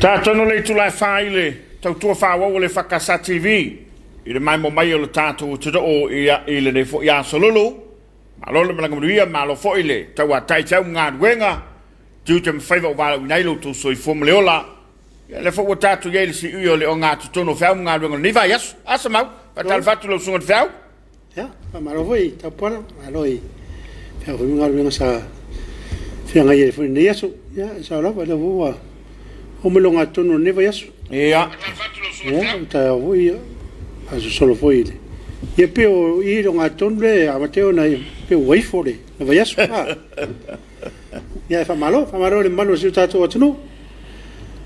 Tātono le tulai whaile, tautua whawa le whakasa TV. I le mai mo mai o le tātou tuta o i le ne fo i asolulu. Malo le malanga manuia, malo fo i le. Tau a tai tau ngā duenga. Tiu te mwhaiva o wala unailo tu so i fo leola. Le fo o tātou iei le si ui o le o ngā tutono whiau ngā duenga. Ni vai asu, asa mau. Patal fatu lo sunga whiau. Ya, malo fo i, tau pwana, malo i. Whiau fo ngā duenga sa whianga iei fo i ni asu. Ya, sa rapa le fo wa. O me longa tono ne vai asu. Ia. Ya, ta fo i. Aso solo foi ele. Ia peo i longa tono le amateo na peo wai fo le. Ne vai asu. Ia fa malo le malo si tato atunu.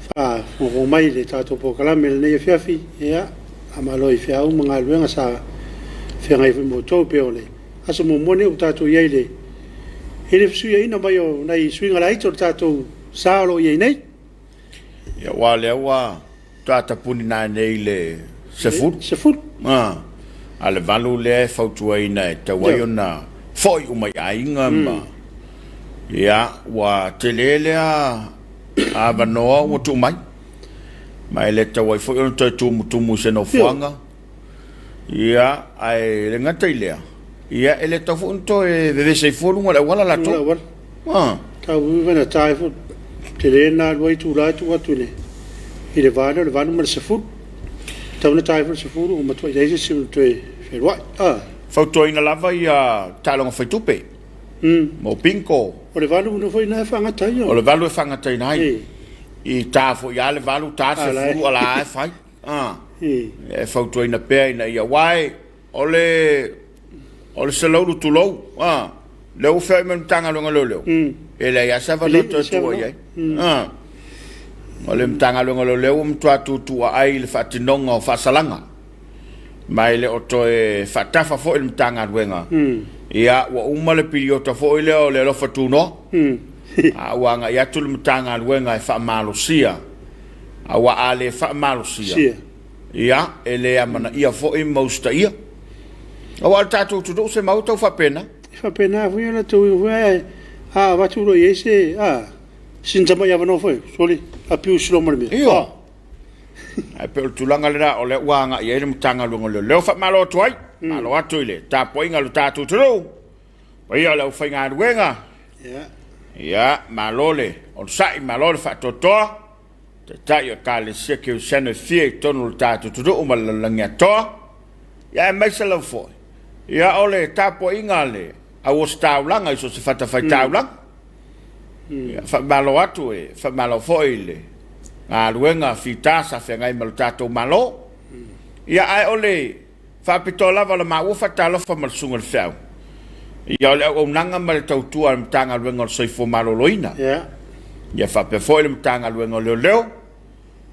Fa o mai le tato po kala me le Afiafi. Ia amalo i fiau mga luenga sa fianga i mo to peo le. Aso mo mone o tato ia le. Ele fisu ia ina mai o nai swinga lai to tato salo ia nei. Ia wale wa tata puni na nei le Sefut? Sefut. Ale valu le fautua ina e tawai ona foi umai ainga ma. Ia, wa te lele a vanoa o tu mai. Mai le tawai foi ona toi tumu se no fuanga. Ia, ai le ngata ilea. Ia, ele tau fu unto e veve se folu wala la to. Tau vivana tai fu. Te lele na wai tu lai tu watu le. I le vanu ma le Sefut. Tau na tai se furu o matua i se te whai. Fautua ina lava i a tālonga whaitupe. Mo pinko. O le valu no foi na whangatai. O le valu e whangatai nai. I tāfo i a le valu tāse furu ala e whai. E fautua ina pēr ina i a wai. O le salauru tu lou. Leu whai me mtanga lunga leo. E le ia sewa no tua iai. O le mtanga lunga leo mtua tutua ai le whatinonga o whasalanga. Mai le oto e whatafa fo i le mtanga luenga. Ia, wa umale piliota fo i leo le lofa tuno. A wanga ia tu le mtanga luenga e whamalosia. A wa ale whamalosia. Ia, e le amana ia fo i mausta ia. A wa tatu tudo se mauta u whapena. Whapena, fui ala tu i waturo i ese, Sintama ia wano foi, soli, a piu silo marmi. Iyo. Ai pe tulanga le o le wanga ia le mtanga lungo le leo fa malo tuai. Malo atu ile, Tapuaiga lu tatu tru. Wa ia le fainga ruenga. Ya. Ya, malo le, o sai malo le fa totoa. Te tai o kale seke o sene fie tonu lu tatu tru o malalanga toa. Ya mai se lo foi. Ya ole Tapuaiga le, a o staulanga iso se fata fai taulanga. Fa malo atu e, fa malo foi le. Ngā ruenga fitasa fe ngai malu tātou malo. Ia ai ole, fa pito lava la ma ufa talofa malsunga le whiau. Ia ole au nanga ma le tautua le mtanga ruenga le soifo malo loina. Ia fa pe foi le mtanga ruenga leo leo.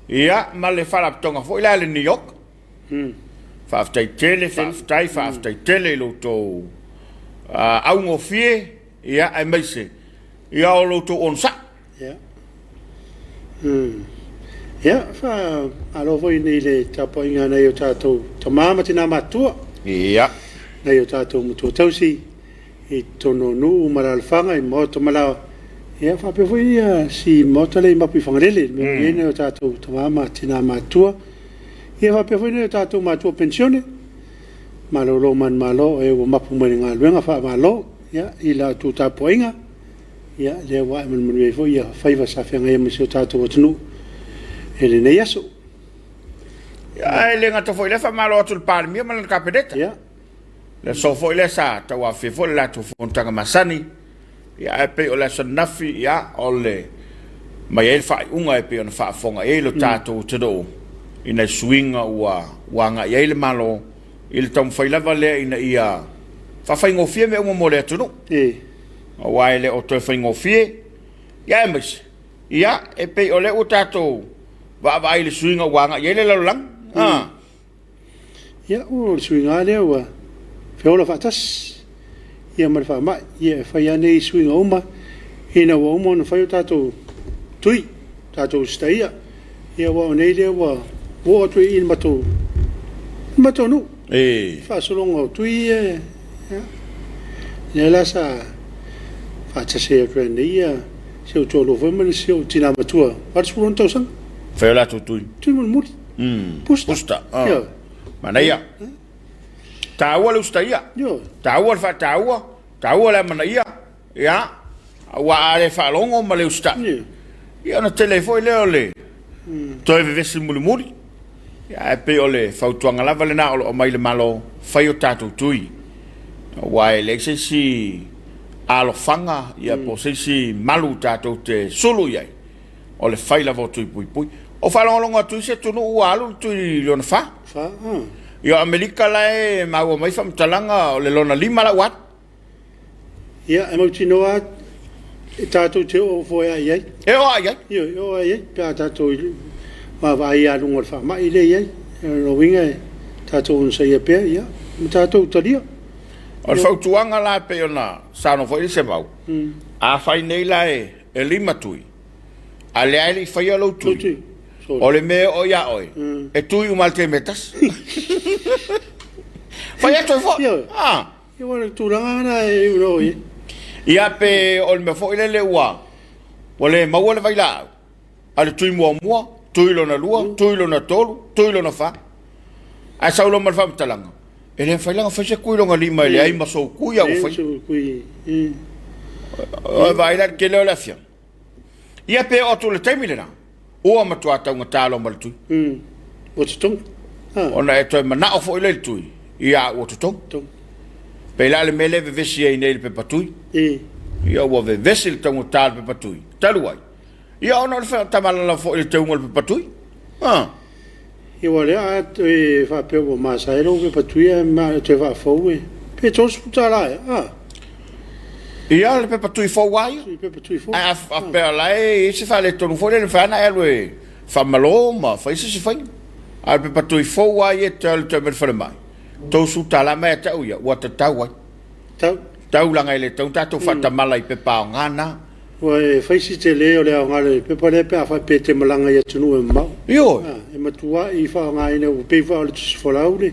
Ia ma le whalaptonga foi le New York. Fa aftai tele lo to au ngofie. Ia ai meise. Ia o lo to onsa. Ya, fa alo foi nei le Tapuaiga nei o tātou tamama tina matua. Ia. Nei o tātou mutua tausi i tono nu maralfanga i moto malao. Ia, fa pe foi si moto le mapi whangarele. Ia nei o tātou tamama tina matua. Ia fa pe foi nei o tātou matua pensione. Malo lo man malo e o mapu mani ngā luenga fa malo. Ia, i la tu Tapuaiga. Ia, le wa e manmanu e foi ia whaiva sa whianga ia misi o tātou atunu. Ele nei aso. Ia, le ngata foi le whamalo atu le pārimia ma le kapedeta. Ia. Le so foi le sa tawa fe foi le atu fontanga masani. Ia, e pe o le sanafi, ia, o le mai e whai unga e pe o na whaafonga e lo tātou te do. Ina swinga ua wanga i le malo. I le tamu whailawa le ina ia whawhaingofia me unga mo le atu no. O wai le o toi whaingofie. Ia e maise. Ia, e pe o le o tātou vai le swinga wanga i le lalang. Ia, o le swinga le ua whiola whatas. Ia mara whamai. Ia whai ane i swinga uma. Ina wa uma na whai o tātou tui. Tātou staia. Ia wa o nei le ua o tui in matou. Matou nu. Whasolonga o tui. Le la sa Atase o tren ia se o tolo foi mani se o tina matua. Wat spon tau sang? Fela tutui. Tu mut. Pusta. Mana ia. Taua le usta ia. Yo. Taua fa taua. Taua le mana ia. Ya. Wa ale fa longo ma le usta. Ia na telefone le ole. Toi vesi muli. Ya pe ole fa tuanga lava le na o mai le malo fai o tatu tui. Wa le si alo fanga ia po si malu tatu te sulu ia. Ole fai la vo tui pui. O fa longo tu se tu no alu tu lona fa. Fa. Yo Amerika lai ma o mai fam talanga le lona lima la wat. Ya e mo tinoa tatu te o fo ia ia. E o ia. Yo ia pa tatu ma va ia no fa ma ile ia. No winga tatu un se ia pe ia. Tatu tadia. O fa tuanga la pe ona sa no foi se mau. A fai nei lai e lima tui. Ale ai fai lo tui. Ole me o ya oi. E tui o malte metas. Fai ato fo. Ah. Yo wala turanga na e ro i. Ia pe ol me fo ile le wa. Ole ma wala vai la. Ale tui mo, tui lo na lua, tui lo na tolu, tui lo na fa. A sa lo mal fa talanga. Ele fai langa fa se kui lo ngalima ile ai ma so kui au fai. Kui. O vai la ke le la fia. Ia pe o tu le temile na. O ma tu ata un talo mal tu. O tu. Ona e to mana o fo ile tu. Ia o tu. Pe la le mele ve vesi e nei pe patui. Ia o ve vesi le tong tal pe patui. Taluai. Ia ona le fa tamala la fo ile tong pe patui. Ia wale a te fa pe o ma sa ero pe patui ma te fa fo e. Pe to sputala. Ia le pe patui fo wai. Pe patui fo. A pe la e se fa le tong fo le fa na e fa maloma fa se fa. A pe patui fo wai e tel te me fa mai. Tau su tala me tau ia wa te tau ai. Tau langa ele tau tatou fata mala I pe pao ngana. Wa e faisi te leo le au ngale pe pare pe a fa pe te malanga ia tunu e mau. Yo. E matua I fa ngai ne pe fa le tsi fola ule.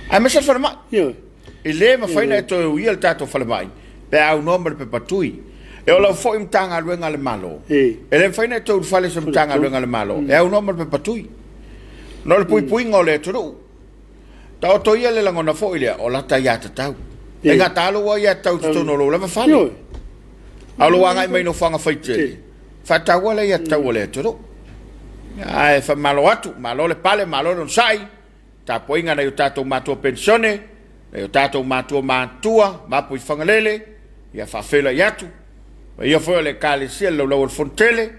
Ai me sa fa mai. Yo. E le ma faina e to ia tatou fa mai. Pe au nombre pe patui. E o la fo im tanga luenga le malo. E le faina e to fa le sam tanga luenga le malo. E au nombre pe patui. No le pui ngole turu. Tau to ia le langona fo ile o lata ia te tau. E nga talo wa ia tau tono lo lava fale. Alo anga mai no fanga faite. Fa tau le ia tau le toro. Ai fa malo atu, malo le pale, malo non sai. Tapuaiga na yo tatou matua pensione, na yo tatou matua matua, mapu I fangalele, ia faafela I atu. Ia foi le kalesia le lau fontele,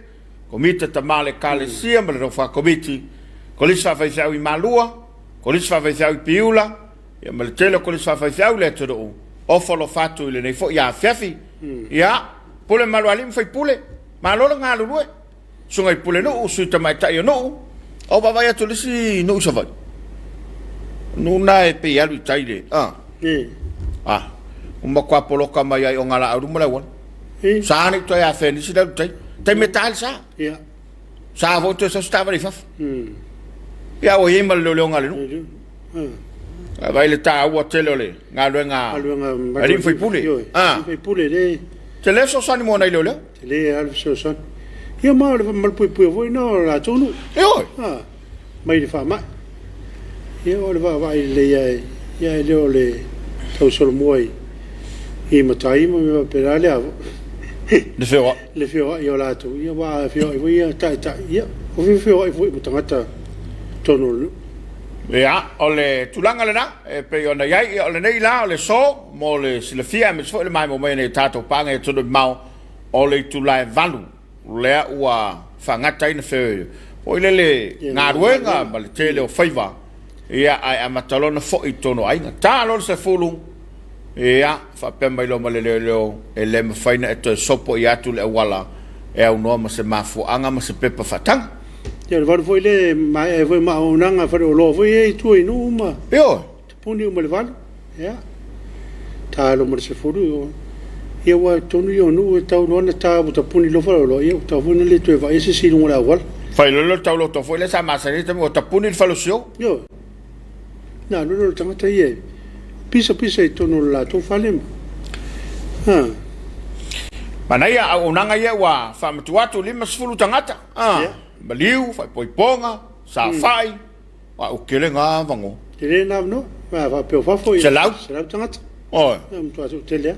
komita tamale kalesia ma le rofa komiti. Kolisa faifau I malua. Kolisa faifau I piula, ia ma le tele kolisa faifau le toro. Ofolo fatu le nei fo ia Afiafi. Ia pule malu alim fai pule. Malolo ngalulue. Sunga I pule no sui tamai tai no. O baba ia tulisi no savai. Nuna e pe alu taile. Uma kwa poloka mai ai o ngala aru mala wan. Sa ni to ia fenisi da tai. Tai metal sa. Ia. Sa vo to sa stava I faf. Ia o yemal lo lo ngale no. Vai le ta o telole ngaluenga ali foi pule foi pule le tele so sani mo na ile le tele al so son ia ma le mal pui voi no la tonu mai le fa ma ia o le va ile ia le tau so moi I matai mo per ale le feo ia la tu ia va feo ia ta ia o feo foi mutangata tonu. Ja, ole tulanga lena pe ona yai ole nei la ole so mo le silafia me so le mai mo mai nei tato panga e todo mau ole tulai valu le ua fangata ina fe o le ngaruenga ma le tele o faiva ia ai amatalona fo I tono ai ta lo se fulu ia fa pe mai lo male le e le faina e to sopo ia tu le wala e au no ma se mafu anga ma se pepa fatanga. Ia le foi le mai foi ma onanga fa lo foi tu no ma. Yo. Puni o le val. Ia. Ta lo mo se furu. Ia wa tonu yo no tau no na ta bu ta puni lo fa lo ia ta fu le tu va ese si no la wal. Fa lo tau lo to foi le sa masarita mo ta puni il falosio. Yo. Na no tanga ta ia. Pisa tonu la to fa le. Mana ia onanga ia wa fa mtuatu lima sfulu tangata. baliu, fai poiponga, sa fai, wa ukele ngā vango. Tere nā no, wa peo fafo. Se lau? Se lau tangata. Oi. Mtua tu te lea.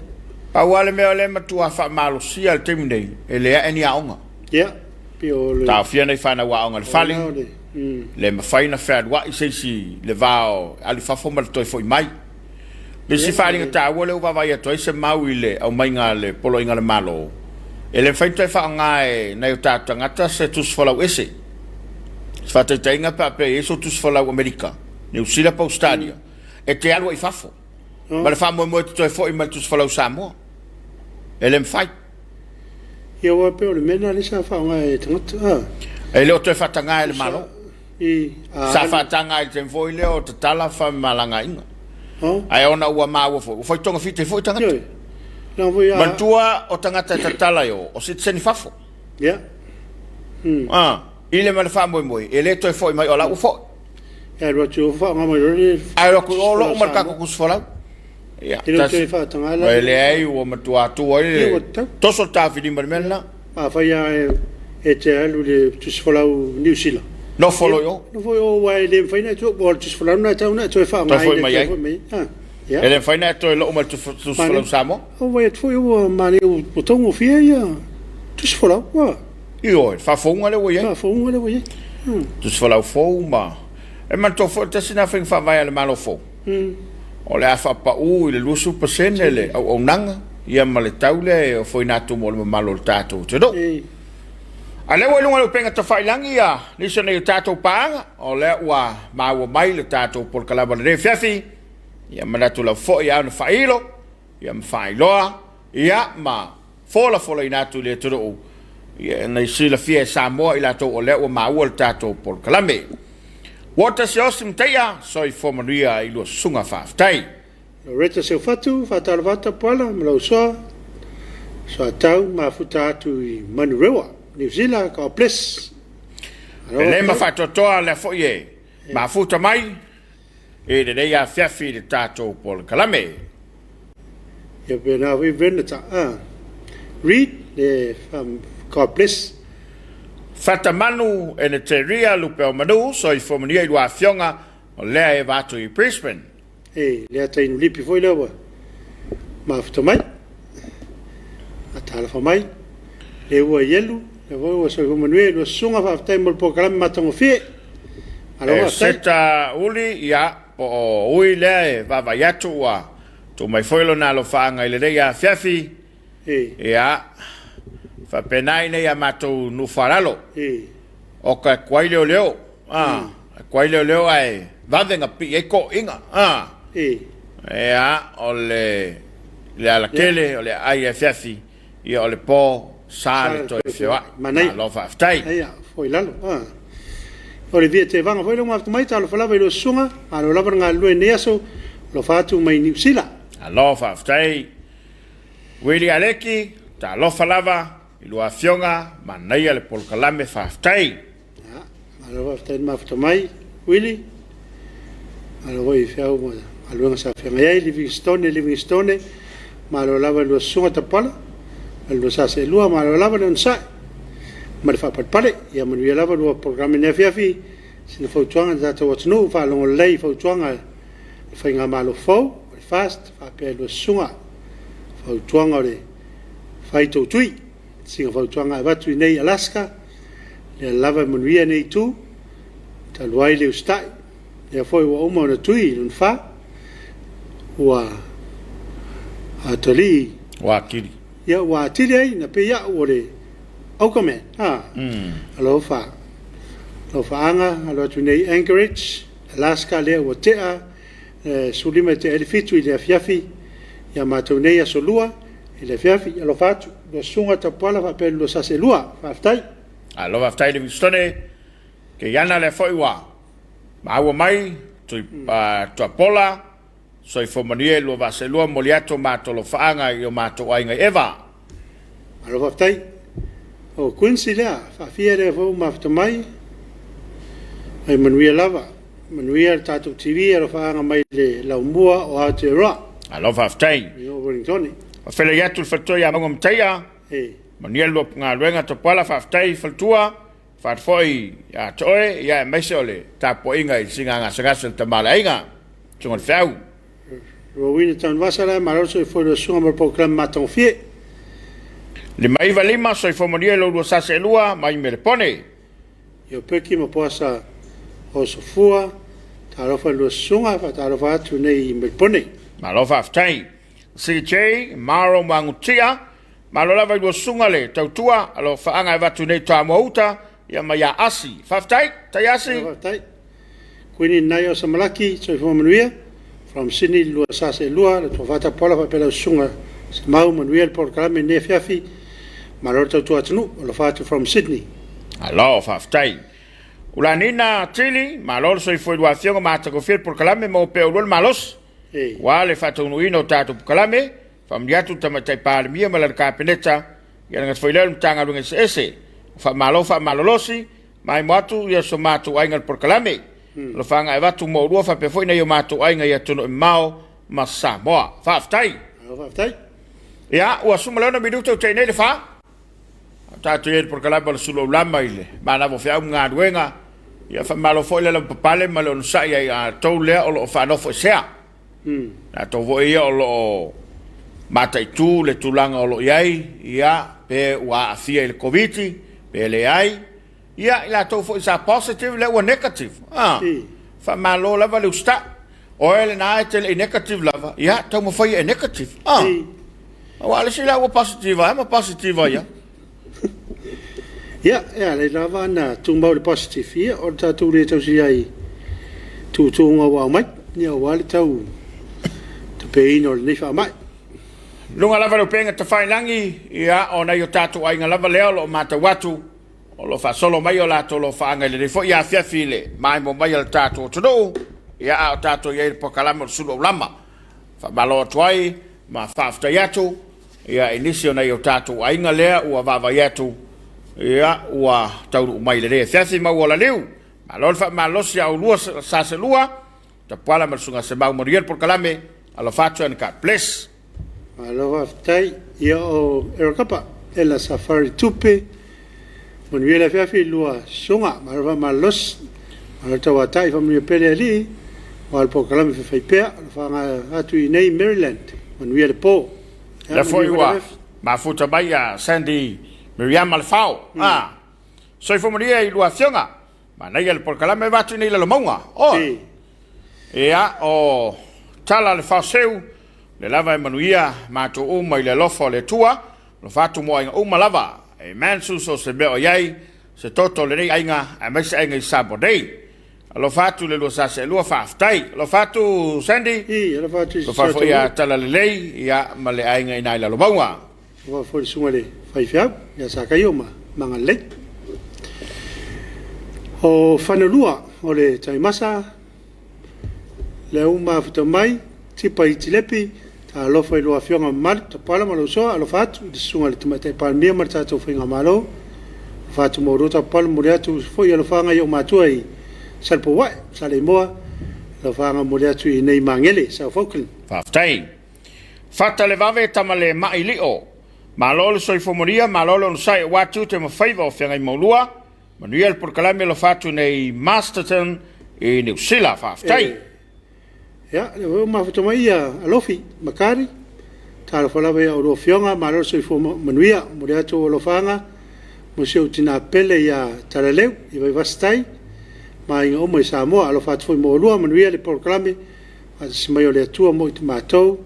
Pa wale mea le matua wha malosia al temu nei, e lea eni aonga. Ia, pio le. Tau fia nei whana wa aonga le whali. Le mawhaina whaad wa iseisi le vao ali whafo ma le toi foi mai. Le si wharinga tā ua le uwa vai atoi se mau i le au mai ngā le polo inga le malo. E le whaitoi wha ngā e nei o tā tangata se tuswhalau ese. Se whatai tainga pa pe eso tuswhalau Amerika. New Zealand pa Australia. E te alua i whafo. Ma le wha moe te toi foi ma le tuswhalau Samoa. E le mwhai. Ia wa peo le mena le sa wha ngā e tangata. E leo toi whatanga e le malo. Sa whatanga e te mwhoi leo te tala wha malanga inga. Ai ona ua maua fo. Foi tonga fite foi tangata. Mantua o tangata te tala yo. O sit seni whafo. Ia. Ile ma le wha moe moe. E le toi foi mai o la u foi. Ia rua tu wha ngā mai rori. Ai roku o lo umar kako kuswhalau. Ia. Tino te wha tanga la. Ai le ai ua matua atua ile. Toso ta whini marimena. Whai e te alu le tuswhalau New Zealand. No follow yo. No foi o wai le whaina tu o tuswhalau na tau na tu wha ngā. Toi foi mai ai. Ele whaina toi lo umar tuswhalau Samoa. O wai tu o mani o tongo fia ia. Tuswhalau wa. Io, fa fonga le wai. Fa fonga le wai. Tuswhalau fo ma. E man to fo te sina whaing wha vai ale malo fo. O le afa pa u le lusu pasene le au nanga. Ia ma le taule o foi natu mo le malo le tātou te do. A le wai lunga le penga ta whailangi ia. Nisa nei tātou paanga. O le ua maua mai le tātou por kalaba le Afiafi. Ia manatu lau fo ia na whailo. Ia ma whailoa. Ia ma fola i natu le turu. Ia nei sila fia Samoa i lato o le ua maua le tātou por kalame. Wata se osim teia, soi fomanuia i lua sunga whaftai. Reta se fatu, fatala vata pala, mlau soa. Soa tau, mafuta atu i Manurewa, New Zealand, ka o ples. E le ma whatotoa le fo ie, mafuta mai, e le rei Afiafi le tātou pol kalame. Ia pena hui veneta, read, le ka o ples. Fatamanu e ne te ria lupe o manu, so i fomania i lua fionga o lea e vatu i Brisbane. Lea tainu lipi foi lewa. Mafuta mai. Atala fa mai. Le ua yelu. Le ua so i fomanue. Lua sunga whaftai mo po kalami matango fie. E seta uli ia po o ui lea e vavayatu ua. Tu mai foilo na lo whaanga i le rei a Afiafi. Ia. Fa penai nei a matou nu faralo. O ka kwaile o leo. Kwaile o leo ai vavenga pi e ko inga. Ea o le alakele o le ai Afiafi ia o le po sale to e fioa. Manai. Lo fa aftai. Ia, foi lalo. O le via te vanga foi lo ngaftu mai talo falava i lo sunga. A lo lava ngā lue neaso lo fatu mai New Zealand. A lo fa aftai. Wili aleki ta lo falava. Lua fionga, manai ale polkalame whaftai. Alo whaftai mafuta mai, Willi. Alo hoi whiau mo, aluanga sa whianga iai, Livingstone, ma alo lava lua sunga tapala, alo sa se lua, ma alo lava lua nsai. Ma le whapatpale, ia manuia lava lua programe ne Afiafi, sina whautuanga, tata watanu, whalongo lei whautuanga, whainga malo whau, fast, whapea lua sunga, whautuanga le whaitou tui. Singa whautuanga watu i nei Alaska, le lava manuia nei tu, ta luai leo stai, le foi wa oma ona tui, lun wha, ua atali. Wa kiri. Ia, wa atili ai, na pe ia o le aukamen, alo wha. Alo wha anga, alo atu nei Anchorage, Alaska lea ua tea, sulima te elifitu i le Afiafi, ia mātou nei a solua, i le Afiafi, alo whatu. Lo sunga tapuala fa pe lo sase lua whaftai. Lo whaftai le Livingstone ke yana le foi wa. Maua mai tu apola so i fomanie lo vase lua moliato mato lo whaanga i o mato ainga eva. Alo whaftai. O Quincy lea, whafia rea fau mafta mai. Ai manuia lava. Manuia tātou TV alo whaanga mai le laumua o Aotearoa. Alo whaftai. I o Wellingtoni. O fele yatu l fatoi a mango mtaia. Maniel lo ngā luenga to pala whaftai faltua. Fat foi ya toe ya mesole Tapuaiga I singa nga sagasa Tamalaiga. Tungon fau. Rowina tan vasala malo so foi le sunga mo program matong fie. Le mai valima so fomonia lo sase lua mai me pone. Yo peki mo posa o sofua talo fa lo sunga fa talo fa tu nei me pone. Malo fa aftai. CJ maro mangutia malo lava lo sunga le tautua alo fa anga va tu nei ta mouta ya maya asi. Fa aftai tayasi. Fa aftai. Quindi nayo samalaki so fomonia from Sydney lo sase lua le trovata pola fa pela sunga. Mau manuel por kalame ne Afiafi. Malorto tu atnu lo fatu from Sydney. Alo fa aftai. Ulanina tili malor so foi doación mata ko fiel por kalame mo pe ul malos. Wale fatu nuino tatu kalame familiatu tamatai par mia malar kapineta ya ngat foi lel tanga lunga ese. Fa malolosi mai motu ya so matu aingal por kalame. Lo fanga evatu mo ru fa pe foi na yo matu ainga ya tunu mau ma Samoa. Fa aftai. Fa aftai. Ya o asumalo minuto te ne fa. Tatu yer por kalame al Suluaulama ile. Mana vo fia nga duenga. Ya fa malo foi le papale malo no sa ya tole o fa no foi sea. Na to vo ia o mata tu le tulanga o yai ya pe wa afia il Komiti pe le ai ya la to foi sa positive le o negative. Fa malo la va sta o ele na tel negative lava ya to mo foi negative. Wa le sila o positive ma positive ya. Ja, le lava na tumbau le positive ia o tatu le tau si ai tu tunga wa mai ni o wale tau te peino le nifa mai. Lunga lava lo penga te whainangi ia o na yo tatu ai nga lava leo lo mata watu o lo fa solo mai o lato lo fa anga le rifo ia Afiafi le mai mo mai al tatu o tudu ia o tatu ia po kalama o Suluaulama fa malo tuai ma fa afta yatu ia inisio na yo tatu ai nga lea ua vava yatu ia ua tauru mai le Afiafi ma wala liu malol fa malosi au lua sase lua tapuala malsunga se mau moriel por kalame alo fatu en kat bless alo aftai ia o erokapa ela safari tupe mon viela Afiafi lua sunga malva malos malta watai fa mi pele ali wal por kalame fa faipea fa atu nei Maryland mon viela po la foi wa ma futa baya Sandy Miriam Alfao. Soy fomoria I luacionga. Manai el por kalame batu ni le lomonga. Sí. Ia o tala le faseu le lava Emanuia matu uma le lofo le tua lo fatu mo inga uma lava. E mansu so se beo yai se toto le nei ainga a mesa ainga I sabodei. Lo fatu le lo sase lua faftai. Lo fatu Sandy. Lo fatu. Lo fatu ia tala le lei ia male ainga ina le lomonga. Wa foi sumale fai fiau ya sakayoma mangalek o fanalua o le taimasa le uma futamai tipa itilepi ta lo foi lo afionga mal ta pala malo so alo fatu de sumale tumate palmia marta to foi ngamalo fatu morota pal muriatu foi alo fanga yo matuai salpo wa sale moa lo fanga muriatu I nei mangele sa fokul faftai fata le vave tamale mailio malolo soy fomoria malolo no sai watu te mo faiva o fenga I maulua manuel por kalame lo fatu nei Masterton I New Zealand faftai ya le ma foto mai alofi makari talo falava ya o fionga malolo soy fomo manuia muriatu lo fanga mo se utina pele ya taraleu I vai vastai mai o mo Samoa lo fatu foi maulua manuia le por kalame a se mai o le tua mo te matou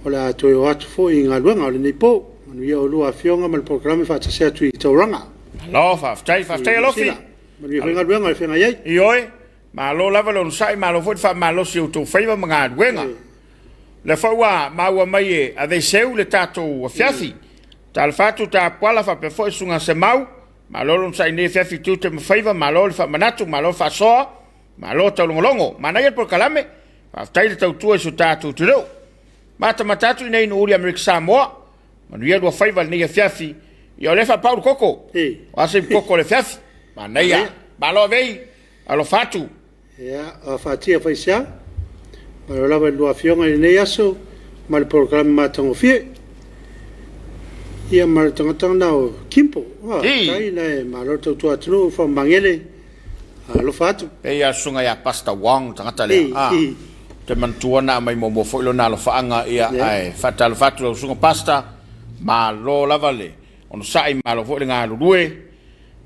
o la to yo atu foi ngaluanga o le nei po Manuia o lua fionga mal programa fa tse atu I tauranga. Lo faftai lofi. Manuia venga luenga fenga yai. Ioi, ma lo lava lo sai ma lo foi fa ma lo si tu faiva manga wenga. Le fawa ma wa mai a de seu le tato Afiafi. Tal fatu ta pala fa pe foi sunga se mau. Ma lo sai ne Afiafi tu te faiva ma lo fa manatu ma lo fa so. Ma lo ta longo. Ma na por kalame. Faftai le tau su tatu tu. Mata matatu nei no America Samoa. Manuia do faiva ni Afiafi ia le fa Paulo Coco o se Coco le Afiafi manaia balo vei alo fatu ia a fatia faisia ma la va do afionga nei aso mal programa matango fie ia ma tangata nao kimpo I. kai nei ma lo tu atu from mangele lo fatu Pe ia sunga ia pasta wang tangata le. Te mantua na mai mo fo lo na lo faanga ia ai fatal fatu lo sunga pasta ma lo lavale. Ono sai ma lo fo le nga rue.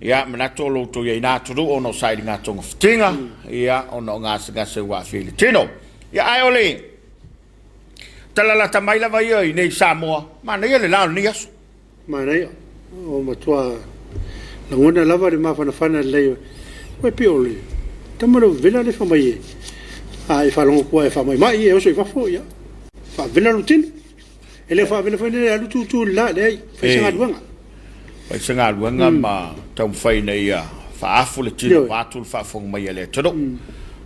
Ia manato lo to ia na tu ono sai nga tonga fitinga ia ono nga se wa Filipino. Ia ai ole. Talala tamai lava ia nei Samoa. Ma nei le la ni aso. Ma nei o matua la ngona lava le mafana le we piole tamaro vela le famai ai fa longo ko e famai mai e o so fa fo ia fa vela lutin ele fa vela le alu tu la le fa sanga duanga fa sanga duanga ma tam fai nei ia fa afu le tino watu fa fong mai le todo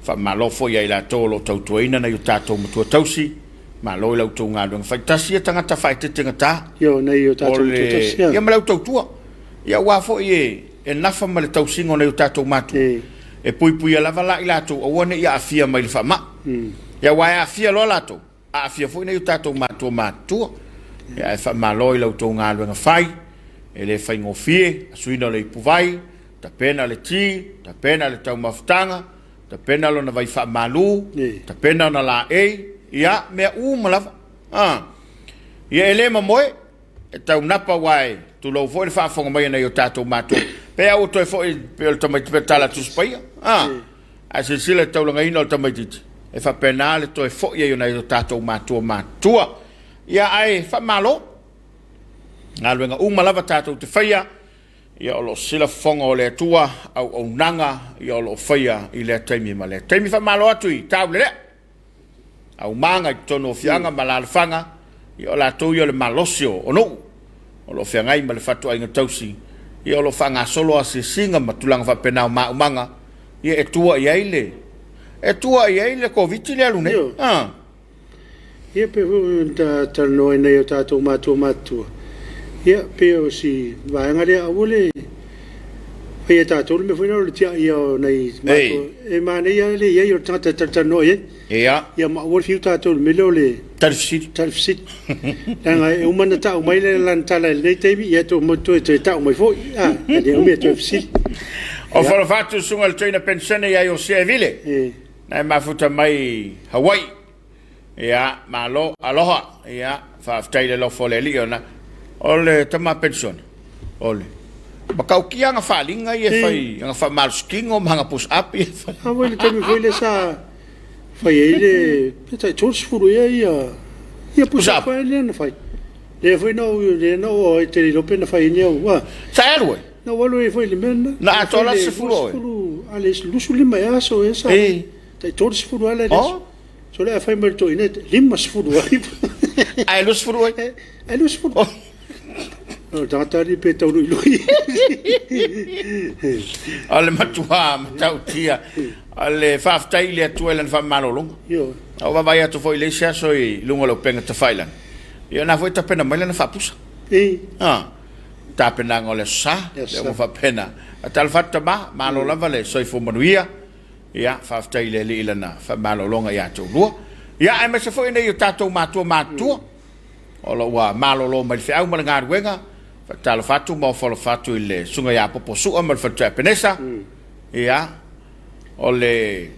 fa malo fo ia la tolo tautuina na yutato mutu tausi ma lo la tu nga fa tasia tanga ta fa te tanga yo nei yo tato tausi ia ma la tautua ia wa fo ie e nafa ma le tausingo na yutato matu e pui lava la ilato o wone ia afia mai le fama ia wa ia afia lo lato afia fo nei yutato matu ia e fa malo la tu nga nga fai e le fai ngofie suina le puvai ta pena le ti ta pena le tau maftanga ta pena lo na vai fa malu ta pena na la ia me malava ia ele moe e tau napa wai tu lo foi fa fonga mai na yo tato mato pe au to foi pe to mai tala tu spaia a se sile tau langa ino to mai titi e fa penale to foi yo na yo tato mato ia ai fa malo ngalwenga malava tato te faia ia lo sila fonga o le tua au nanga ia lo faia i le taimi male taimi fa malo atu i tau le au manga i tono fianga malalfanga i o la tau i o le malosio o no o lo fianga i ma le fatu ai ngatausi i o lo fanga solo a se singa matulanga fa penao manga i e tua i aile ko viti le alune ia pe ta no e nei o tatou matu ia pe o si vaenga le awole ia tatou me foi no le tia ia nei matu e mane ia le ia o ta no ia ma wol fiu tatou me le talfsit nga e umana ta mai le lan tala le tebi ia to mo to ta mai foi le o me talfsit o falo fatu sunga le traina pensione ia o se vile na mafuta mai Hawaii ia malo aloha ia fa ftaile lo fole liona ole tama pensione ole bakau kia nga falinga ia fai nga fa malskingo manga push up ia fa wele tami foi le sa fai ele peta tos furu ia push up ele na fai le foi no o te lo pena fai ni wa sa erwe no walo e foi le men na tola se furu ale lusu lima ya so esa te tos furu ale so le fai merto inet lima furu ai lusu furu ai lusu furu Tangata pe tau lui. Ale matua matau tia. Ale faftai le tuelan fa malolong. Yo. O va vai atu foi le sia soi lungo lo penga te failan. Yo na foi ta pena mai na fa pusa. Ta pena ngole sa, le mo fa pena. Atal fatta ba malola vale soi fo manuia. Ya faftai le ilana fa malolonga ya tu lua. Ya ai me se foi nei tato matua. O lo wa malolo mai fe au malanga wenga. Fatalo fatu mo folo fatu ile sunga ya popo su amal fatu penesa ia ole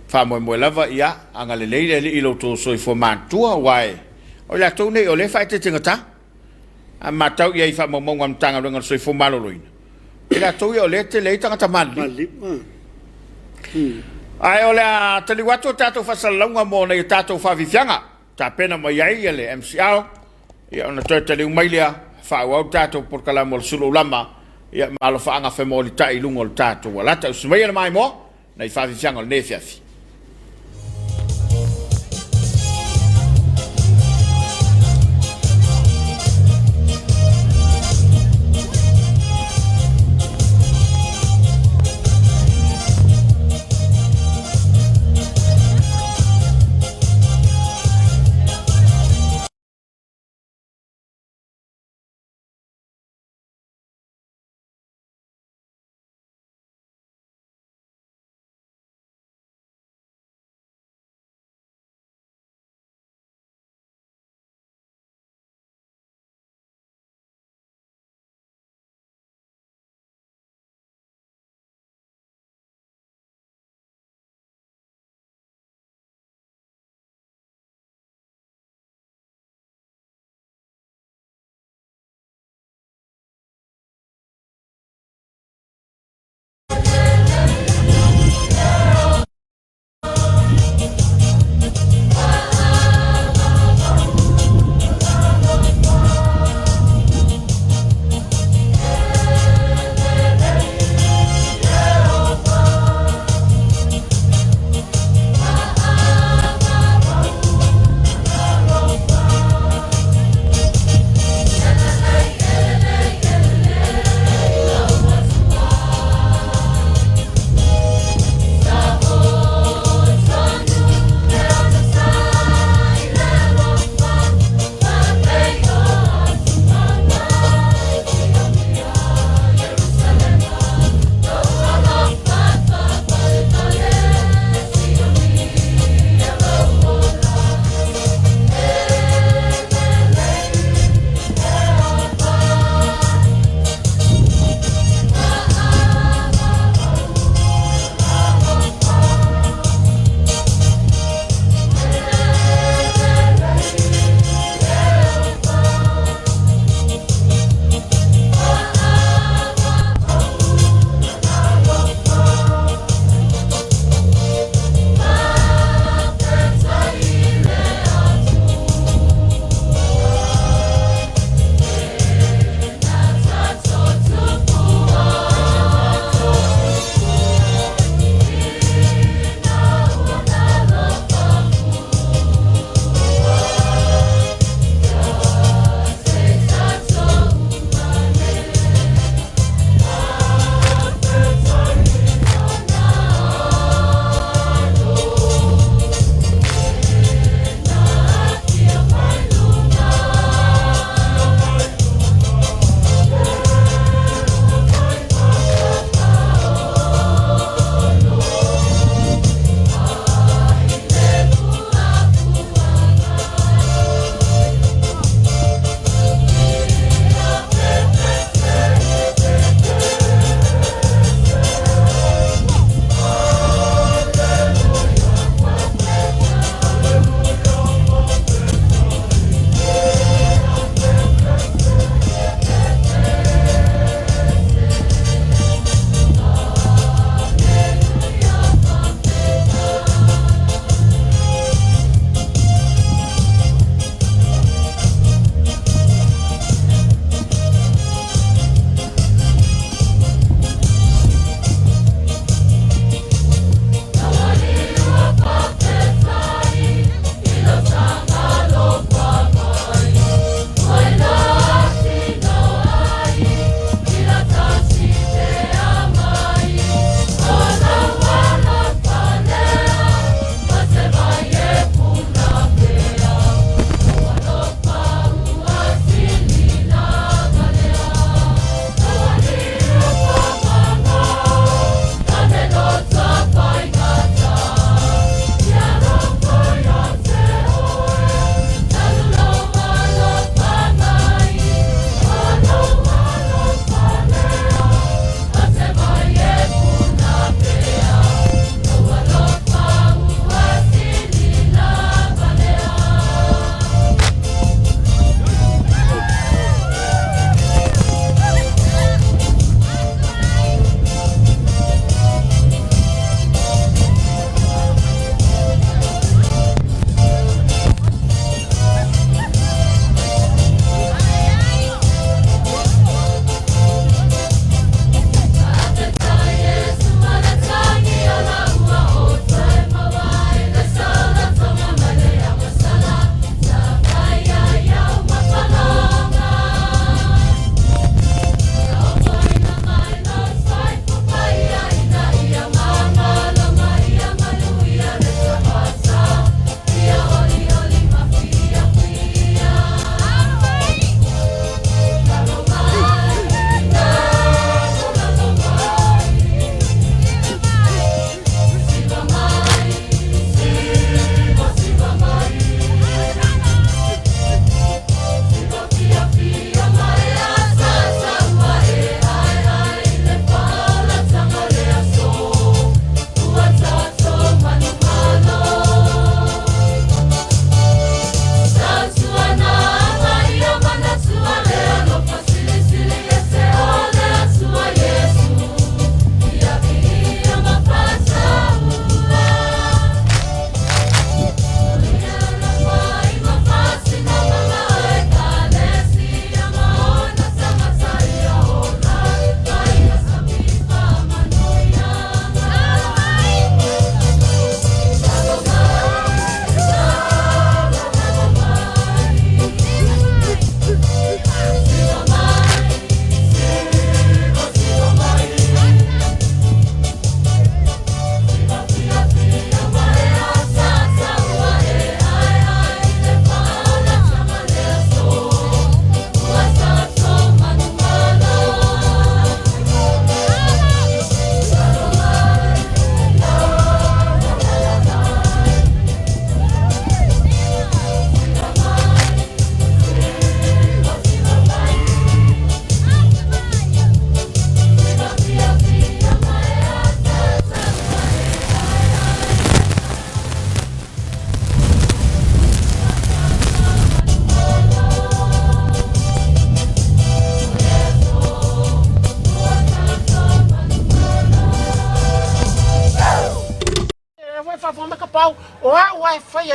famo mo lava ia anga le ilo to so fo mantua wai ola to ne ole fa te tingata a matau ia fa mo ngam tanga ngo so fo maloloina ila to ia ole te le tanga tamali ai ole a tali watu tato fa salonga mo ne tato fa vifianga ta pena mo ia ile MCR ia ona to tali umailia fa wa tato por kala mo Suluaulama ia malo fa anga fe mo li tai lungo tato wala ta usmai mai mo nei fa fianga le Afiafi wai fai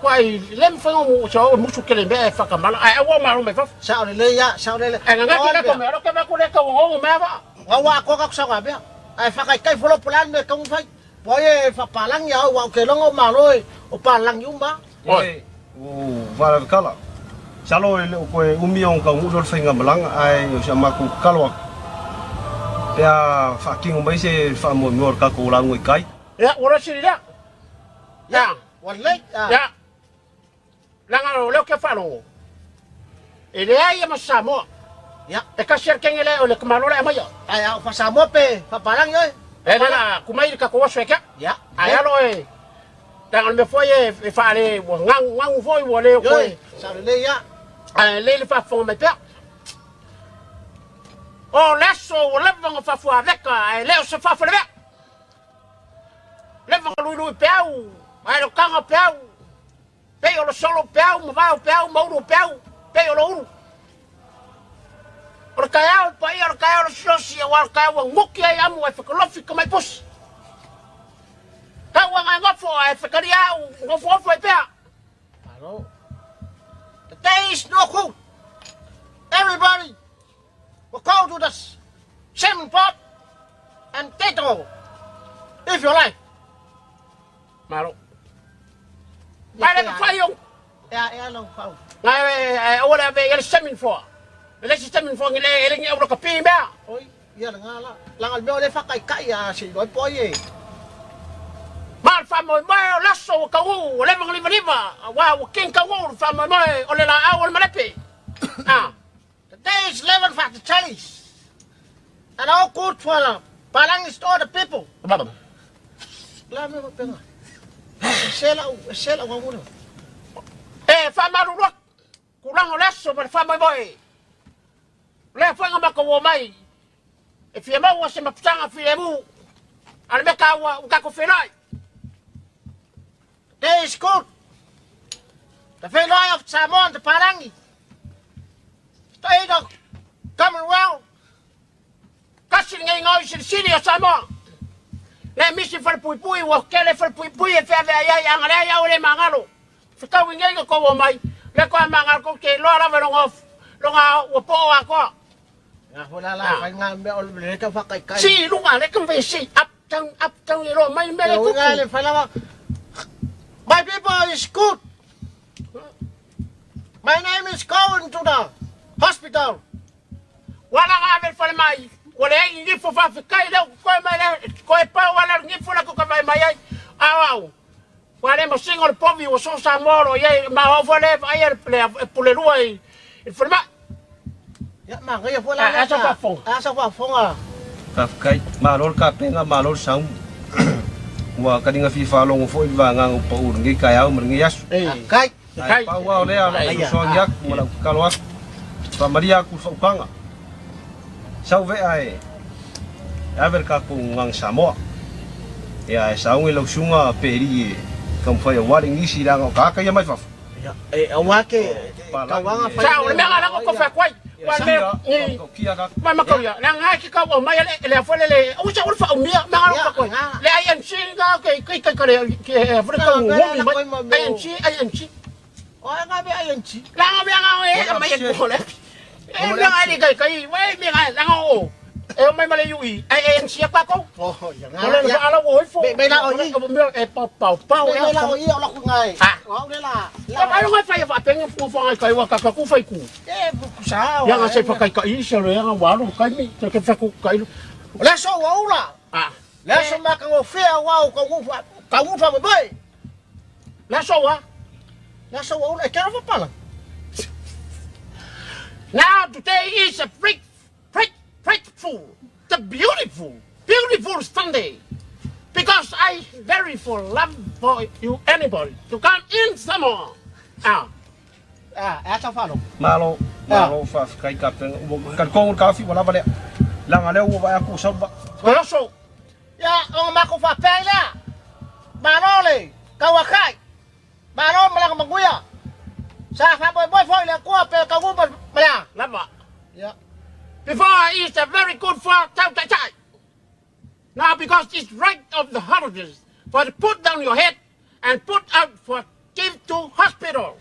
quai lem fai mo so musu kele be fa kamala ai wa ma me fa sao le ya sao le nga ka ko me ro ke ba ku le ka wo me ba wa ko ka sa ga be ai fa kai folo plan me kong fai boye fa palang ya wa ke lo ma loi o palang yumba oi o va kala chalo le ko umiong ka u dol fai ngamalang ai yo sama ku kalwa ya fa king mai se fa mo ngor ka ko la ngoi kai ya ora siri da ya wallahi ya langa lo ke fa lo ele ai ma Samoa ya e ka ser ken ele o le kamalo le mai ai fa Samoa pe fa palang yo e la kumai ka ko so ka ya ai lo e dan me foi e fa le ngang foi wo le ko sao le ya le fa fo me pe o leso o leva fa fo avec ai le se fa fo le leva lu peu ai lo kanga peu pe o lo solo peu mo va o peu mo ru peu pe o lo uru o ka o pai o ka o so si o ka o ngoki ai amu e fa ko lo fi ko mai pos ka wa nga fo e fa ka dia ngo fo fo pe hello the day is no cool everybody will go to the same pot and tato if you like malo mai le fa yo ya lo fa ngai o le be ele semin fo ele semin fo ngile ele ngi o ka pi ba oi ya la al meu le fa kai ya si doi poye mal fa mo mai la so ka u le mang liva wa o ken ka u fa mo mai o le la a o le malepe the day is 11 for the chalice and all good for palang is all the people baba la me penga sela wa muna fa maru ro kurang o la so fa mo mai le fa nga ko mai e fi ma wa se ma ptanga fi emu al me ka wa ka ko felai day is good the felai of Samoa the palangi stay the Commonwealth kasi ngai ngai sini o Samoa le misi fal pui wa kele fal pui e fa ya ya ngale ya ole mangalo fika wingai ko wo mai le ko mangal ko ke lo la lo nga wo po wa ko ya hola la fa nga me ol le ka fa kai si lu nga le kan ve si up tang lo mai me le ko nga le fa la my people is good my name is going to the hospital wala nga vel fal mai wala ngi fo fa kai le ko mai le ko pa wala ngi fo la ko mai mai au wala mo singo le povi o so Samoa ye ma o fole ai pour le roi il faut ma ya ma nga fo la asa fa fo ah ka kai malol ka penga malol sang wa kadinga fi fa long fo va nga pa ur ngi ka ya ngi yas kai pa wa le ala so yak wala kalwa pa maria ku so kanga sau ve ai aver ka ku ngang Samoa ya sa ngi lo sunga peri kam fa ya wali ngi si la ka ya mai fa ya wa ke ka wa nga fa sa o le nga ko fa kwai wa me ma ma ko ya na nga ki ka o mai le fo le o sa o fa o mia ma nga ko le ai en si nga ke le ke fo ka mo ai en si o nga be ai en si la nga be nga e mai ko le e nga ni kai we mi nga la nga o e mai ma le yu ai en si pa ko oh ya nga le ala o fo be la o yi e pa be la o yi o la ku ngai o le la la ai nga fa fa penga fo fo ai kai wa ka ku fa ku e ku sa ya nga se fa kai se le nga wa lo kai mi te ke fa ku kai le so wa la le so ma ka o fe wa ka ku fa mai la so wa e ke fa pala now today is a grateful, the beautiful Sunday, because I very full love for you anybody to come in Samoa. Asa fa lo malo fa kai ka penga kan ko ka fi wala bale la ngale wo ba ku so ba so ya o ma ko fa pela malole ka wa kai malo malang maguya sa fa boy fo le ko pe ka gu ba ya lama. ya Before I eat a very good for now because it's right of the holidays for to put down your head and put out for give to hospital.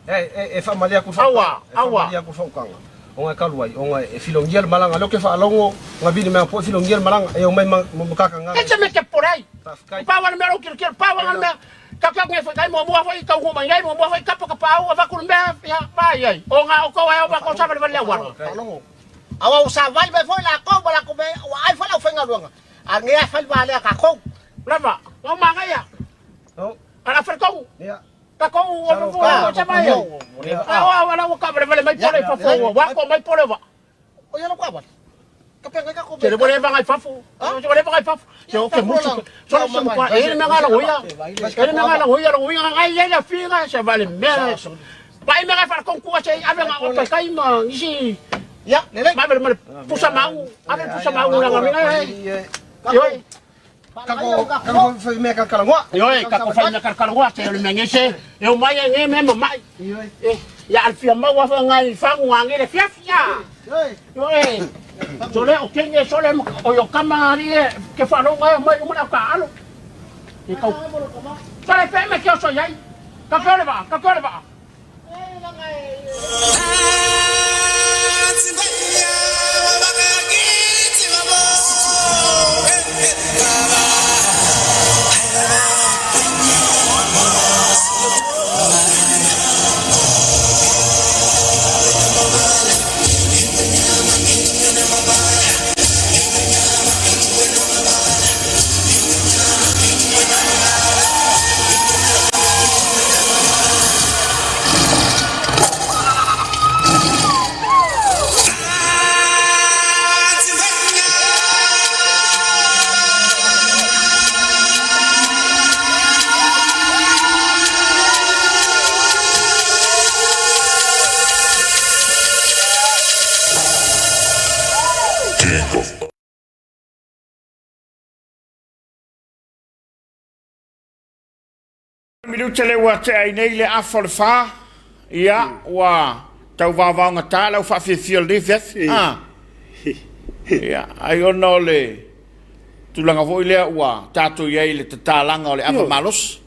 E whamalia ku Awa. Whamalia ku whaukanga. O ngai kaluai, o ngai e filongia malanga, loke whaalongo, ngā bini mea po filongia malanga, e o mai mukaka ngā. Esa me ke porei. Pawa me ro kir pawa me kakak ngai fai mo foi ka ho mai ngai mo foi ka pa pau va ku me ya pai ai. O nga o ko ai o va ko sa le le wa. Awa usa vai vai foi la ko bala ko be wa ai fa la fenga luanga. A ngai fa ba le ka ko. Lava. O ma ngai ya. No. Ana fa ko. Ya. Ka ko o sa mai. Awa wala o ka le mai pole fa fo wa ko mai pole wa. O ya lo kwa ba. Ka pe ngai ka ko. Tere bole va ngai fa fo. Tere bole va ngai fa fo. Yo ke mucho. Solo se kwa e me ngala hoya. E me ngala hoya ro hoya ngai ya finga se vale me. Pai me ngai fa ko ku se ave nga o pa kai ma isi. Ya, nele. Ma bele pusa mau. Ave pusa mau nga ngai. Yo. Kako whai mea kakalangua. Yoi, kako whai mea kakalangua, te ole mengese. E o mai e me mai. Ya alfia mau wa ngai fangu ngai le fiafia. Yoi. Sole o kenge sole o yo kama ri ke falo ngai mai mo na ka alo. E kau. Sole pe me ke so yai. Ka kore ba. Minuut le wa te ai nei le afol fa ia wa tau va va nga ta la fa fi fiel de fet ia ai ono le tu langa vo ile wa tatu ia ile te talanga o le ava malos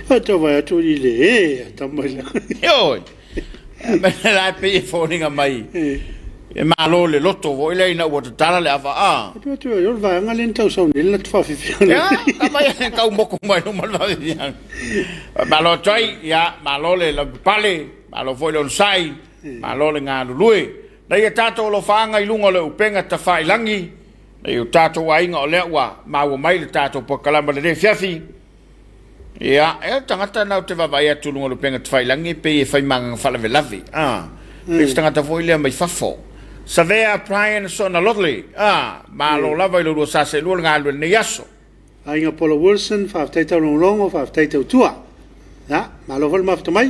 Ato vai atu ile ta mai yo me la pe foninga mai e malo le loto vo ile ina wa tala le ava Tu yo vai nga len tau sau ni le fa fi fiel ya mai ka un poco mai no mal va bien malo choi ya malo le pale malo foi lo sai malo le nga lui dai tato lo fanga i lunga le upenga ta fai langi dai tato wa inga o le wa ma wa mai le tato po kalamba le Afiafi ya e tangata na te va vai tu lunga le upenga ta fai langi pe e fai manga fala velavi pe tangata foi le mai fafo Savea Brian sona lotli malo lava i lo sa se lo nga lo ne yaso Ainga Paula Wilson fa taita longo fa taita tua ya malo vol mafto mai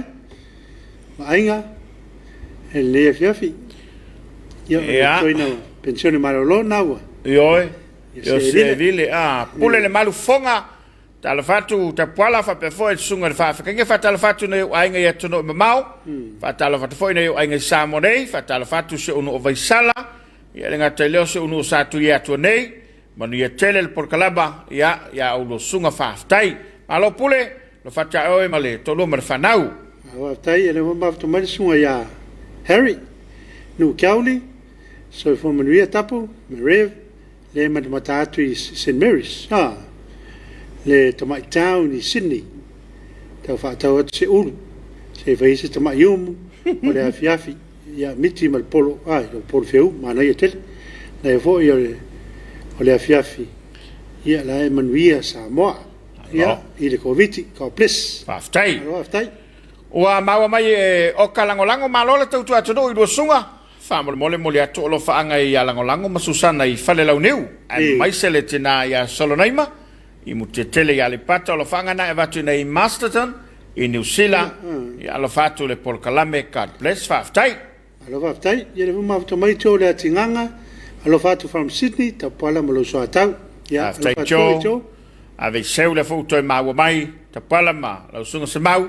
ainga le Afiafi ya soina pensione malo lo nawa yo se vile pule le malu fonga tala fatu tapuala fa pe foi sunga fa ke fa tala fatu ne ainga ya tuno mau fa tala fatu foi ne ainga samone fa tala fatu se uno vai sala ya lenga tele se uno satu ya tu nei manu ya tele por kalaba ya ulo sunga fa tai alo pule lo fata o male to lo merfanau wa tai ele mo mafto mai sunga ya Harry no kauli so for manuia tapu Marev le matatu St Mary's le tamai town i Sydney tau fa tau se ulu se vai se tamai yumu o le Afiafi ya miti mal polo o polo feu mana ia tel le vo ia o le Afiafi ia la Manuia Samoa ia i le Komiti ka ples faftai wa mawa mai o kalangolango malole tau tu atu i lo sunga fa mole mole atu lo fa anga ia langolango masusana i fale lau neu ai mai se le tina ia solonaima I mutetele ya le pata lo fanga na evatu nei Masterton in New Zealand ya lo fatu le polkalame card bless faftai alo faftai ye le mafto mai to le tinganga alo fatu from Sydney ta pala mo lo so atau ya faftai ave seu le foto ma mai ta pala ma lo sunga se mau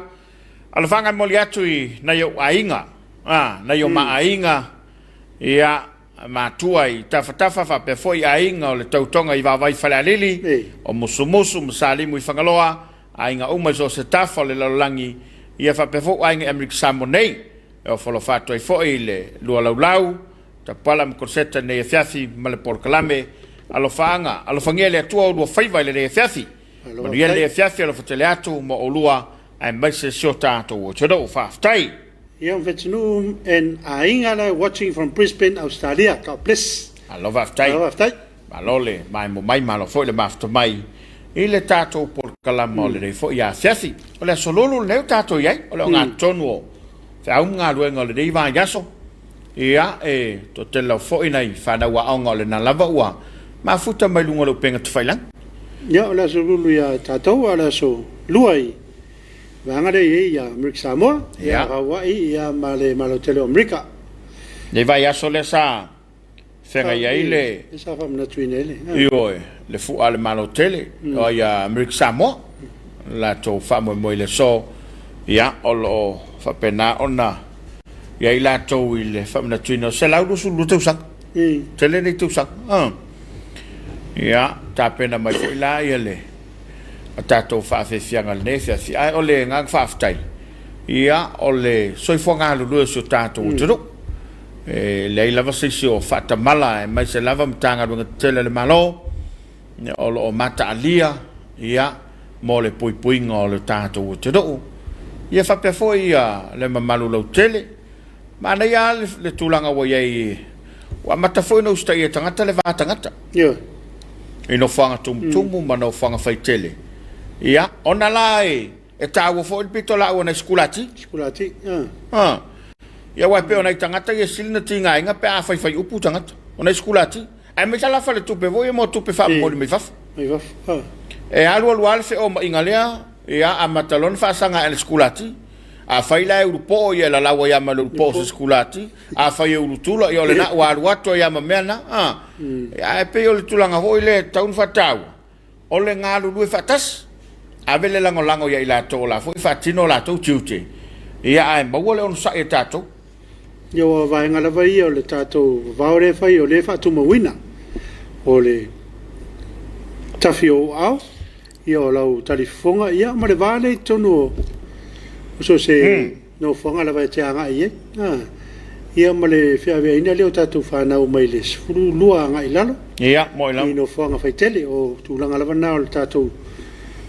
alo fanga mo le atu i na yo ainga na yo ma ainga ya matua i tafatafa fa pe foi ainga o le tautonga I vavai falalili o musumusu musalimu I whangaloa ainga so se tafa o le lalangi ia fa pe foi ainga Emrik Samonei o wholofato I foi le lua laulau Tapuaiga me konseta ne Afiafi ma le porkalame alo whangia le atua o lua whaiva le Afiafi manu ia le Afiafi alo fatele atu mo o lua ai maise sio tātou o tero o whaftai. Ia vetinu en ainga la watching from Brisbane, Australia. God bless. Alo whaftai. Alo whaftai. Malole, mai mo mai malo foi le mafta mai. I le tātou porkalama o le rei foi ia Afiafi. O le asololo leo tātou iai, o le o ngā tonu o. Whiau ngā luenga o le rei vā yaso. Ia to te lau foi nei whanau a aonga o le na lava ua. Ma futa mai lunga lau penga tuwhailang. Ia o le asololo ia tātou a le aso luai. Vangare ia Amerika Samoa, ia Hawaii, ia malo tele Amerika. Le vai aso le sa whenga ia ile. E sa whamna tuine ele. Ioi, le fua le malo tele, o ia Amerika Samoa. La tō whamoe moe le so, ia o whapena ona. Ia I la tō I le whamna tuine o se lauru su lu tausang. Tele nei tausang. Ia, tāpena mai fo ila ia le. A tātou whaafefianga le nefiafi. Ai o le ngang whaaftai. Ia o le soifonga lulua si o tātou uturu. Le lava seisi o whaatamala e mai se lava mtanga runga tele le malo. O mata alia. Ia mo le puipuinga o le tātou uturu. Ia whapefo ia le mamalu lau tele. Mana ia le tūlanga wa iei. Wa matafo ina ustai e tangata le vātangata. Ia. Ino whanga tumutumu mana o whanga whaitele. Ia, ona la e tāua fo il pito la ona skulati. Skulati, Ia waipe ona I tangata ia silina tinga inga pe a whai upu tangata. Ona skulati. Ai me tala whale tupe vo ia mo tupe wha mori mei whaf. Mei whaf, E alu alfe o inga lea, ia a matalon whaasanga ele skulati. A whai la urupo ia la lawa ia ma urupo se skulati. A whai urutula ia le na wa aruato ia ma meana. Ia e pe o le tulanga hoi le taun whatau. O le ngā lulu e whatas. Avele lango ia I la tō la fui whatino la tō tiute. Ia ai maua le onu sa e tātou. Ia wa vaenga la vai o le tātou vaore whai o le whatu mawina. O le tafi o au. Ia o lau talifonga. Ia ma le vale tonu o. So se no fonga la vai te anga I Ia ma le whiawea ina leo tātou whanau mai le sfuru lua anga I lalo. Ia, mo I lau. I no fonga whaitele o tūlanga lava nao le tātou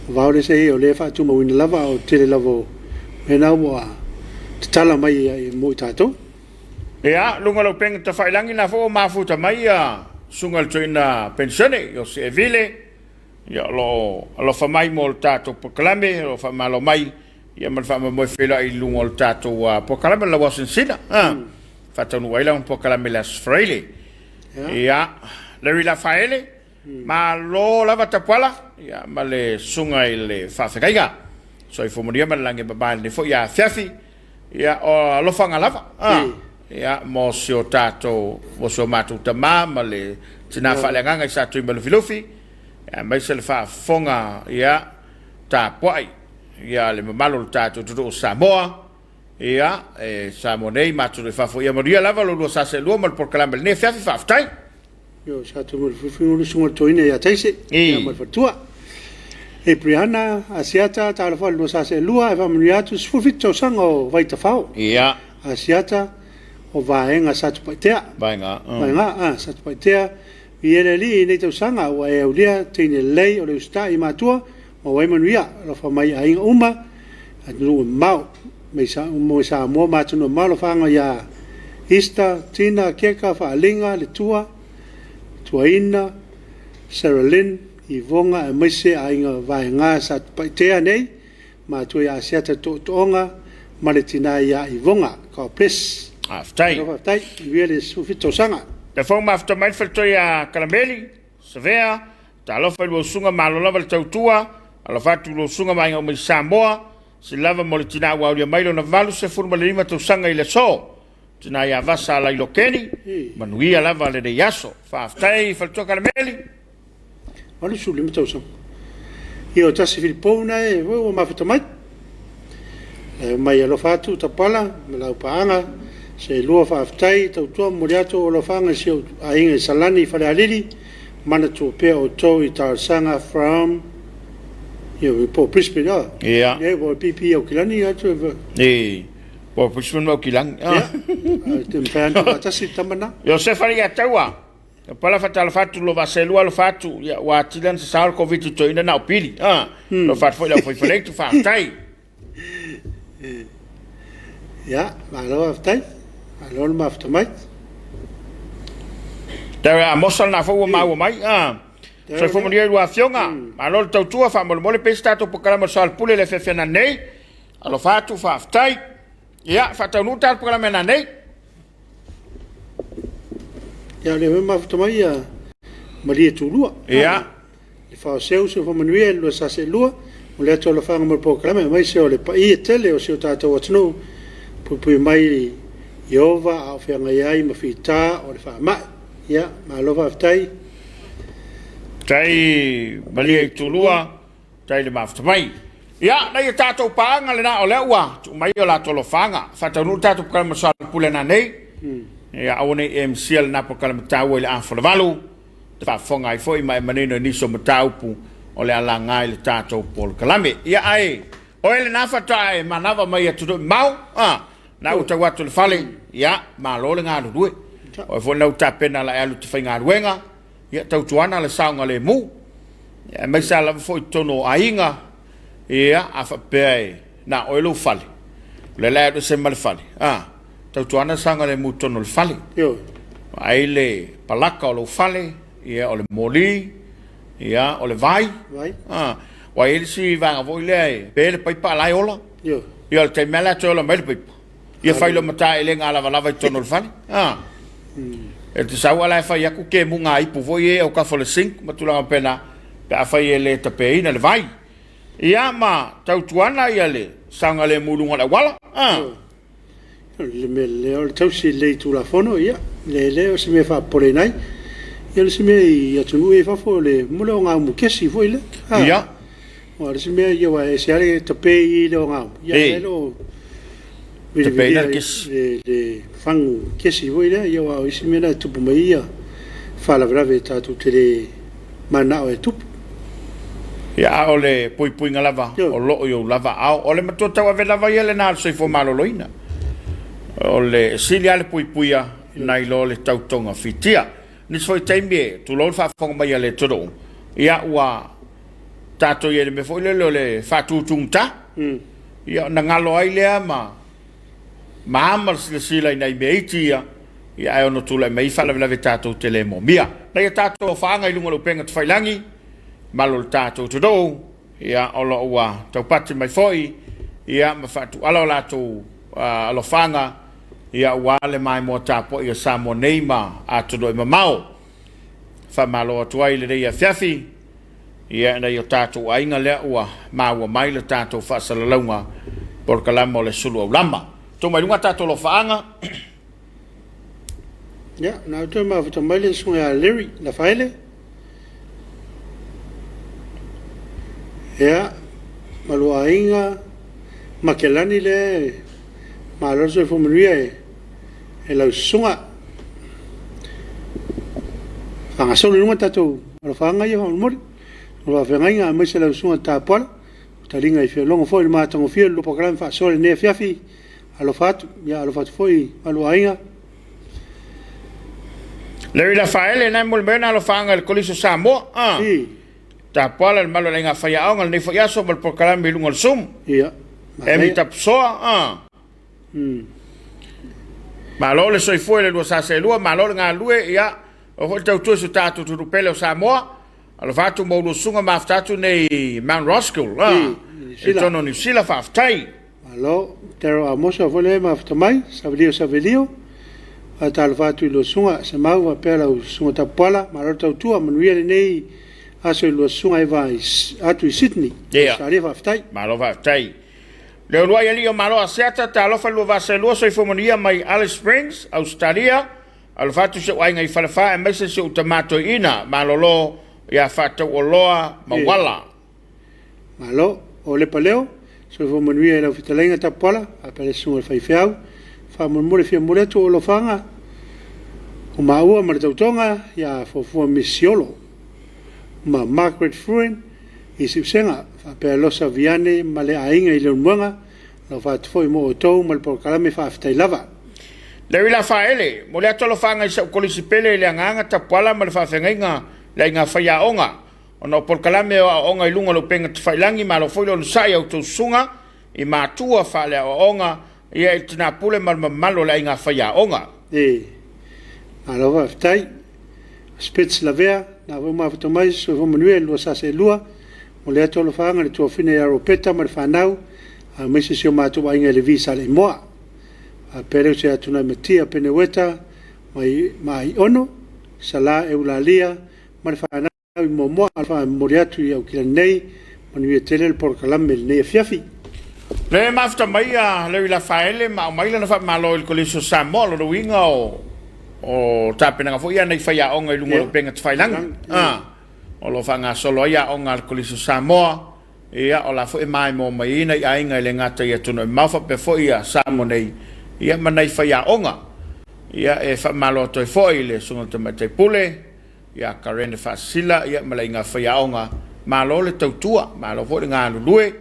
vaore se o le whaatu mawina lava o tele lavo me nau mo a tala mai mo I tātou. Ia, lunga lau penga ta whailangi na fo mafuta mai a sungal toina pensione o se e vile. Ia lo whamai mo le tātou pokalame, lo whamalo mai. Ia man whama moe whila I lunga le tātou pokalame la Washington. Whatanu waila un pokalame la Sfreile. Ia, le wila whaele. Ma lo lava Tapuaiga. Ia, ma le sunga I le whawhekaiga. So I whamuria ma lange babae ne fo ia Afiafi. Ia, o lo whanga lava. Ia, mo si o tātou, mo si o mātou tamā, ma le tina whaelanganga I sātou I malufilufi. Ia, mai se le whafonga, ia, Tapuaiga. Ia, le mamalo le tātou tutu o Samoa. Ia, Samoa nei, mātou le whafo. Ia, maria lava lo lua sase lua, ma le porkalame le ne Afiafi whaftai. Yo satu mo fu sunga toina ya taise ya mo fatua e priana asiata ta la fal no sa se lua e familiatu fu fitto sango vai ta fao ia asiata o vaenga satu paitea vaenga satu paitea viene li nei to sanga o e ulia tine lei o le sta I matua o wai manuia lo fa mai ai uma atu mau me sa mo matu no malo fanga ya ista tina keka fa linga le tua Tuaina, Sarah Lynn, Ivonga, e maise a inga vaenga sa paitea nei, ma tu ia asiata toonga, ma le tina ia Ivonga, ka ples. Aftai. Aftai, really sufito sanga. Te whong mafta mai whalto ia Karameli, Savea, ta alofa I sunga malo lava le tautua, alofatu lo sunga mai o Samoa, si lava mo le tina wauria mailo na valu se furma le lima tausanga I le so. Tina ia vasa la ilokeni, manuia lava le yaso, whaaftai whaltua Karameli. Wale su lima tausang. Io tasi Filipona e o mawhita mai. Mai alo fatu tapala, me lau paanga, se lua whaaftai tau tua moriato o lo whanga si o ainga salani whare aliri mana tu pia o tau I Tarsanga from po Brisbane Yeah. Yeah, po PP o kilani atu po Brisbane o kilang. te mpēana matasi tamana Yo se fari a taua. Pala fatala fatu lo vaselua lo fatu ya wa tilan sa sal covid to ina na opili. Lo fat foi la foi foi tu fa tai. ja malo aftai malo ma aftamai Tera mosal na fo ma mai. Se fo mo dio afionga. Malo tau tua fa mo le pesta to programa sal pule le fefena nei. Alo fatu fa tai. Ya fa tau nu tal programa na nei. ja le ma aftamai ya maria tulua Ya. le fa seu se fo manuel lo sa se lua o le to lo fa mo programa mai se o le pa I tele o se ta to watno pu mai Yova au fia ngai ai mafita o le fa mai ya malo fa aftai Tai bali tulua tai le mafta mai. Ya, na ia tātou paanga le na o le ua, tu mai o la tolo fanga. Whatau tātou kalama sa pule na nei. Ya, awane MCL na po kalama tāua le anfa le walu. Te whafonga I foi mai maneno niso mataupu o le ala ngai le tātou pol kalame. Ya ai, o ele na whatae manawa mai atu mau, na uta watu le fale, ya, ma lo le ngā rurue. O fo nau tapena la alu te whai ngā ruenga. Ya tau tuana le saunga le mu. Ya mai sa la foi tono ainga. Ya afa pe na oilo fale. Le la do se mal fale. Tau tuana saunga le mu tono le fale. yo Ai le palaka o lo fale, ya o le moli, ya o le vai. Wa ele si vanga voi le pe le pai pa lai ola. yo Ya le te mela to la mai pai. Ya fai lo mata ele ngala lava tono le fale. E te sau ala e whai aku ke munga I pu voi e o ka fole sink matulanga pena pe a whai e le tapeina le vai. Ia ma tau tuana ia le sanga le mulunga le wala. le me le o tau si le tu la fono ya le o se me fa pole nai ya le se me ya tu e fa fo le mo le nga mu kesi foi le Ia. o le se me ya wa e se ale tape I le nga ya le lo Tapeina le kesi. le fang kesi foi le ya wa se me na tu pu mai ya fa la brave ta tu te le mana o e tu Ia o le pui pui lava. O lo yo lava au. O le mato tau ave lava ia le nal soi fo malo loina. O le silia le pui puia nai lo le tau tonga fitia. Nis foi taimie tu lo fa fonga mai le todo. Ia ua tato ia le me foi le lo le fa tu tungta. Ia na ngalo ai le ma. Maamal le sila nai meitia. Ia ai ono tu le mei fa la tato te le mo mia. Na ia tato fa nga I lunga lo penga te failangi. Malo le tātou te dou, ia olo ua tau pati mai foi, ia mawhatu ala o lātou alofanga, ia ua le mai mua tāpo ia Samoa neima a todo I mamao. Whamalo atuai le rei Afiafi, ia na i o tātou ainga lea ua maua mai le tātou whaasalaunga por kalama o le Suluaulama. Tō mai runga tātou lo whaanga. ya na tu ma futa mai le sunga Larry la faile ya malua inga makelani le malo se fo mria e la sunga fanga solo lunga tatu lo fanga ia mo lo fa nga mai se la sunga ta pola talinga I fe longo foi ma tango fio lo programa fa solo ne fiafi alo fatu ya alo fatu foi malua inga Larry Rafael na mo bena lo fanga el Coliseo Samoa. Ta pala el malo lenga faya au ngal ne faya so bal por kalam bilung al sum. Ia. Emi tap soa Malo le soi foi le lo sa se lua malo nga lue ia o hol tau tu su tatu tu pele o Samoa. Alo fatu mo lo sunga maftatu nei Mount Roskill. E tono ni sila faftai. Malo tero amosa vole maftamai savelio. Ata al fatu lo sunga se mau va pela o sunga tapala malo tau tua manuia nei aso lo sunga e vai atu I Sydney. Sari faftai. Malo faftai. Le lua ia malo acerta ta lo fa lo va se lo so fomonia mai Alice Springs, Australia. Al fatu se wai ngai falafa e mese se tomato ina malolo ia fatu o loa mawala. Malo o le paleo so fomonia la fitalenga tapala a pele sunga fai fiau. fa mo fia mo le to lo fanga o maua ma le tautonga ia fofua misiolo ma Margaret Fruin i siusenga fa pe losa viane ma le ainga i le muanga no fa foi mo to ma le porkalame fa aftai lava le wila faele mo le tolo fanga sa kolisi pele le nganga tapala ma le fa fenga le nga faya onga ono porkalame onga i lunga lo penga tfailangi ma lo foi lo sai auto sunga i matua fa le onga ia i tina pule ma malo le nga faya onga alo va aftai spits la vea na vo ma foto mai so vo manuel lo sa se lua mo le tolo fanga le to fine ya ropeta ma fa nau a me se ma to inga le visa le moa a pere se atuna metia peneweta mai ono sala eulalia ma fa nau mo mo alfa moriatu ya ukilanei manu tele por kalamel ne Afiafi le mafta mai le la faele ma mai le fa malo il coliseo Samoa lo winga o tapena nga foi nei fai onga i lungo penga tfailang o lo fanga solo ia onga al coliseo Samoa ia o la foi mai mo mai nei ainga le ngata ia tuno mafa pe foi ia Samoa nei ia manai fai onga ia e fa malo to foi le sunga te mate pule ia karene fa sila ia malinga fai onga malo le tautua malo foi nga lue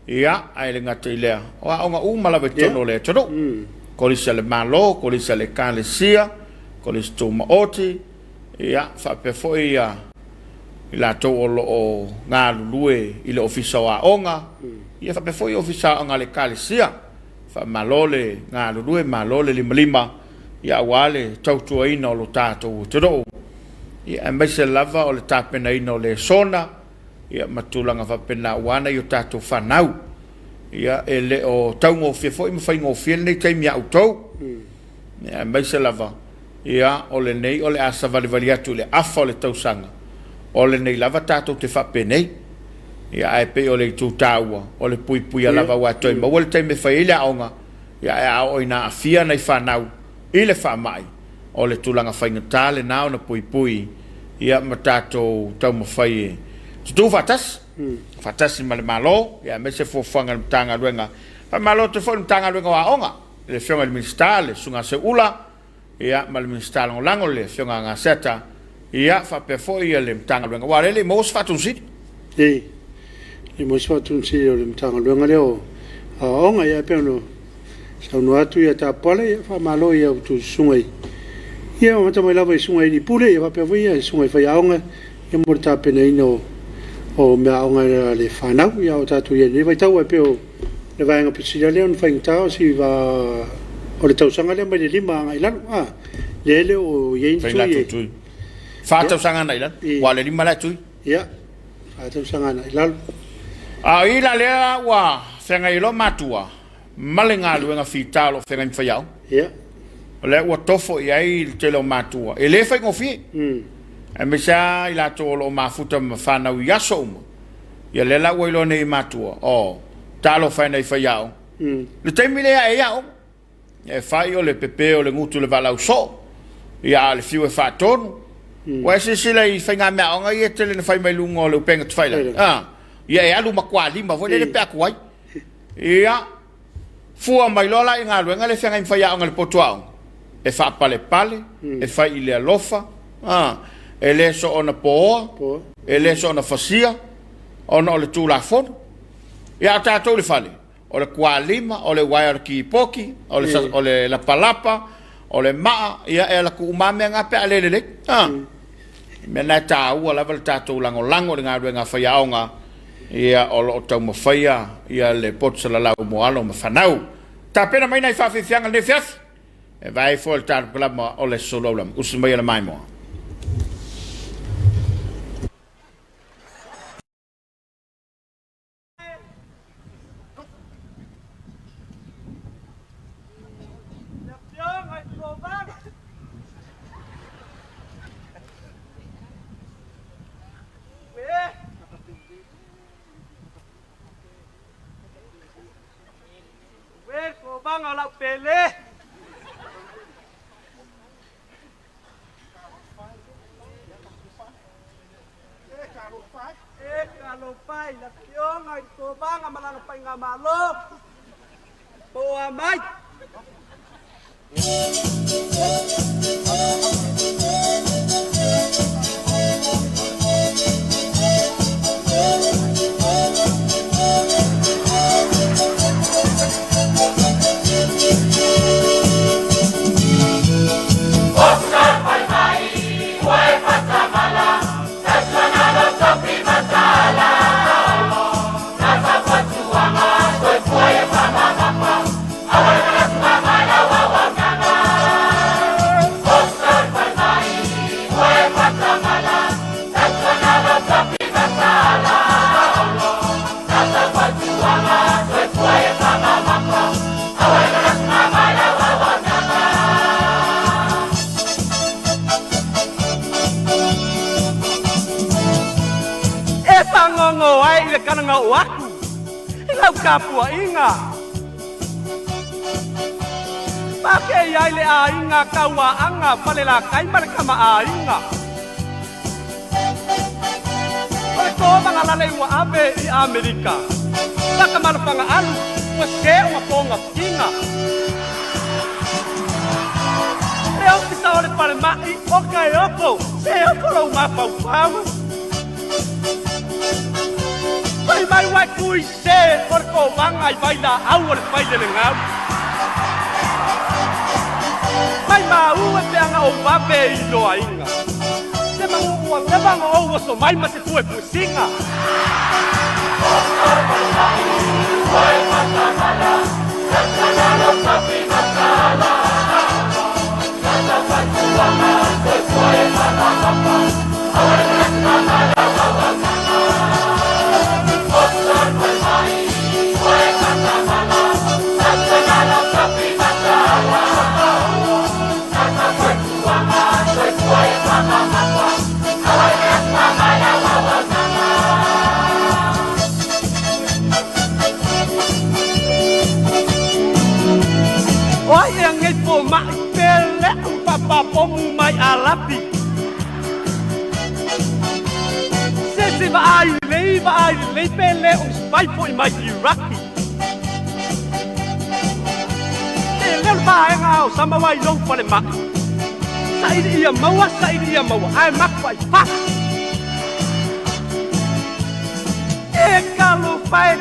ia ai le ngata ile o onga mala vetono le tono coliseo le malo coliseo le kalesia kolis toma oti ia fa pe foi ia ila to o nga lue ile ofisa wa onga ia fa pe foi ofisa nga le kalesia fa malole nga lue malole lima ia wale tautua ina lo tato todo ia mbese lava o le tapena ina le sona ia matulanga fa pena wana yo tato fanau ia ele o taungo fe foi me fai ngo fiel nei kai mi auto ia mbese lava ia ole nei ole asa vali atu le afa le tausanga ole nei lava tato te fa penei ia ai pe ole tu taua ole pui lava wa toi ma wol te me fa ile aonga ia a oina afia nei fa nau ile fa mai ole tulanga fa ngtale na ona pui ia matato tau ma fai tu fatas mal malo ia me se fo fanga tanga luenga fa malo te fo tanga luenga wa onga le fiona il ministale sunga se ula ia mal ministal on lango le fiona nga seta ia fa pe fo ia le tanga luenga wa le mos fa tunsi le mos fa tunsi le tanga luenga le o onga ia pe no sa no atu ia ta pole fa malo ia tu sungai ia o ta mai lava sungai di pule ia fa pe ia sungai fa ia onga ia mo ta pe nei no o me onga le fanau ia o ta tu ia ni vai tau pe o le vai nga pisila le on fa ngta si va o le tausanga le mai lima ngai lan le o yen tu fa tausanga nai lan wa le lima la tu ia fa tausanga nai lan ila le wa fenga ilo matua malenga luenga fitalo fenga mfayao ia le wa tofo ia il telo matua ele fa ngofi e me sa ila to lo mafuta mfana yaso ia le la welo nei matua talo fa nei fayao le temile ia e fai o le pepe o le ngutu le vala uso ia le fiu e fa tonu wa se sila i fainga me onga ia tele na fai mai lungo le penga tfaila ia e alu makwa lima vo le pe akwai ia fua mai lola i ngalo ngale fenga i fai onga le potuao e fa pale e fai ile alofa e le so ona po e le so ona fasia ona le tula fon ia tato le fale o le kualima o le wire ki poki o le la palapa o le maa ia e la kumame nga pe alele me na ta u la vel tato lango le nga fa yaonga ia o lo tau mafaya ia le potsala la mo alo ma fanau ta pena mai na fa fianga le fiaf e vai fo il tar plama o le Suluaulama usmai le mai mo bang ala pele kalau pai la piong ai to bang amalang pai ngamalo po amai Ngongo ai le kana nga waku ila kapua inga pake ai le ainga kawa anga palela kai markama ainga ko banga la le wa ave I Amerika la kamar panga alu wa ke wa ponga kinga eu pisa ore para mai okay oko se oko lo ma pau Mai wai kui se por ko bangai vai da awar vai de ngau Mai ma u te anga o babe I lo ainga Se ma u le bang o so mai ma se tu e pusinga Vai mata mala Sakana lo papi matala Kata patua ma Koi koi mama papa Awar kata mala wawa Oi yang itu mak pelek papa pomu mai alapi. Sesi ba ai pelek spy foi mai Iraqi. Ele vai ngau sama wai long pale mak. Sai dia mau ai mak vai pa.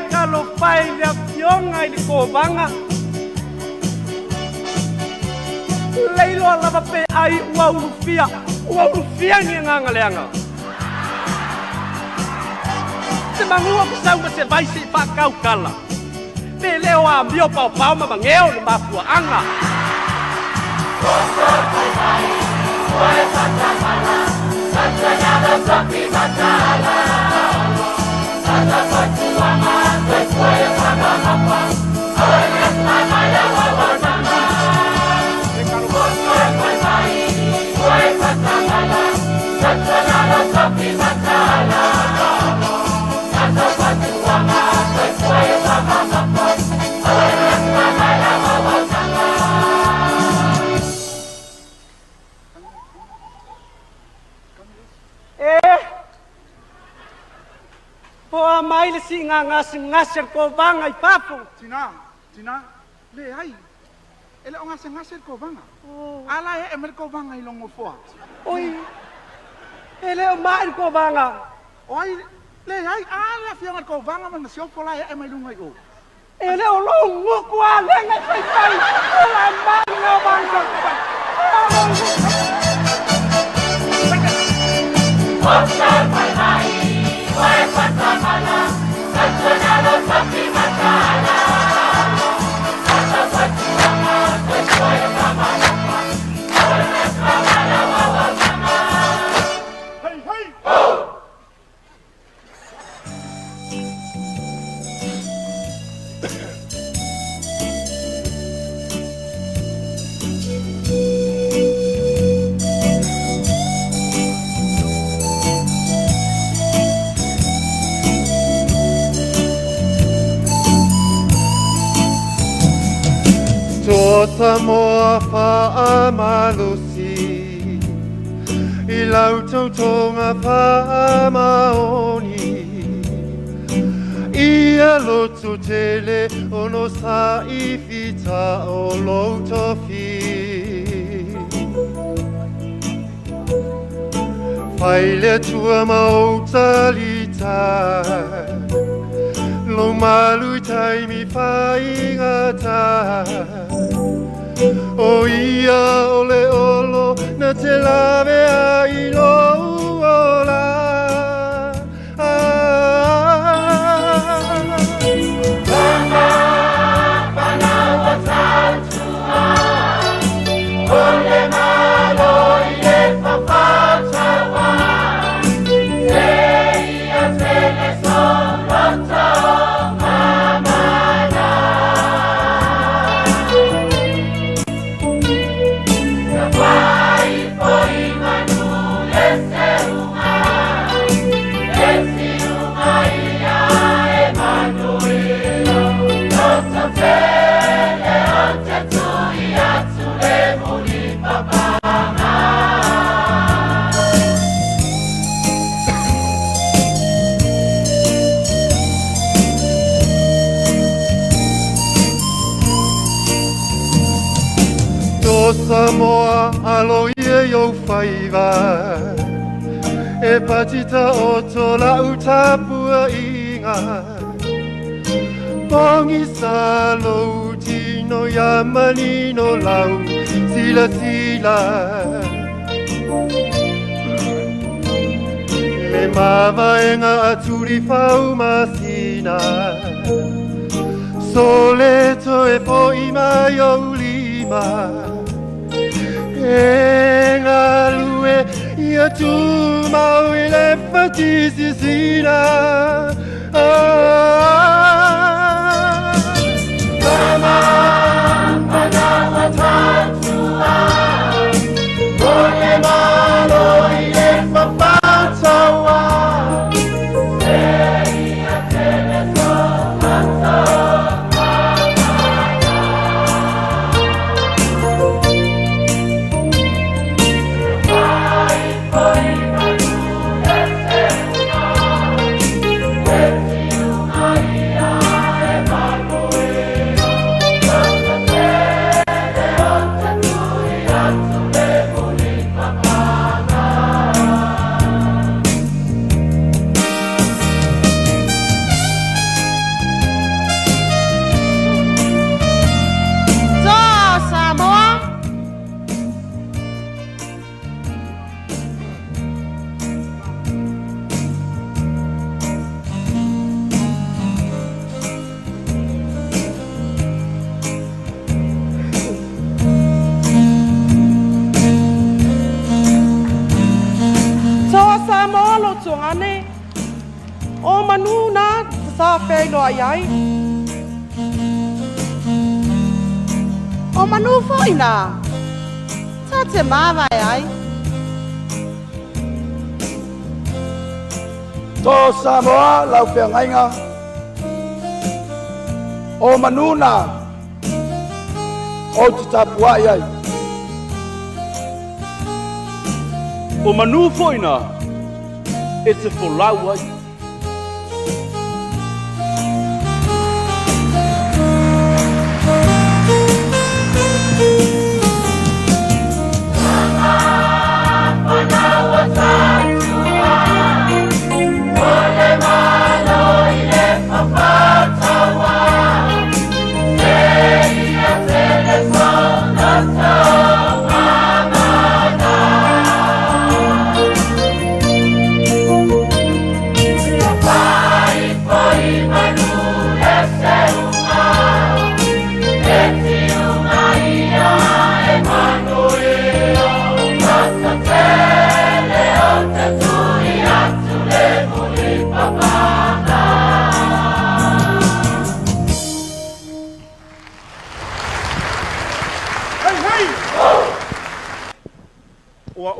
Kalau pai dia piong ai di kobanga. Leilo lava pe ai ua urufia ni ngangaleanga. Se mangua kusau ma se vai se pa kau kala. Pe leo a mio pau ma mangeo le mafua anga. Poa mai le si ngasir ko banga I papu. Tina, le ai. Ele o ngasir ko banga. Ala e emer ko banga I longo foa. Oi. Ele o mai ko banga. Oi, le ai ala fianga ko banga man sio pola e mai lungai o. Ele o longo ko ale ngai pai. Ala banga banga. Oscar pai mai. Vai patamala, sancionalo sapi matala. Asa patuama, después mama mama. Ahora mala wawa mama. Hey hey. Oh. Samoa whaamalusi I lautonga whaamaoni Ia lotu tele ono sa I whita o loto fi Whai le tua mauta lita Lo malu tai mi whai ngata O ia ole olo na te lawe ai lo ola Samoa alo ye yo whaiva E patita o tola utapua inga Pongi salo tino yamani no lau Sila sila Le mava enga aturi fau masina Soleto e po ima yo lima Enga lue ia tu mau ele fatisi sina Mama pada watatua Ole malo ile papatawa Seria teleso matawa O manuna sa whaelo ai O manu whaina Sa te mawai ai To Samoa lau whiangainga O manuna O te tapuaiga ai O manu whaina E te wholau ai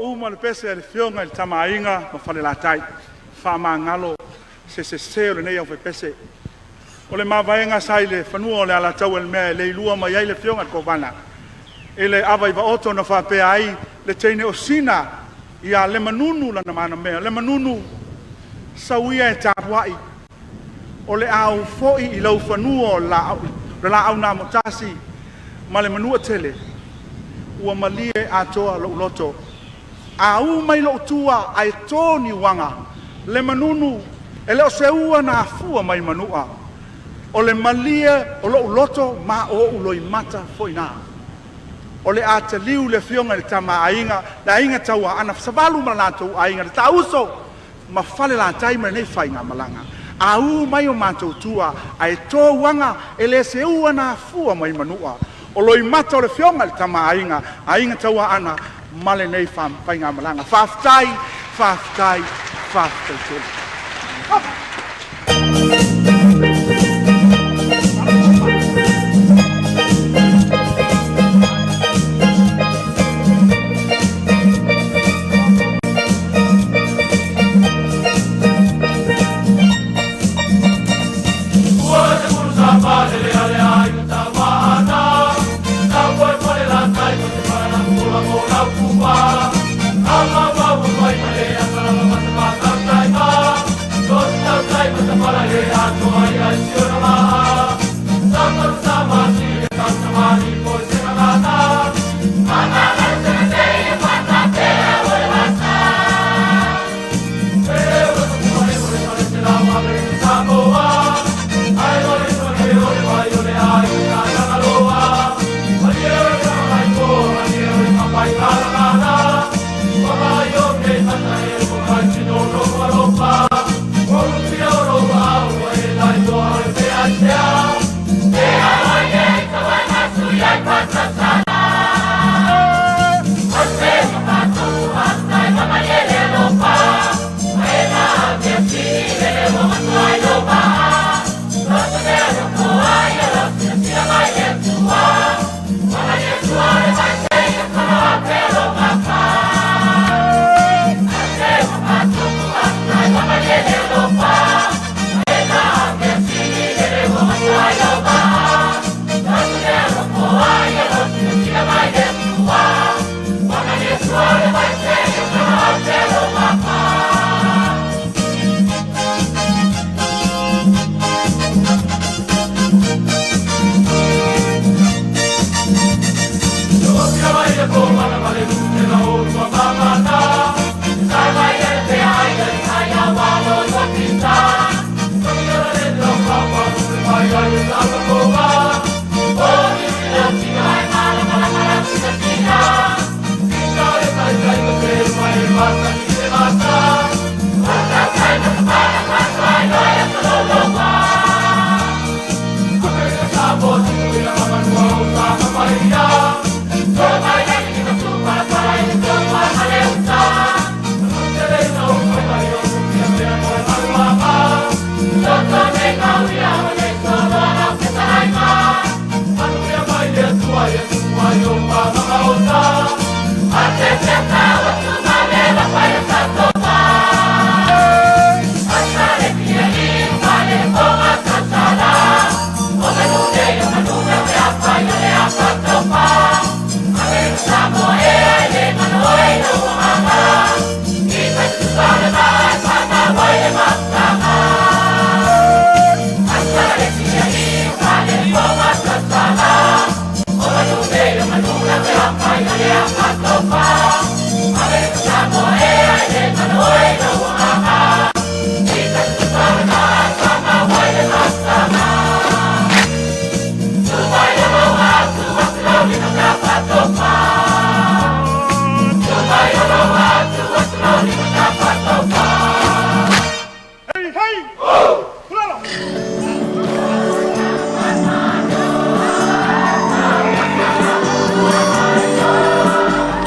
Uma le pese le fionga le tamainga ma fale la tai fa mangalo se o le nei o pese o le mavaenga sai le fanua o le ala tau el me le ilua mai ai le fionga ko vana ele ava iva oto na fa pe ai le teine o sina ia le manunu la na mana me le manunu sauia e Tapuai o le au foi i lau fanua la au na motasi ma le manua tele ua malie atoa lo loto au mai lo tua ai toni wanga le manunu ele o se ua na fua mai manua o le malia o lo loto ma o uloi mata foina o le ata liu le fionga le tama ainga la inga taua ana sabalu malato ainga le tauso ma fale la taima nei fainga malanga au mai o mato tua ai to wanga ele se ua na fua mai manua o loi mata o le fionga le tama ainga taua ana male nei fam fainga malanga faftai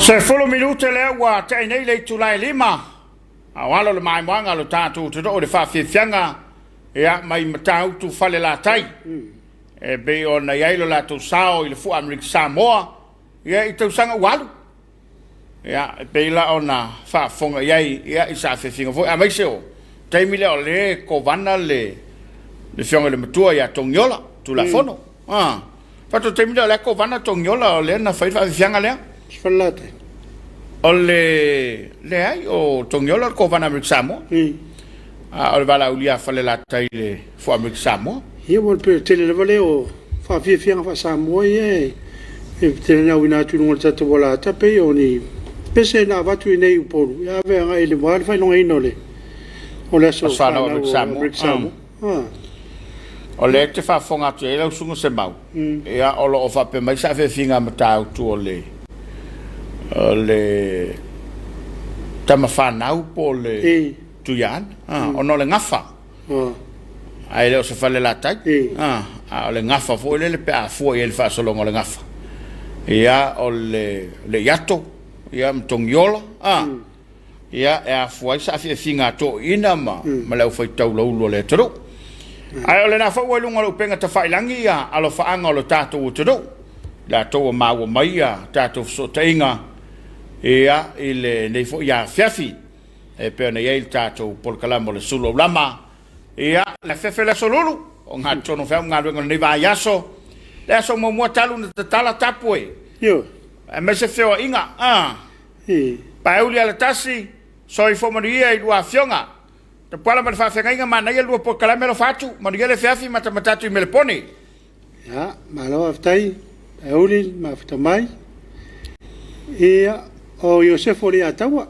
Se folo minute le ua te nei le tulai lima. Awalo le mai mwanga lo tatu te do le fa fianga ya mai matau tu fale la tai. E be ona yailo la tu sao ile fu America Samoa. Ya i tu sanga walu. Ya be la ona fa fonga yai ya isa fianga fo amaiseo. Te mi le ko vana le fianga le matua ya tongyola tu la fono. Pato te mi le ko vana tongyola le na fa fianga le. Sfallate. Ole le ai o tongiola ko vana America Samoa. Ole vala ulia fale la tai le fu America Samoa. Ia mo pe tele le vale o fa fianga fa Samoa e te na wina tu no tata wala ta pe o ni pese na watu nei upolu ya ve nga ile wal fa no ino le o le so fa no Samoa o le te fa fonga tu ele sungu se mau ya o lo fa pe mai sa fe finga mata tu o le tama fa nau po le tu yan o no le ngafa ai le se fa le la tai o le ngafa fo le pe a fo ele fa solo le ngafa ya o le yato ya mtongiola ya e a fo sa fe finga to ina ma le fa tau lo le tro ai ole na fa wo lunga lo penga ta fa ilangi ya alo fa anga lo tato o tro la to ma wo mai ya tato so tainga ia ile nei fo ya Afiafi e pe na il tato por kalamo le Suluaulama ia la fefe la solulu o nga tono fa nga ngo nei va yaso la so mo talu na tala tapue yo e me se feo inga pa uli ala tasi so i fo maria i lua fionga te pala ma fa fenga ma na ia lua por kalamo lo fatu ma ia le Afiafi mata matatu i me le pone ya malo aftai e uli ma fta mai ia o Iosefo le atawa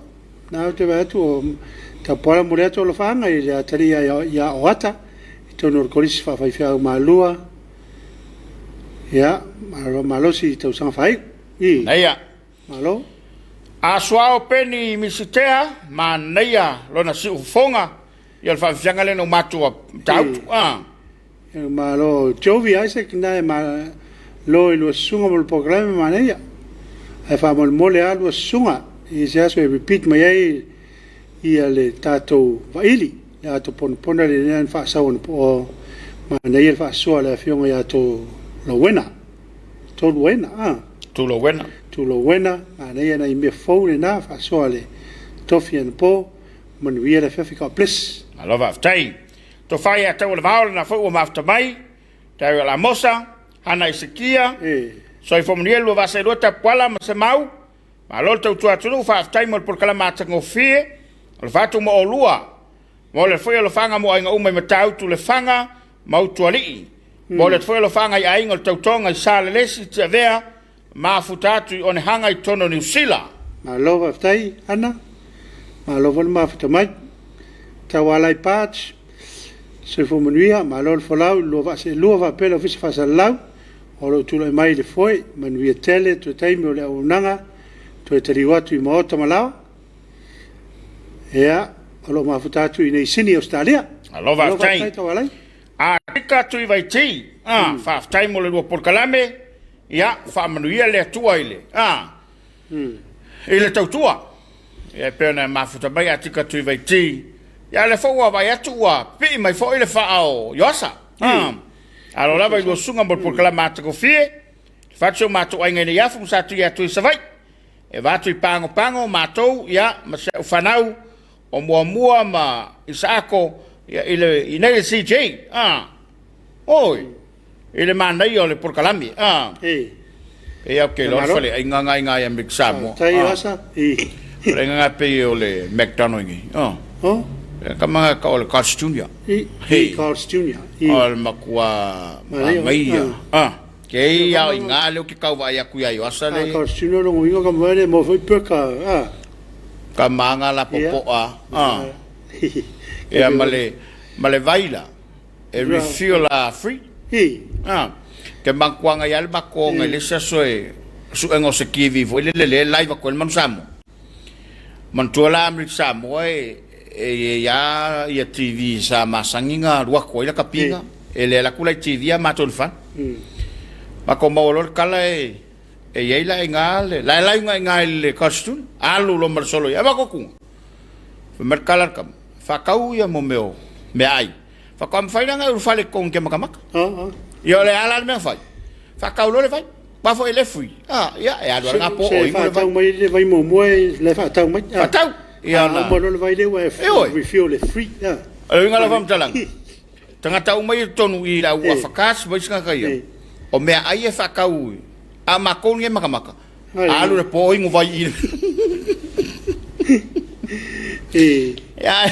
na te va tu ta pala mo le to lo fanga i le ataria ya oata to no kolis fa fa malua ya malo si to sang fai ia malo a swao peni misitea ma naia lo na si fonga ia fa fianga le no matua tau malo jovi Isaac na ma lo sunga mo programa ma naia e fa mole alu sunga i se aso e repeat mai ai ia le tato vaili ia to pona le nan fa saun po ma nei fa so le fionga ia to lo buena to buena ma nei na i me phone na fa so le tofian po man via le fefika plus I love aftai to fai ata o le vaol na fo ma afta mai ta la mosa ana isikia so i fomnielo va se rota pala ma se mau ma lo tu tu fa aftai mo por kala mata ngo fie o fatu mo olua mo le foi lo fanga mo inga uma me tau tu le fanga mau tu ali mo le foi lo fanga ia inga tau tonga i sale lesi te vea ma futatu on hanga i tono ni sila ma lo aftai ana ma lo vol ma afta mai ta wala i patch se fomnia ma lo folau lo va se lo va pelo fis fa salau o lo tu le mai le foi man via tele tu taimi o le unanga tu e tari watu i maota malao ea o lo mafutatu i nei sini Australia alo va tai a tika tu i vai ti fa tai mo le lo por kalame ya fa manuia le tua ile ile tautua e pena mafuta bai a tika tu i vai ti ya le fo vai atua pi mai fo ile fa ao yosa alo lava i lo sunga mo por kalama ta ko fie faccio mato ai ngai ya fu sa tu ya tu savai e va tu pango mato ya ma se fanau o mua ma isako ya ile inele CJ oi ile manda io le por kalami e okay lo fale ai nga ya mixamo tai asa le nga pe o le McDonald's kama ka o le costume costume o makua mai ke ia inga le ki ka vai aku ia asa le costume lo ngo ka mane mo foi peka ka manga la popoa e male vaila e refill la free ke bankwanga ya le bakonga le sasoe su engo se kivi vo le live ko man samo man tola amri samo ya TV sa masanginga rua ko ila kapinga ele la kula TV ma tolfa ma ko molor kala e ila ngale la ngale costume alu lo mar solo ya ba ko ku mer kala kam fa kau ya mo meo me ai fa kam fa nga fale kon ke makamak yo le ala me fa kau lo le fa ba fo ele fui ya e adu nga po o fa tau mai le vai mo mo le fa tau mai fa tau ya na mo lo vai le we refill le free ya e nga la fam talang tanga tau mai tonu i la wa fakas ba ska ka ya o me ai e fa kau a ma kon nge makamaka alu le po ingu vai i ya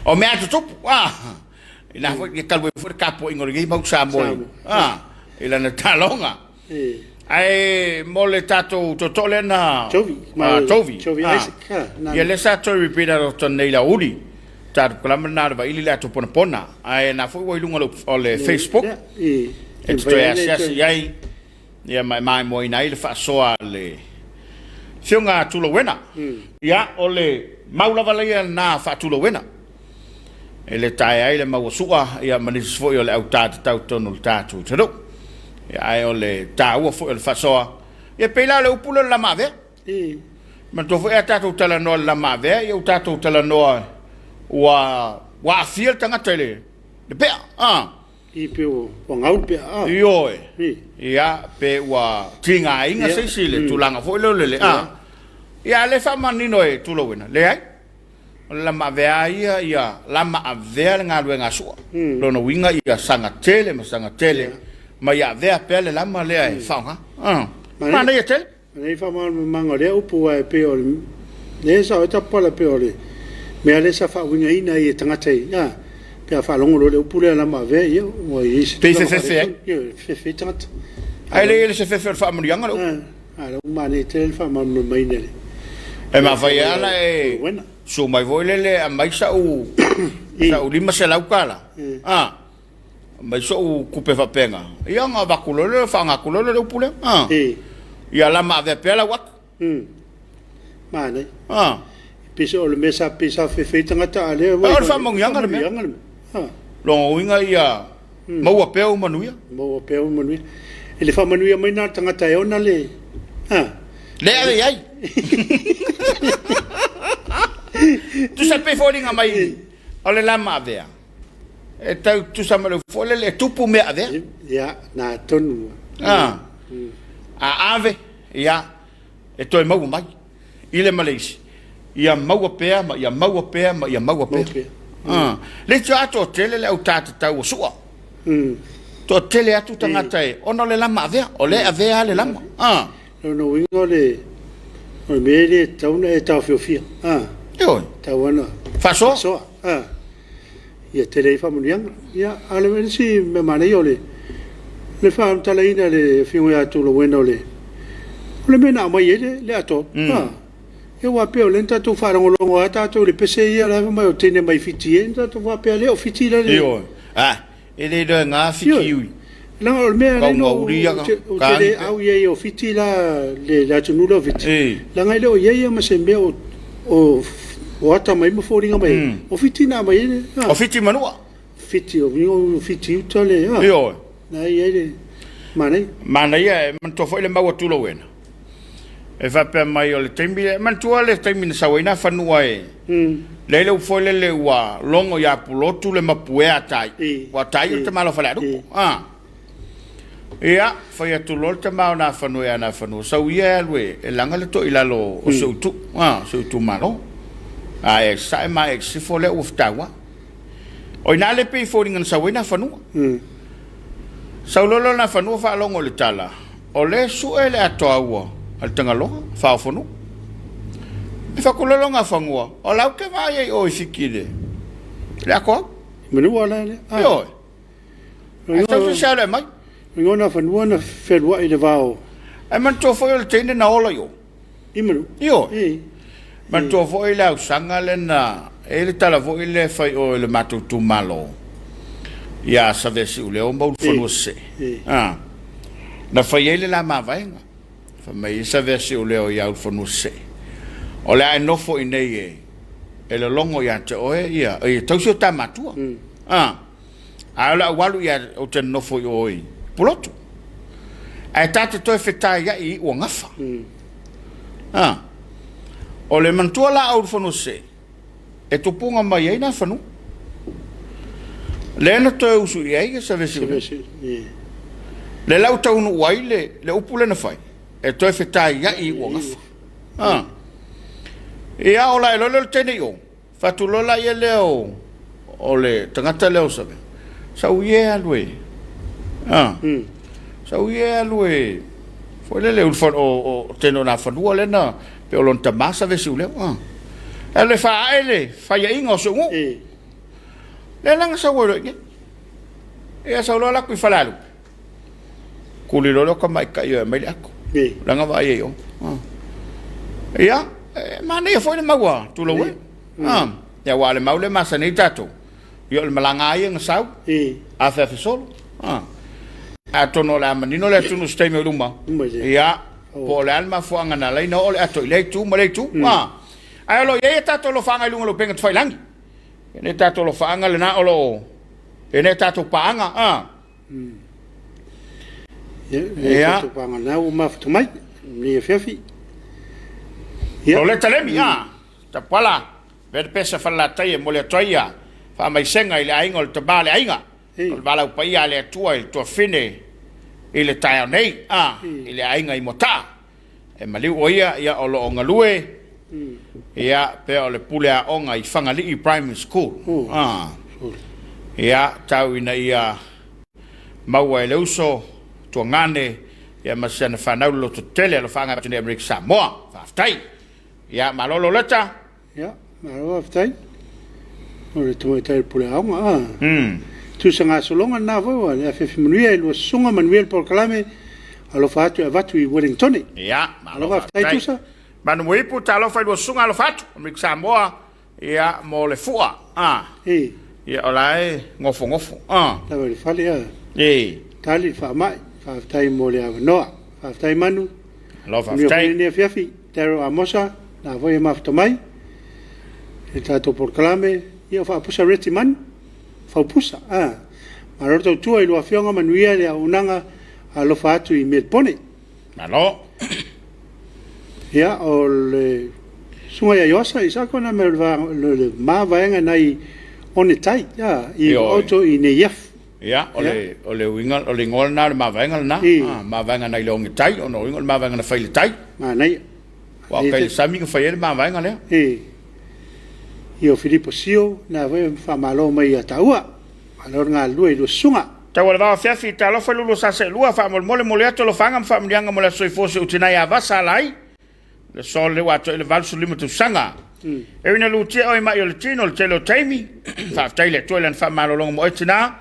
o me atu tup ina fo ke kalwe fo kapo ingo nge ba sa mo ila na talonga ai mole tato totole na Tovi ia le sa toi repeat out nei la uli tar klamana va ili la to pona ai na foi wai lunga le Facebook e to ya ai ia mai mo ina ile fa soa le fiunga tulo wena ia ole maula valia na fa tulo wena ele tai ai le mawasua ia manis foi ole au tau tonu tatu tado ia ai ole tau foi le fa soa ia pela le upulo la mave ma to foi tatu tala no la mave ia tatu tala no wa fiel tanga tele de pe i pe o ngau pe yo ia pe wa tinga inga se sile tulanga foi le ia le fa manino e tulo wena le ai la ma vea ia la ma vea nga luenga so lo no winga ia sanga tele ma ia vea pele la ma le ai fa ma na ia tele nei fa ma manga le upu e pe o le sa ta pala pe o le me le sa fa winga ina i tanga te ya pe fa longo le upu le la ma vea ia o i pe fe tanga ai le se fe fa ma yanga lo ala ma ne tele fa ma mai ne e ma vai ala e so mai voile a mai sa u lima se lau kala mai so u kupe fa penga ia nga vakulole fa nga kulole le pule ia la ma ve pela wat ma ne piso le mesa pisa fe tanga ta le wa fa mong yanga le lo winga ia mo apeu manuia ele fa manuia mai na tanga ta ona le le ai tu sape folinga mai ole la ma vea e tu sa me fole le tupu me ave ya na tonu a ave ya e to mau mai ile malesi ia mau pea le chato tele le utata tau sua to tele atu tangata e ono le la ma vea ole ave le lama no wingo le o mele tauna e tau fiofia yo tawana faso ia tele fa muniang ia ale me si me mane yo le fa talaina le fiunga ya tu lo bueno le mena mai le ato e wa pe o lenta tu fa ngolo ata tu le pese ia la mai o tene mai fiti enta tu va pe le o fiti le yo ele do nga fiti la o me no tele au ye o fiti la tu nulo fiti la ngai le o ye ma se me o ata mai mo foringa mai o fiti na mai o fiti manua fiti o vingo fiti utale yo na ye mana ia man to foi le mau tu lo wena e va pe mai o le tembi man tu le tembi sa wena fanua le le foi le wa longo ya pulotu le mapue atai wa tai te malo fala ia foi tu lo te mau na fanua sa ia le e langa le to ilalo o so tu malo e sai mai si fo le uftawa o ina le pe foi ngan sa wena fanua sa lolo na fanua fa longo le tala o le su ele atoa al tangalo fa fonu e fa kulolo nga fangua o lau ke vai o fikile le ako menu wala le yo asa tu sale mai ngona fanua na felwa ile vao e man to foi le tende na ola yo imenu yo man to foi la usanga le na ele tala foi le fai o le matutu malo ya sa vesi o le o mbau fonu se na fai ele la mavaenga fa mai sa vesi o le o ya fonu se o le ai no fo inei e le longo ya te o ia e tausi o tamatua a la walu ya o te no fo oi pulotu ai tate to fetai ya i o ngafa o le mantua la au fonu se e tupunga mai ai na fanu le na to usu ia sa vesi le lau tau nu waile le upule na fai e to fetai ya i o ngafa ia ola lo le tene yo fatu lola ye leo ole tangata leo sabe sa uye alwe sa uye alwe foi le ulfon o teno na fanu le na pe o lon tamasa vesi le ele fa ya ingo so le langa sa wo e sa lola ku falalu kuli lo ka mai ka yo mai ako e langa va yo ia mana ia foi le maua tu lo we ya wale maule masani tato yo le malanga ia ngasau e Afiafi solo atono la manino le tunu stay me luma ia po le alma fuanga na le no le ato le tu ai lo ye tato lo fanga lunga lo penga tfai langi ene tato lo fanga le na olo ene tato paanga ya tato paanga na o maftu mai ni Afiafi lo le talemi tapala ver pesa falla tai mo le toia fa mai senga ile ainga le tabale ainga o bala pa ia le tua il to fine ile tai nei ile ainga i mota e mali oia ia o lo ngalue ia pe o le pule a onga i fangali i primary school ia tau ina ia maua ele uso to ngane ia masana fanau lo to tele lo fanga pa Missionary Samoa faftai ia malolo leta ia malolo faftai o le tui tai pule a onga tu sanga solonga na vo le Afiafi manuia lo sunga manuel por kalame alo fatu e vatu i Wellington ia malolo faftai tu sa manu mo ipu talo fai lo sunga lo fatu Missionary Samoa ia mo le fua ia olai ngofo la le fale tali fa mai fa tai mo le no fa tai manu lo fa tai ni Afiafi tero amosa na vo e mafto mai e tato por kalame ia fa pusa reti man fa pusa maroto tu ai lo afionga manuia le unanga alo fatu i melpone malo ia o le sunga ia yosa isa kona me le ma vaenga nai one tai ia i auto i ne yef ia o le winga o le ngol na ma vaenga na ma vaenga nai lo ngi tai o no ngol ma vaenga na faile tai ma nai wa kai sami fa ele ma vaenga le io Filippo Sio na ve fa malo mai ataua alor nga lui lo sunga ta wala va Afiafi ta lo fa lu sa se lu fa mole mole ato lo fanga fa mlianga mole so ifose utina ya vasa lai le sol le wato le valso limito sanga e ina lu tie o mai le tino le telo taimi fa taile to le fa malo long mo utina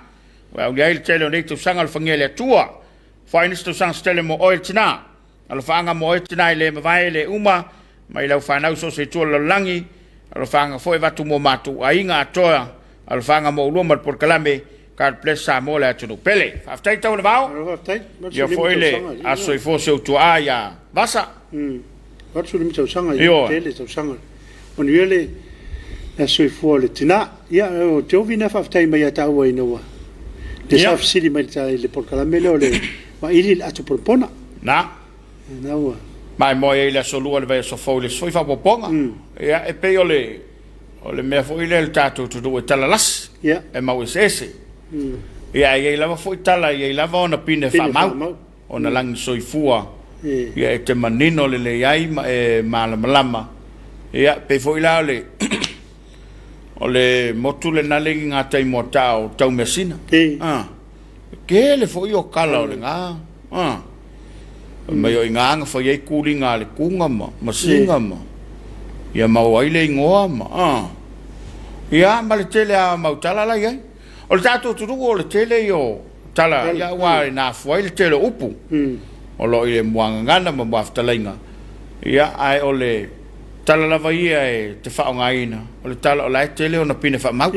wa ya le telo ne to sanga le fangele tua fa ina sto sang stelle mo utina al fanga mo utina le vai le uma mai la fa na so se to lo langi al fanga foi vatu mo matu ainga atoa al fanga mo lo mal por kalame kar plesa mo la tuno pele fa tai tau va ya foi le aso i fosse o tua ya vasa wat su limito sanga i tele so sanga on viele aso i fo le tina ya o te ovina fa tai mai ata o ino le saf sili mai tai le por kalame le ma ili ato por pona na wa mai mo ile so lu le so fo le so fa poponga ya e pe ole me foi le tato tu do talalas e ma ese ia ia lava foi tala ia lava ona pine fa mau ona lang soifua ia e te manino le ai malama ia pe foi la ole motule na le nga tai motao tau mesina ke le foi o kala ole nga me yo nga foi ai kulinga le kunga ma singa ma ia ma wai le ngoa ma ia ma le tele a mautala la ia o le tato tu o le tele yo tala ya wa na foi le tele upu o lo ile muanga ngana ma bafta lenga ya ai o le tala la vai e te fa ngaina o le tala o la tele o na pine fa mau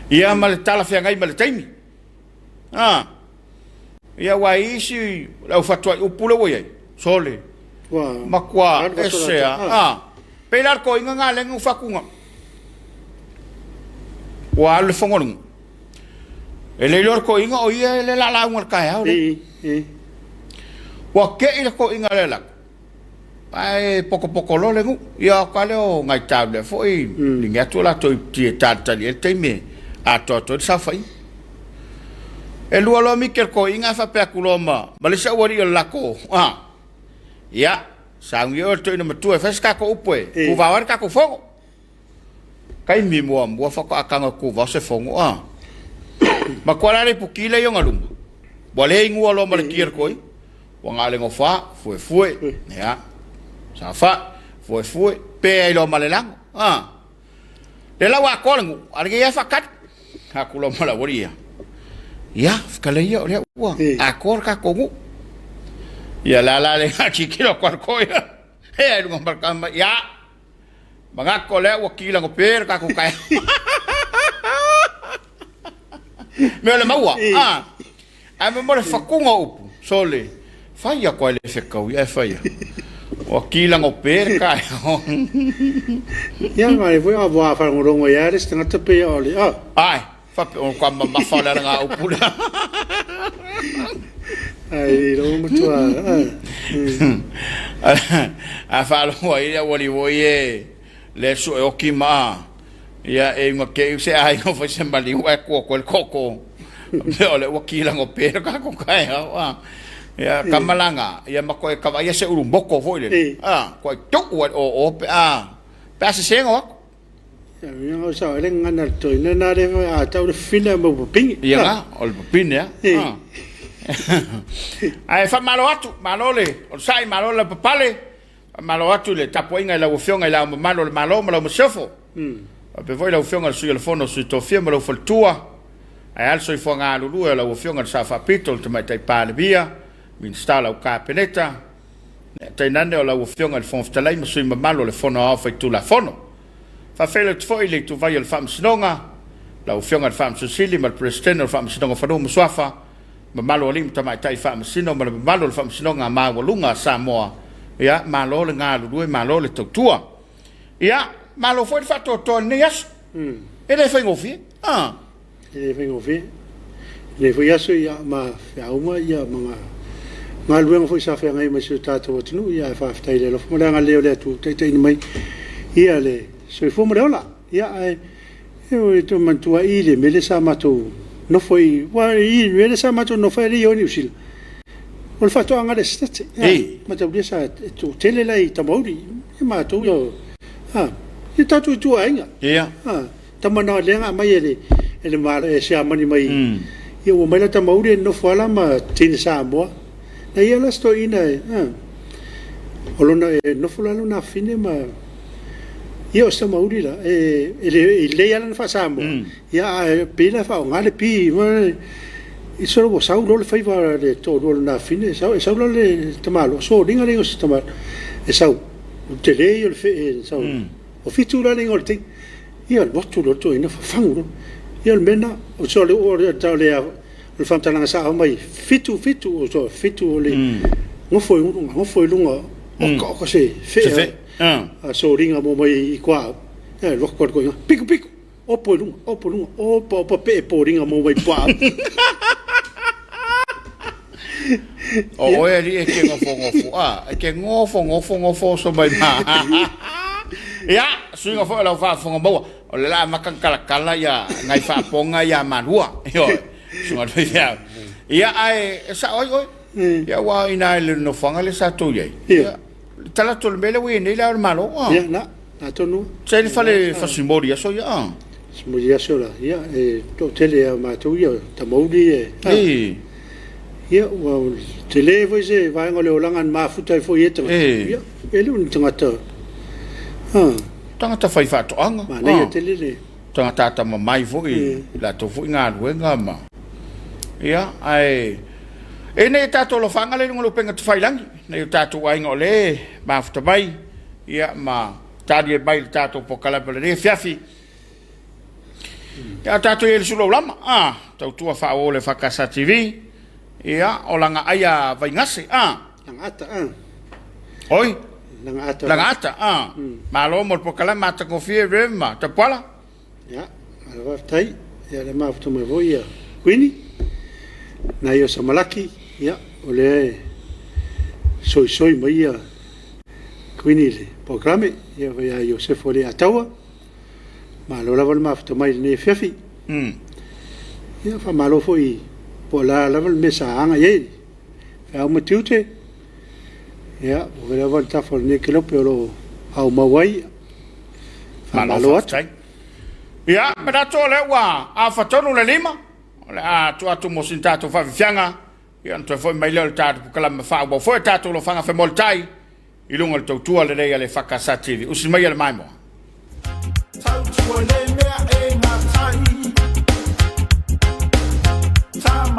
ya ma le tala fa ngai ma le taimi ya wa isi la fa tu upu le wo sole ma kwa ese pelar ko inga ngale ngu fa kunga wa le fongon ele lor ko inga o ia le la un ka ya wa ke ile ko inga le la ai poco lo le ngu ya ka le o ngai table foi linga tu la to ti tata le teme a to sa fai e lu lo mi ke ko inga fa pe kuloma ma le sa wori la ko ya sang yo to ina matu fa ska ko upoe ku va war ka ko fogo kai mi mo fa ko akanga ku va se fongo ma kwala le pukile yo ngalum bole ingu lo mal kier koi wa ngale ngo fa fue ya sa fa fue pe lo malelang le la wa ko ngu arge ya fa kat ha ku lo mala woria ya kala ia le wa akor ka kongu ya la le kikilo kwar ko ya e lu marka ya mga ko le wa kila ngo per ka ko kai me le maua a me mo le fakunga upu sole faia ko le fekau ya faia o kila ngo per ka ya mai voi a va fa ngo ya res tanga te pe ole ai fa o kwa ma fa la nga upu ai lo mo tua a fa lo ia woli woie le su o ki ma ia e ma ke se ai no fa se mali wa ko ko koko le o ki la ngo pe ka ko kai ha ya kamalanga ia ma ko e ka ia se uru mboko foi le ko to o pa se sengo ya yo sa le ngana to na re a ta le fina mo ping ya o le ping ya ai fa malo atu malole o sai malole papale malo atu le Tapuaiga la ufionga la malo le malo malo msofo pe voi la ufionga su il fono su to firma lo foltua ai also i fonga lulu la ufionga sa fa pitol te mai tai pale via min stala o capeneta tai nande o la ufionga il fon ftalai mo su malo le fono a fa tu la fono fa fele foi le tu vai il fam snonga la ufionga il fam susili mal presidente il fam snonga fa no mswafa malo lim ta mai tai fam sino malo il fam snonga ma walunga Samoa ya malo le nga lu malo le tua ya malo foi fatto to nias e le fai ngofi le fai ngofi le foi aso ya ma fa uma ya ma lu foi sa fa ngai ma su tato tunu ya fa ftai le lo mo nga le tu tai mai ia le so fo mo la ya e to man tua ile me le sa mato no foi wa ile le sa mato no foi ri oni usil o le fatto anga le stete ma te usa tu tele lai tamauri ma tu yo i tatu tu ainga tamana lenga mai ele mara e sia mani mai i o mai tamauri no fala ma tin Samoa na ia la sto ina o lona no fala lona fine ma io sta mauri la e le ala fa Samoa ia pela fa ngale pi i solo bo sau lo le faiva le to lo na fine sau le tamalo so ringa ringa so tamalo e sau te le io le sau o fitu la ringa te io lo tu lo to ina fa fango io il mena o so le o ta le le fantana sa mai fitu o so fitu le ngo foi lunga o ko se fe so ringa mo mai qua lo ko pico o po lunga o po pe po ringa mo mai pa o e ri e ke ngofo so mai ma ya su ngofo la fa fonga mo o la makan kala ya ngai fa ponga ya manua yo su ngoi ya ai sa oi ya wa ina le no fonga le sa to ye ya tala to mele we ni la malo ya na to no se fa le fa simbolia so ya simbolia so la ya to tele ma to ya ta modi ia wa tele voi se vai ngole olangan mafuta fo yeta ia ele un tangata tangata fai fato anga ma nei tele le tangata mai fo la to fo nga luenga ma ia ai e nei tato lo fanga le ngolo penga to fai langi nei tato ai ngole mafuta mai ia ma tadi bai tato po kala pele Afiafi ia tato ele Suluaulama tau tua fa ole fa kasa TV ia o langa aya vai ngase langa ata oi langa ata malo mo po kala mata confie rema ta pala ya ala tai ya le ma futo me voia quindi na io samalaki ya ole soi mai ya quindi le programme ya io se fole atawa malo la vol ma futo mai ne Afiafi ya fa malo foi po la level mesa anga ye fa o matiute ya o vera volta for ne kilo pero au mawai fa malo at ya para to le wa a fatonu le lima a tu mo sintato fa fianga ya to foi mai le tato kala me fa bo foi tato lo fanga fe moltai i lungo le tu le le fa kasati usi mai le mai mo Time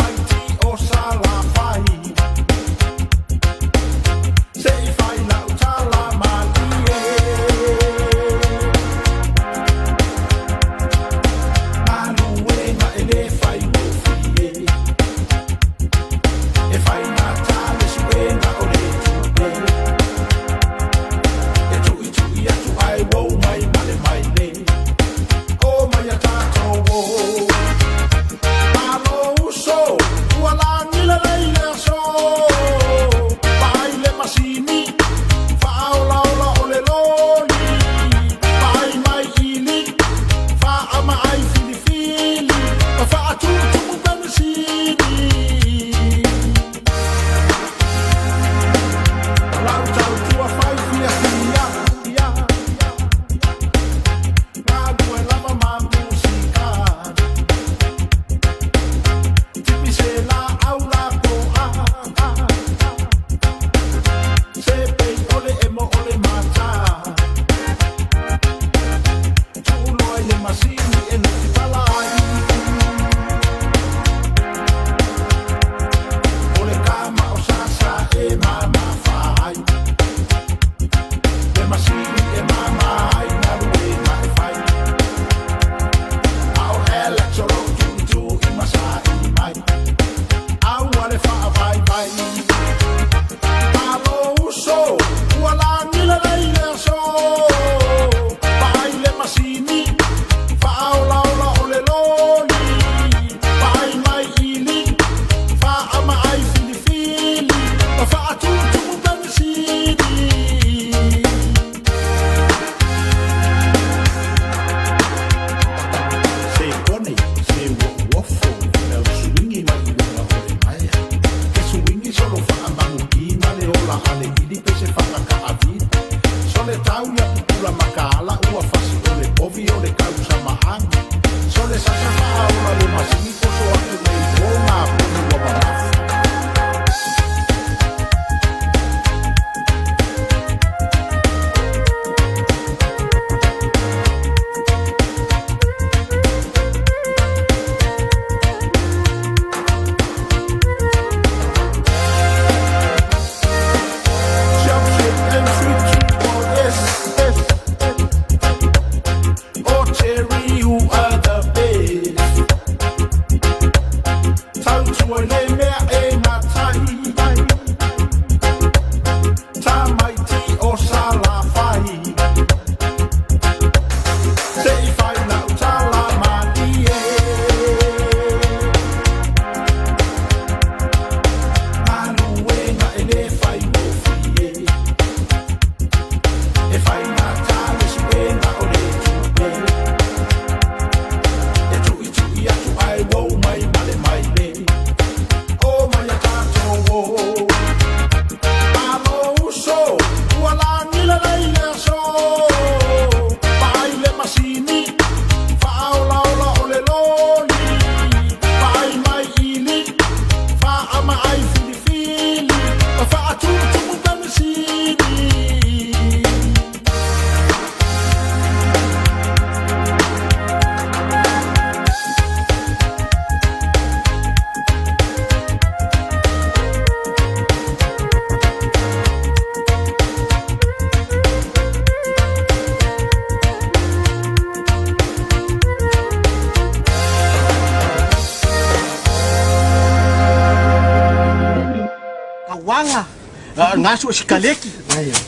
ngaso sikaleki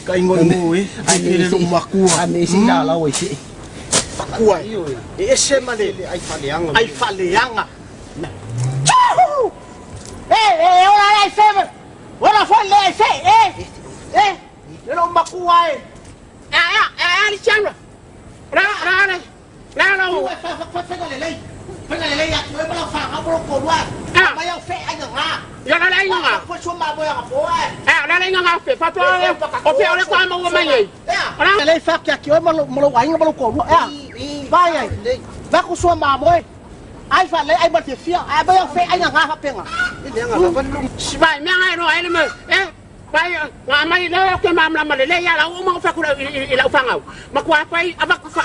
ka ingon mo ai pele lo makua ame sila la oi pakua e semale ai faleanga ora ai feme ora fale ai fe lo makua ali chama ra Pega lei aqui, eu vou falar pro coroa. Mas eu fe ai nga. Ya la lai nga. Foi soma boa po. La lai nga fe. Fa to o pe ole kwa mo mai. Ora lei fa aqui, eu mo ai nga mo coroa. Vai ai. Vai com sua mamãe. Ai fa lei ai ba te fia. Ai ba eu fe ai nga fa penga. Ele nga ba lu. Vai me ai no ai me. Vai nga mai le ke mam la male le ya la o mo fa ku la fangau. Ma kwa pai ava fa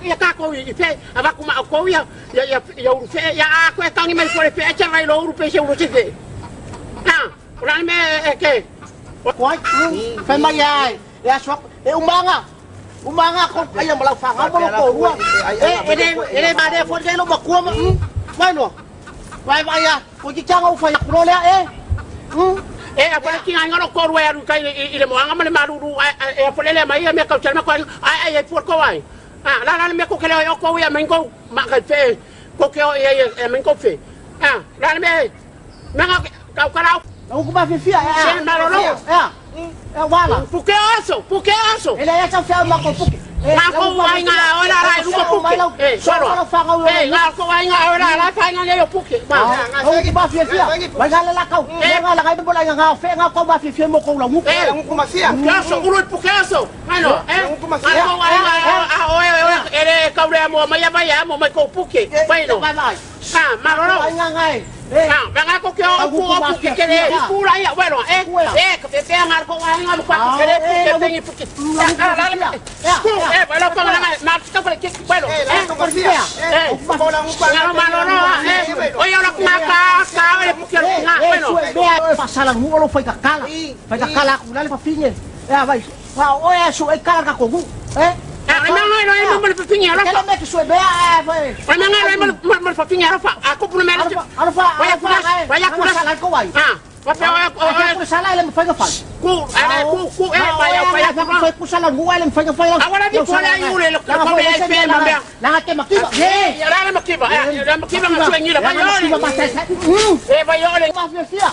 ya ka ko i pe ava ku ma ko ya uru fe ya ko e tangi mai fore pe cha vai lo uru pe se uru se fe. Ora me ke. Kwai fa mai ai. Ya so umanga ko ai mo la fangau mo ko ru. Ele ba de fo de lo ma ku ma. Vai no. Vai ya. Ko ki changa u fa ya ku le apa ki nga no ko ru kai ile mo anga male maruru polele mai me ka chama ko ai por ko ai la me ko kele yo ko ya men ko ma ka fe ko ke men ko fe la me nga ka kala não ko ba fe fia wala puke aso ele ya cha fia ma ko puke nga ko ai nga ora ra ru ko puke soro nga ko ai nga ora ra fa nga le yo puke ba ko ba fia ba ga la kau nga la ga bola nga fe nga ko ba fia mo ko la mu ko ma fia aso uru puke aso ano ko ma fia ele ka ure mo ma ya ba ya mo ma ko puke bueno maroro venga ko ke o puke ke le pura ya bueno que te tenga ko ai nga ko ke le tengi puke bueno con la marca por que bueno oye ahora con acá puke bueno pasala mu lo foi kakala kulale pa finye vai oye so e kala ko gu não me fofinha, ela fala. Ela que sou bem, vai. Mas não fofinha, ela fala. A culpa não é ela. Vai a cura salar com vai. Papel é cura salar, ela me faz faz. Vai cura salar, ela me faz faz. Agora de fora aí o ele, como é bem, bem. Lá que maquiba. Ela maquiba, mas suenira, vai olha. Vai olha. Mafia.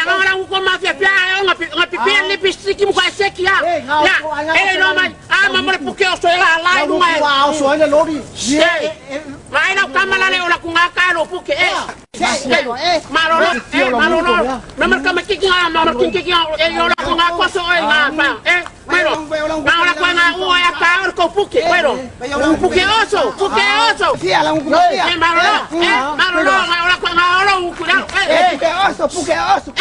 Agora o como mafia, uma pipi lipstick mu quase aqui ele não mais mamãe porque eu sou lá não é eu sou ele lori vai não cama lá eu lá com a cara porque marolo mamãe cama que mamãe que eu lá com a coisa bueno ahora cuando uno ya está con puque bueno puqueoso marolo ahora cuando ahora un cuidado puqueoso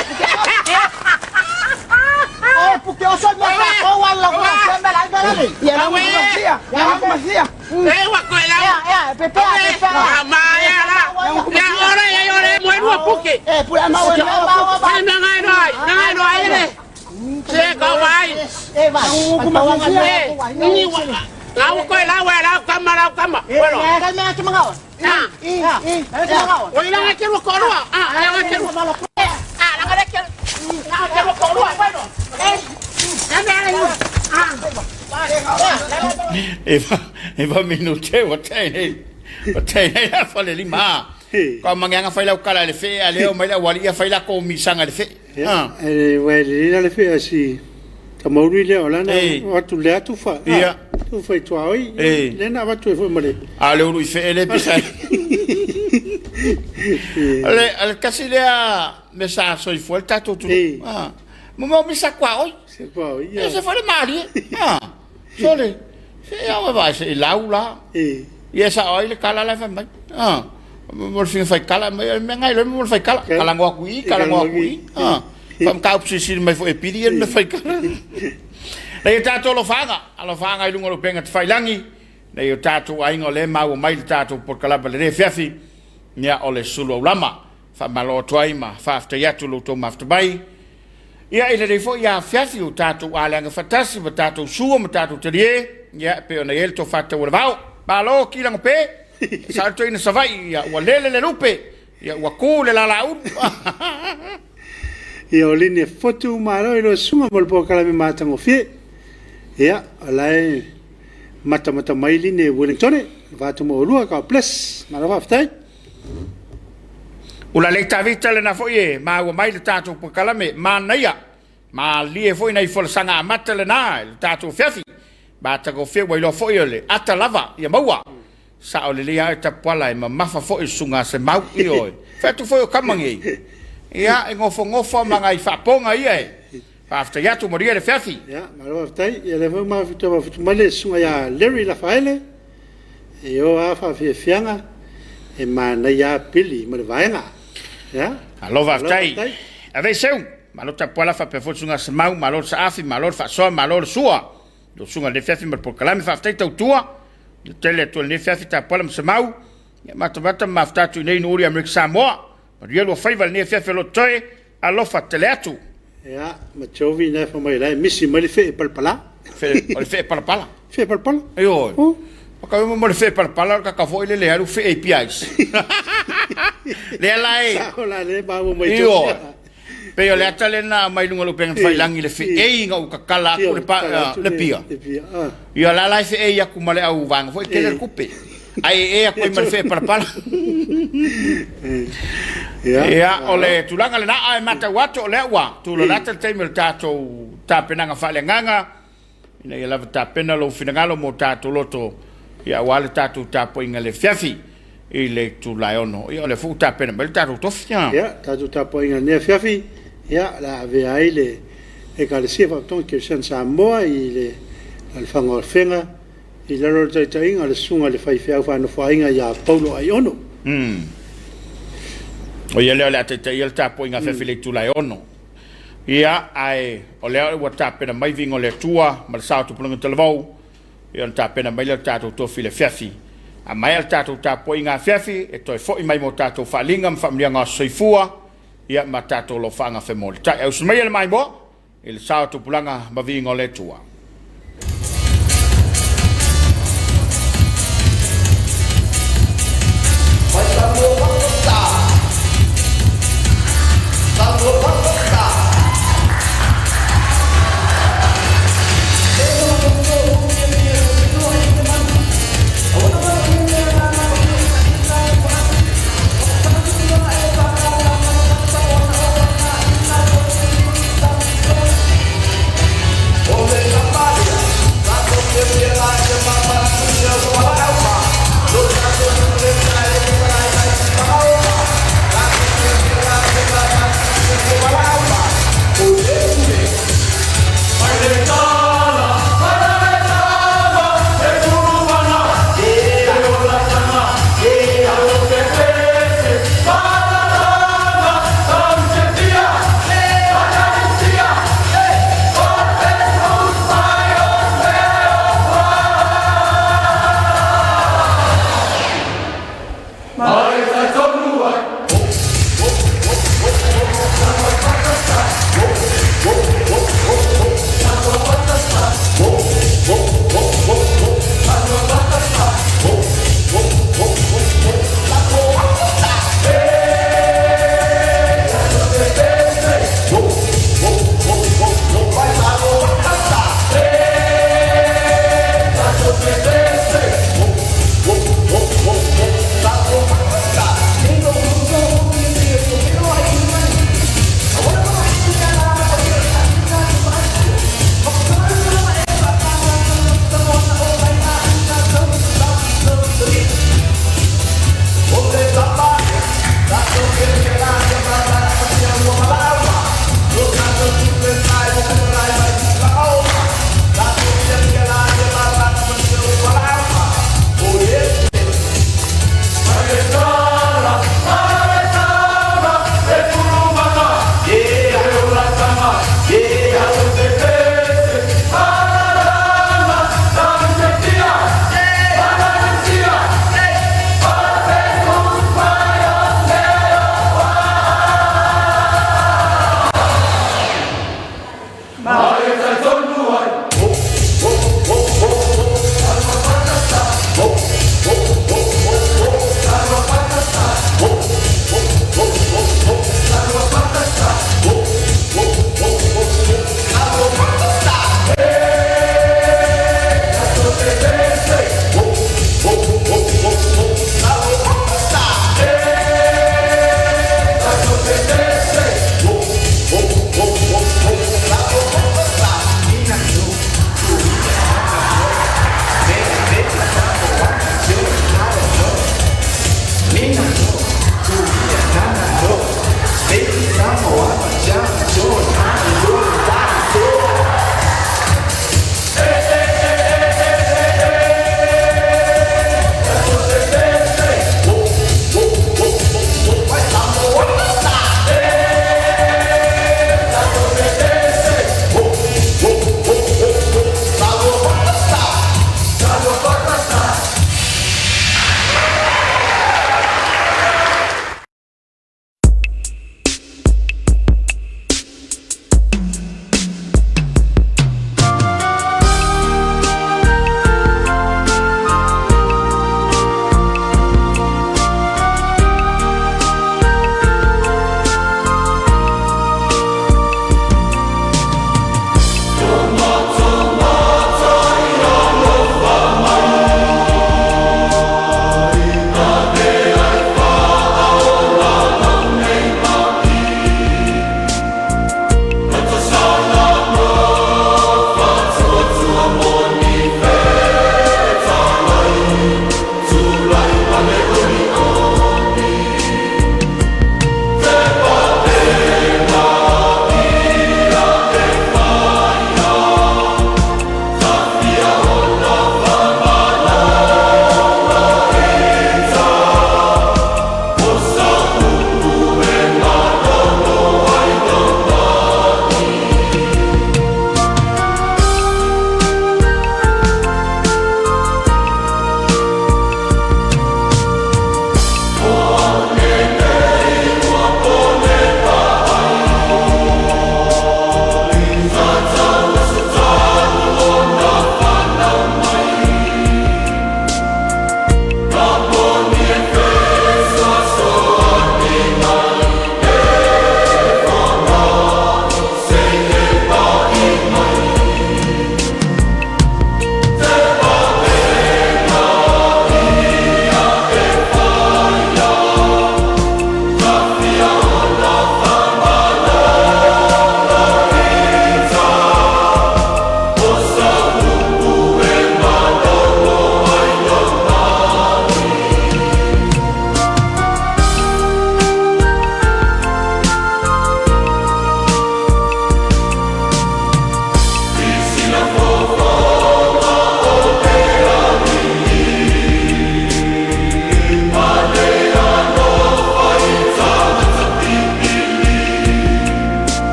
porque eu sou meu cachorro, lá com você, melhor e ela não conhecia. Pepe. Agora muito puque. Por a mão, não é. Chega vai. Não coi lá, cama. Bueno. Calma, cama. Oi, lá aqui no coro. Eva minute o tene a fale lima ko manganga faila kala le fe ale o mai la wali faila ko misanga le fe wali le fe asi tamauri le ola na watu le atu fa tu foi tu ai le na watu foi male ale uru fe ele pisa ale kasi le me sa so foi tato tu mo mi sa qua oi se foi mari sole se vai se laula e essa olha cala lá vai mo fin fai cala me ngai le mo fai cala ngoi vam ka opsisi mai foi pedir me fai cala le tato lo fanga i lungo lo penga fai langi le tato ai ngole mau mai tato por cala le Afiafi nia ole Suluaulama fa malo toima fa after yatu lo to after bai ia ile de fo ia Afiafi o tato ala nga fatasi o tato suo o tato terie ia pe ona el to fatta o vao balo ki lang pe salto in savai ia o lele le lupe ia o kule la la Ia o line fotu maro i lo sunga mo le po kala me matango fie. Ia, alai mata mai line Wellington, vatu mo lua ka plus, mara va ftai. Ula le tavita le na foie, ma ua mai le tātou po kala me, ma naia, ma lie foi nei fola sanga amata le na, le tātou fiafi, ba tako fie wa ilo foie le, ata lava, ia maua. Sa o le lea e tapuala e ma mafa foie sunga se mau i oi. Fetu foie o kamangi. Ia, e ngofo manga i whaponga ia e. Whafta iatu moria le fiafi. Ia, maro aftai, ia le fau mafitu male sunga ia Larry Lafaele, e o afa fie fianga, e ma na ia pili, ma le vaenga. Ia. Alo waftai. Ave seu, malo tapuala fa pe foie sunga se mau, malo sa afi, malo fa soa, malo sua. Do sunga le fiafi ma por kalami whaftai tau tua. Le tele tu le fiafi tapuala ma se mau. Ia matamata maftatu nei nuri Amerika Samoa. Ma rielo faiva le fiafi lo toe, alofa tele atu. Ja, met Jovi ne van mij lei missie maar die fe palpala. Fe palpala. Fe palpala. Yo. Ka mo le fe palpala ka foi le aru fe APIs. Le lai. Hola le ba mo mai. Yo. Pero le atale na mai lunga lo penga fai langi le fe e nga ka kala ko le pa le pia. Yo la lai fe e ya ku male au vang foi ke le kupe. Ai e ko me fe palpala. Ia, ole tulanga le na ai mata watu le wa. Tu lo lata te mil tato tapena nga fale nganga. Ina ia lava tapena lo finangalo mo tato loto. Ia wale tato tapo inga le fiafi. I le tu laiono. Ia le fu tapena mil tato tofia. Ia, tato tapo inga ne fiafi. Ia, la ave ai le e ka le sifa ton Christian Samoa i le alfanga fenga. I le ro tai tai inga le sunga le fai fia fa no fa inga ia Paulo ai ono. O ia leo le te ia tapo inga fefile tu lai ono. Ia ai o leo ua tapena mai vingo le tua ma le sao tu punanga televau. Ia tapena mai le tato tofi le fiafi. A mai le tato tapo inga fiafi e toi foi mai mo tato falinga ma famlianga soifua. Ia ma tato lo fanga fe mo. Ta e usmai le mai mo il sao tu punanga ma vingo le tua.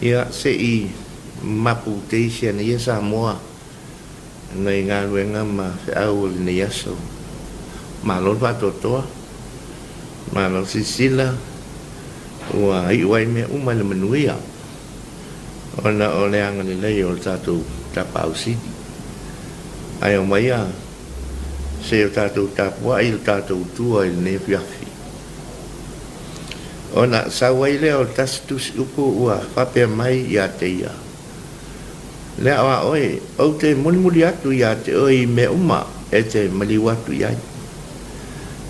Ia sei mapu teisia na ia Samoa nei ngā ruenga ma au le nei aso ma lon whatotoa ma lon sisila ua i wai mea umale manuia ona o le anga ni lei o tātou tapau sidi ai o mai a se o tātou Tapuaiga i o tātou tua i le Afiafi ona sawai leo tastus upu ua whapea mai ia te ia. Lea oa oe, au te muni atu ia te oi me uma e te maliwatu iai.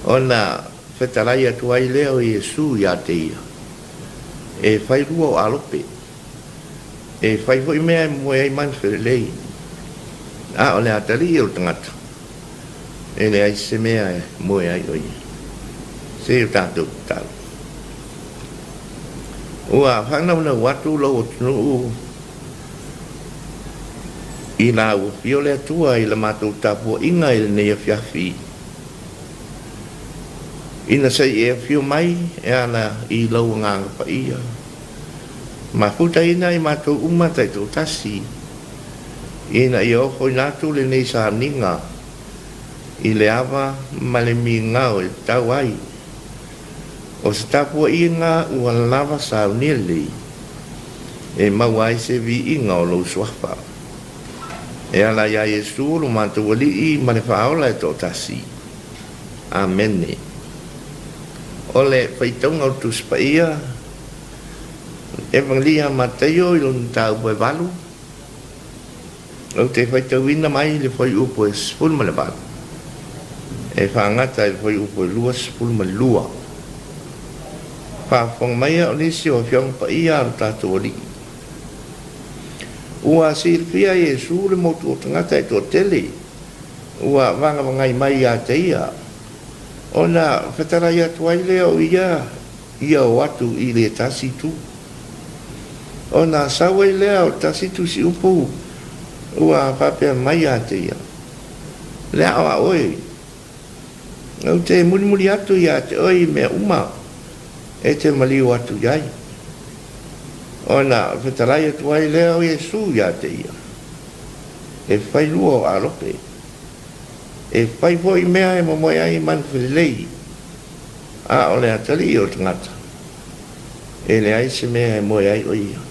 Ona whetarai atu ai leo i Yesu ia te ia. E whai rua o alope. E whai hoi mea moe ai manwhere lei. A o le atari o tangata. E le ai se mea moe ai oi. Se o tātou tātou. Ua whanau na watu lau o tunu i nā ua whio lea tua i la mātou Tapuaiga i le nei Afiafi. Ina sei e whio mai e ana i lau nganga pa ia. Ma puta ina i mātou umata i tō tasi. Ina i ofo i nātou le nei sa ninga i le awa ma le mi ngao i tau ai. O se Tapuaiga ua lava sa unia e mau ai se vi inga o lou suafa. E ala ia Yesu lo mātou alii ma le whaola e tō tasi. Amene. O le whaitaunga o tuspa ia Evangelia Mateo i lon tau poe walu. O te whaitauina mai le whai upo e spul ma le walu. E whaangata le whai upo e lua spul ma le lua. Whawhong mai o nisi o whiong pa ia o tātou ali. Ua sirpia Yesu le motu o tangata e tō tele. Ua wanga wangai mai a te ia. Ona whetarai atu ai leo ia o atu i le tasi tu. Ona sawai leo tasi tu si upu. Ua whapea mai a te ia. Lea oa oi. Au te muri atu ia te oi mea uma. E te maliu atu iai. Ona whetarai atu ai leo Yesu ia te ia. E whai lua o alope. E whai hoi mea e mamoe ai manwhirelei. A o le atali o tangata. E le ai se mea e moe ai o ia.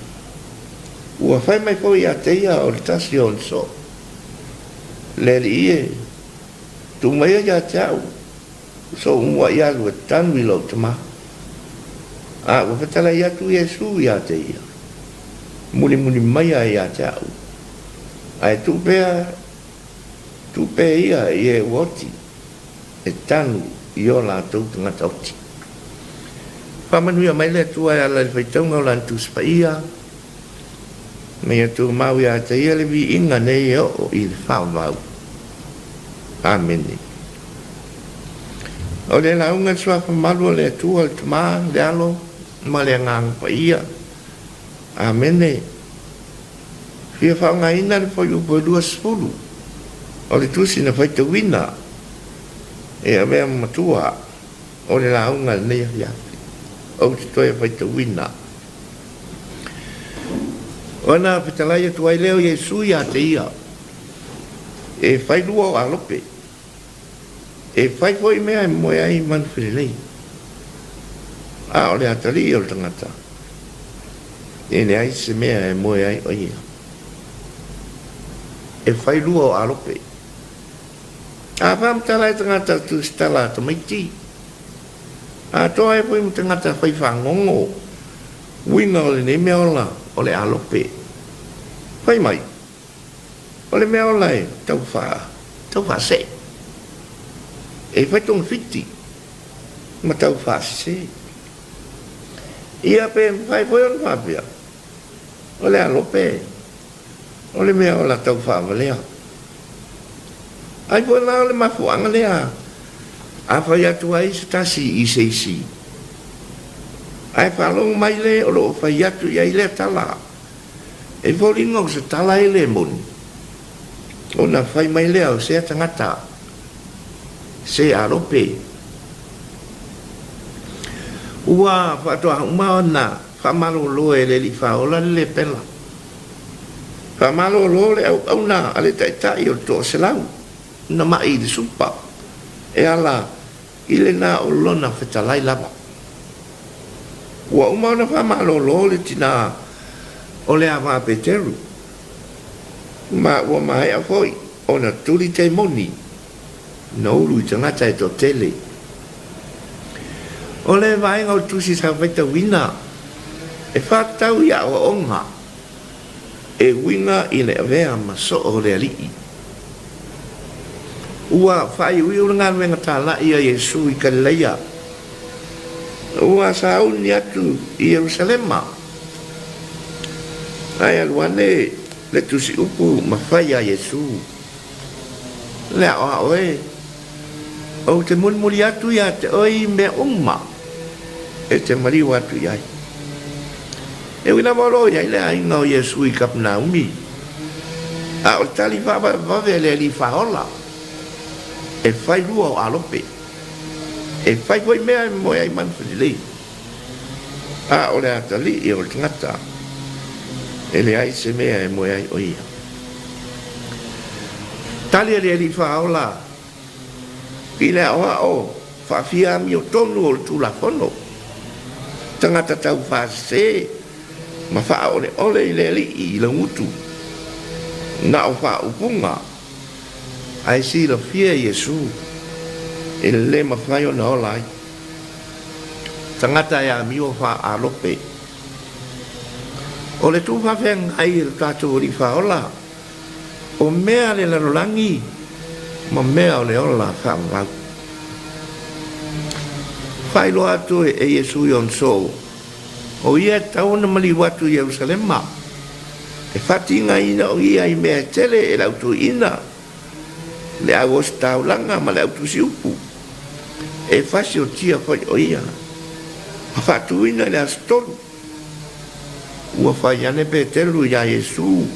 Ua whai mai hoi a te ia o le tasi o nso. Le li ie. Tu mai ia te au. So umwa ia lua tanu i lau te maha. A ua whetarai atu Yesu ia te ia. Muni mai a ia te au. Ai tu pea ia i e woti. e tanu i o lātou tangata oti. Whamanuia mai le tua e ala le whaitaunga o lantu spaia. Mea tu mau ia te ia le vi inga nei o i le whao mau. Amene. O le launga sua whamalua le tua le tuma le alo ma le ngang paia. Amene. Fia whao ngā ina le whai upo lua spulu. O le tusi na whaitawina. E a mea matua. O le launga nei Afiafi. O te toi whaitawina. Ona petalai atu ai leo Yesu ia te ia. E whai lua o alope. E whai foi mea e moe ai manwhirelei. A o le atari o le tangata. E ne ai se mea e moe ai o ia. E whai lua o alope. A whamtalai tangata tu stala to maiti. A toa e foi mu tangata whai whangongo. Winga o le ne mea ola. O le alope. Whai mai. O le mea ola e tau wha se. E whai tong fiti. Ma tau wha se. Ia pe whai whai on whapia. O le alope. O le mea ola tau wha walea. Ai po na o le mafuanga lea. A whai atu ai se tasi i se isi. Ai whalong mai le o lo whai atu i ai le tala. E whoringa o se tala e le moni. O na whai mai le au se tangata. Se arope. Ua whatoa umao na whamalo lo e le li whaola le pela. Whamalo lo le au na ale taitai o to se lau. Na mai de supa. E ala ile na o lona whetalai lava. Ua umau na whamalo lo le tina o le awa peteru. Ma ua mai a foi o na turi te moni. Na uru i tangata e to tele. O le vaenga o tusi sa waita wina. E whātau ia o onga. E winga i le avea ma so o le alii. Ua whai ui uranga wenga tā la ia Yesu i Galileia. Ua sa auni atu i Jerusalema. Ai aluane le tusi upu ma whai a Yesu. Le a oe. O te mulmuli atu ia te oi me umma. E te mariwa atu iai. E wina moro iai le ainga o Yesu i Kapnaumi. A o tali vave le li whaola. E whai lua o alope. E whai koi mea moe ai manwhiri. A o le atali i o le tangata. E le ai se mea e moe ai o ia. Tali le li whaola. Ki le awa o whawhia mi o tonu o le tula whono. Tangata tau whase. Ma wha ole ole i le li i le ngutu. Na o wha upunga. Ai si la fia Yesu. E le ma whai o na olai. Tangata ya mi o wha alope. O le tu whawhenga ai le tātou ori whaola. O mea le larolangi. Ma mea o le ola whamau. Whai lo atu e Yesu i on so. O ia tau na mali watu i Jerusalema. E whatinga ina o ia i mea tele e lautu ina. Le agos tau langa ma le autu siupu. E whasi o tia whai o ia. A whatu ina le astolu. Ua whai ane pe telu ia Yesu.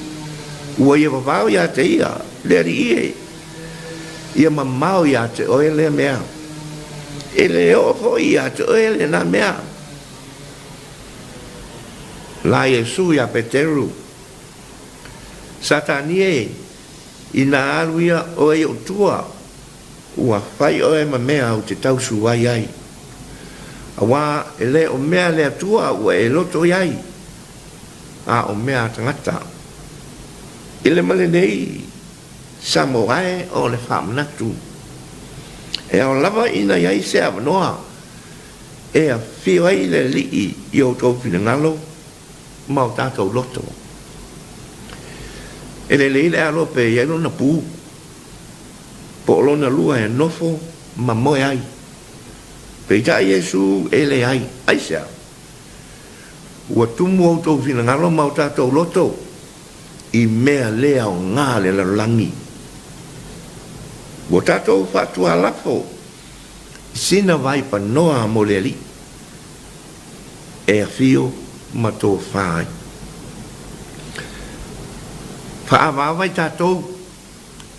Ua ia wawao ia te ia. Le ari ie. Ia mamau ia te oe le mea. E le ofo ia te oe le na mea. La Yesu ia Peteru. Satanie. Ina alu ia oe o tua. Ua whai oe ma mea o te tausu wai ai. Awa e le o mea le atua ua e loto iai. A o mea tangata. Ile male nei. Samoa o le whamanatu. E au lava ina iai se avanoa. E a whio ai le lii i o tau whina ngalo. Mau tātou loto. E le leile alo pe iai lona pū. Po lona lua e nofo. ma moe ai. Peita Yesu ele ai, aisa. Ua tumu au tau fina ngalo mau tātou loto, I mea lea o ngā le lalangi. Ua tātou whatua lafo, sina vai pa noa mo le li. E a fio ma tō whai. Whaava vai tātou,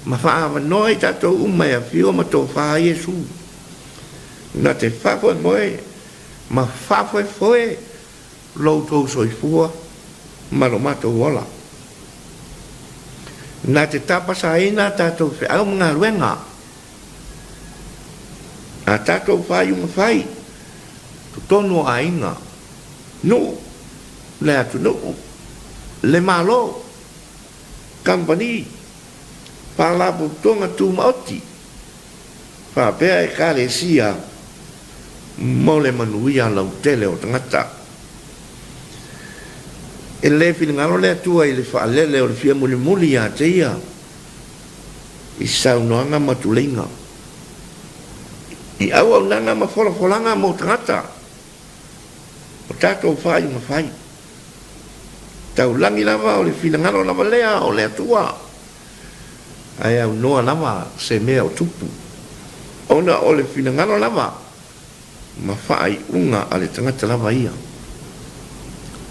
ma whaava noa I tātou umai a fio ma tō whai Yesu. Na te whawhoi moe, ma whawhoi foe, lau tō soifua, ma lo mato wala. Na te tapasa ina tātou whiau mga ruenga. A tātou whai unga whai, tu tono a inga, no, le atu no, le malo, company, palapu tonga tu maoti, whapea e kare sia, mo le manuia lau tele o tangata. E le whingaro le atua I le whaalele o le whia muli muli a te ia, I saunoanga matulinga. I au au nanga ma wholafolanga mo tangata, o tātou whai ma whai. Tau langi lava o le whingaro lava lea o le atua. Ai au noa lava se mea o tupu. Ona o le whingaro lava, ma whai unga a le tangata lava ia.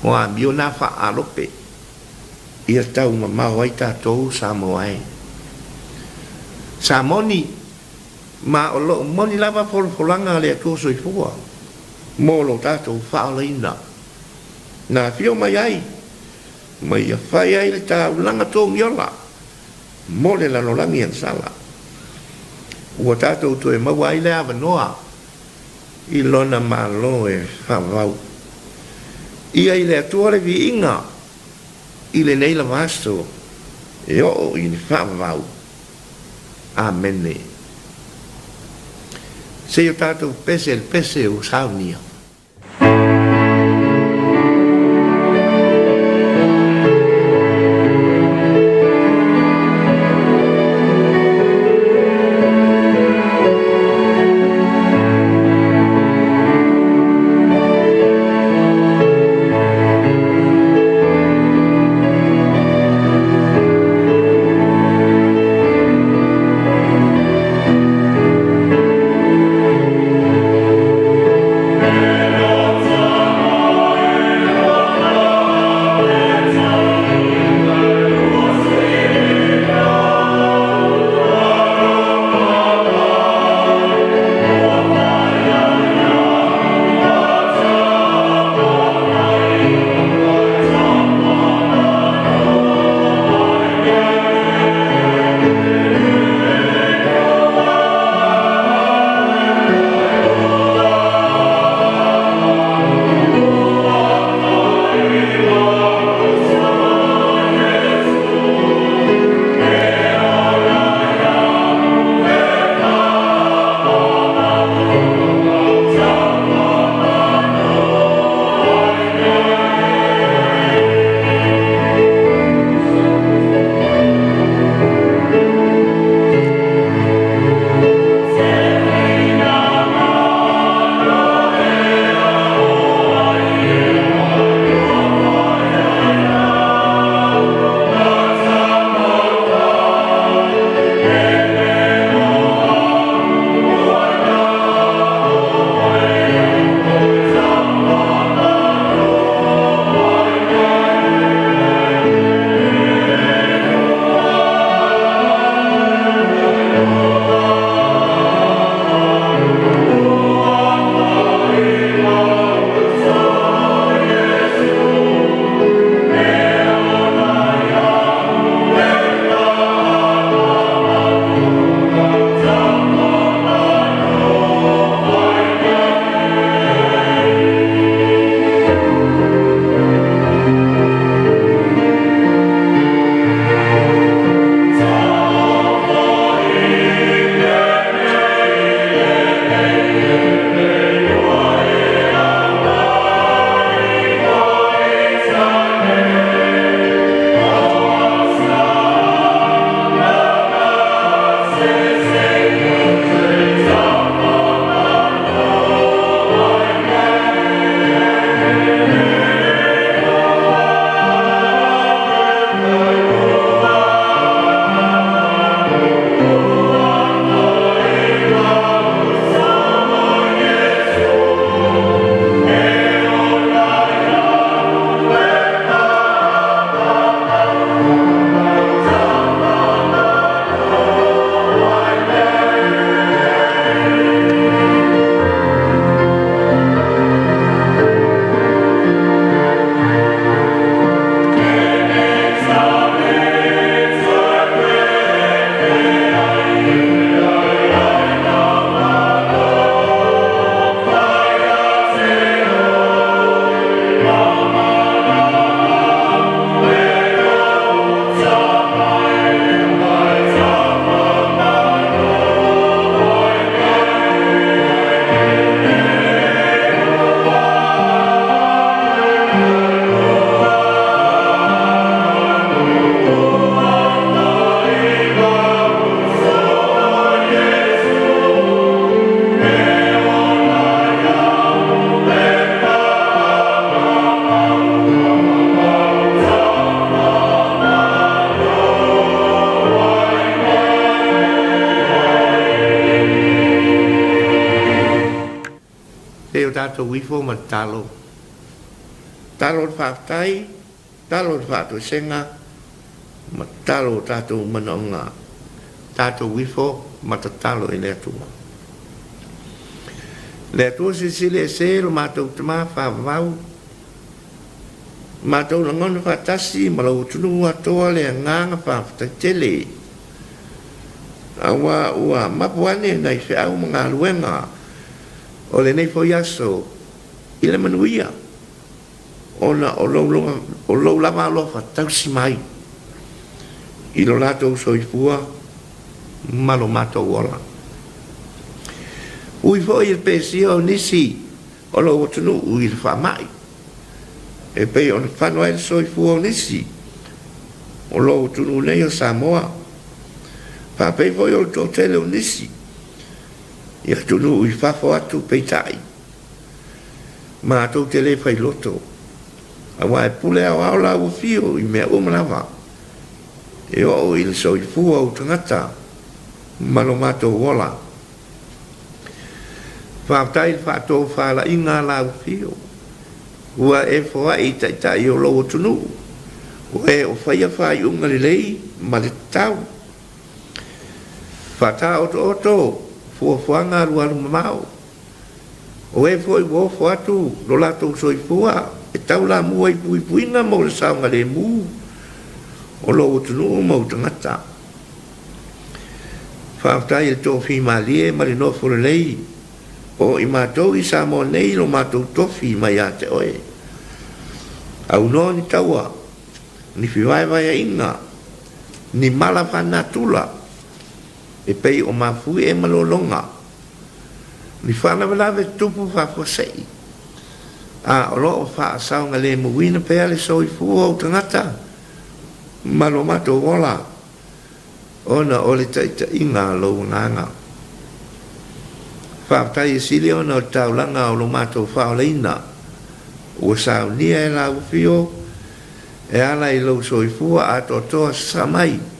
O a mio na wha alope, ia tau ma mau ai tātou Samoa e. Samoni, ma o lo moni lava folanga le atua soifua, mo lo tātou wha alaina. Nā whio mai ai, mai a whai ai le tā ulanga tō ngiola, mo le lanolangi an sala. Ua tātou tu e mau ai le awa noa, I lona malo e whawau. Ia I le atua le vi inga, I le neila vasto, e o I ni whawau. Amene. Se o tātou pese el pese o saunia. o tātou wifo ma talo. Talo whātai, talo whātou senga, ma talo tātou manonga. Tātou wifo ma talo i lea tua. Lea tua sisile e sero mātou tamā whāwau. Mātou na ngonu whātasi ma lau tunu atoa lea nganga whāwhata tele. Awa ua mapuane nei whiau mga luenga o le nei foi aso i le manuia ona o lau lama alofa tausi mai i lo latou soifua ma lo matou ola ui foi il pesio o nisi o lo tunu ui le whamai e pei o le whanua il soifua o nisi o lo tunu nei o Samoa Papai foi o tele o nisi. Ia tunu ui whafo atu peitai. Ma tau tele whai loto. Awa e pule au au la u fio i mea umanawa. E o il so i fua o tangata. Malo mato wola. Whaftai whato whala inga la u fio. Ua e fua i taitai o lo tunu. Ua e o whaia whai unga lei ma le tau. Fata oto fuanga lualu mamau o e foi wo foatu lo lato soifua e taula mua i puipuina mo le saunga le mu o lo utunu mo tangata fata il tofi malie ma le no lei o i matou i Samoa nei lo matou tofi mai ate oe au no ni taua ni fiwai vai inga ni mala fanatula e pei o mafui e malolonga. Ni whana walawe tupu whafosei. A o loo whaasau nga le muwina pea le soi fua o tangata. Malo mato wola. Ona o le taita inga lo nganga. Whaatai e sili ona o taulanga o lo mato whaoleina. Ua sao nia e la ufio. E ala i lo soi fua a totoa samai.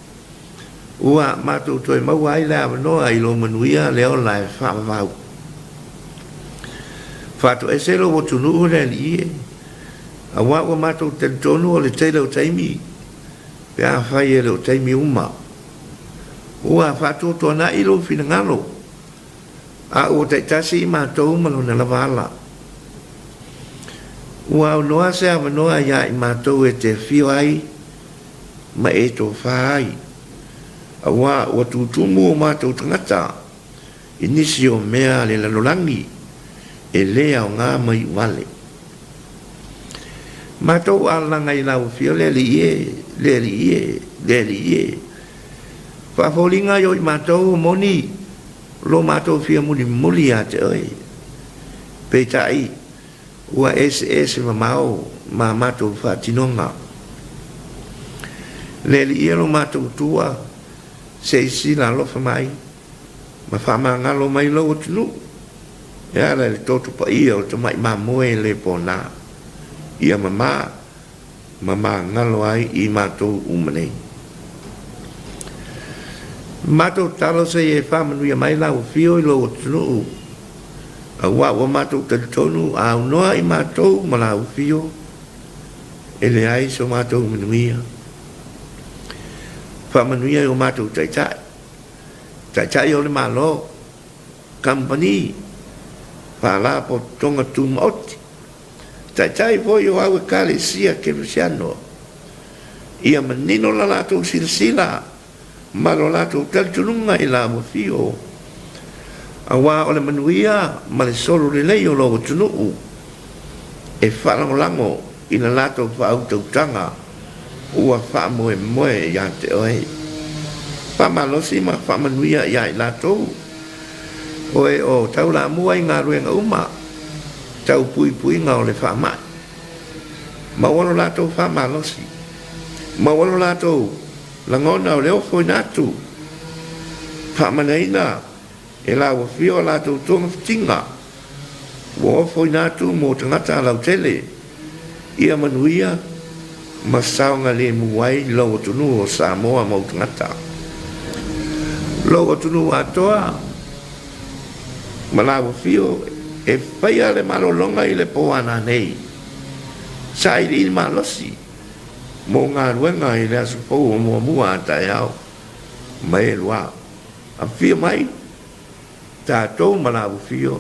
Ua mātou toi maua ai lea manoa i lo manuia leo lai whaamavau. Whātou e selo o tunu ure li e. A ua mātou tentonu o le teile o taimi. Pea whai e le o taimi uma. Ua whātou tōna i lo whingalo. A o taitasi i mātou malo na lavala. Ua o noa se a manoa ia i mātou e te whio ai. Ma e tō whai. Awa o tutumu o mātou tangata i nisi o mea le lalolangi e lea o ngā mai wale. Mātou alanga i lau fio le li e. Whafolinga yo i mātou moni lo mātou fia muli a te oi. Peitai ua SS mamao ma mātou whatinonga. Le li e lo mātou tua se isi la lofa mai ma whama ngalo mai lo tunu e ala le totu pa ia o te mai mamoe le pona ia mama ngalo ai i mātou umanei mātou talo se e whamanuia mai la o fio i lo tunu a wa mātou talitonu a unoa i mātou ma la o fio e le ai so mātou umanuia Whamanuia o mātou taitai. Taitai o le malo. Company. Whala po tonga tuma oti. Taitai po i o awe kare sia ke Luciano. Ia manino la lato sila. Malo lato taltununga i la mo fio. Awa o le manuia ma le solo le lei o logo tunuu. E whalangolango i la lato whautautanga. Ua wha moe ia te oe. Wha malosi ma wha manuia ia i latou. Oe o tau la mua i ngā ruenga uma. Tau pui ngā o le wha mai. Ma wano latou wha malosi. Ma wano latou langona o leo foi natu. Wha manaina e la wa fio latou tonga fitinga. Wa foi natu mo tangata lau tele. Ia manuia Masaunga le muai lo tunu o Samoa mo tangata. Lo tunu atoa. Malawa fio e whaia le malolonga i le poana nei. Sa i li malosi. Mō ngā ruenga i le asupou o mua atai au. Mai e lua. A whia mai, tātou malawu whio,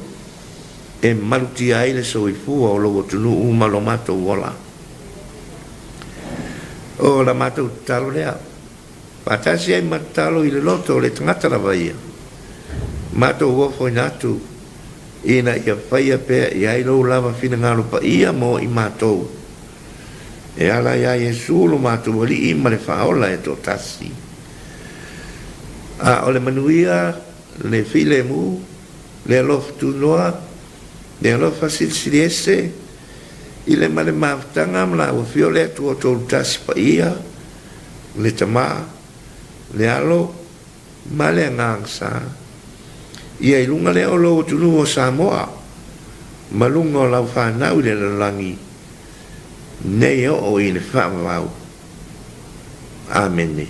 e maruti ai le soifua o logo tunu umalo matou wola. O la matou talo lea. Patasi ai matalo i le loto le tangata la vaia. Matou wofo inatu, ina ia whaia pea i ailo lava fina ngalo pa ia mo i matou. E ala ia Yesu lo matou wali i ma le whaola e tō tasi. A ole manuia le file mu, le alof tu noa, le alof silsiese, i le male maftanga mla o fiole atu o tō tasi pa ia, le tama, le alo, male ngangsa, ia ilunga le o lo tunu o Samoa, malunga o lau whanau le langi, nei o i le whamau. Amen.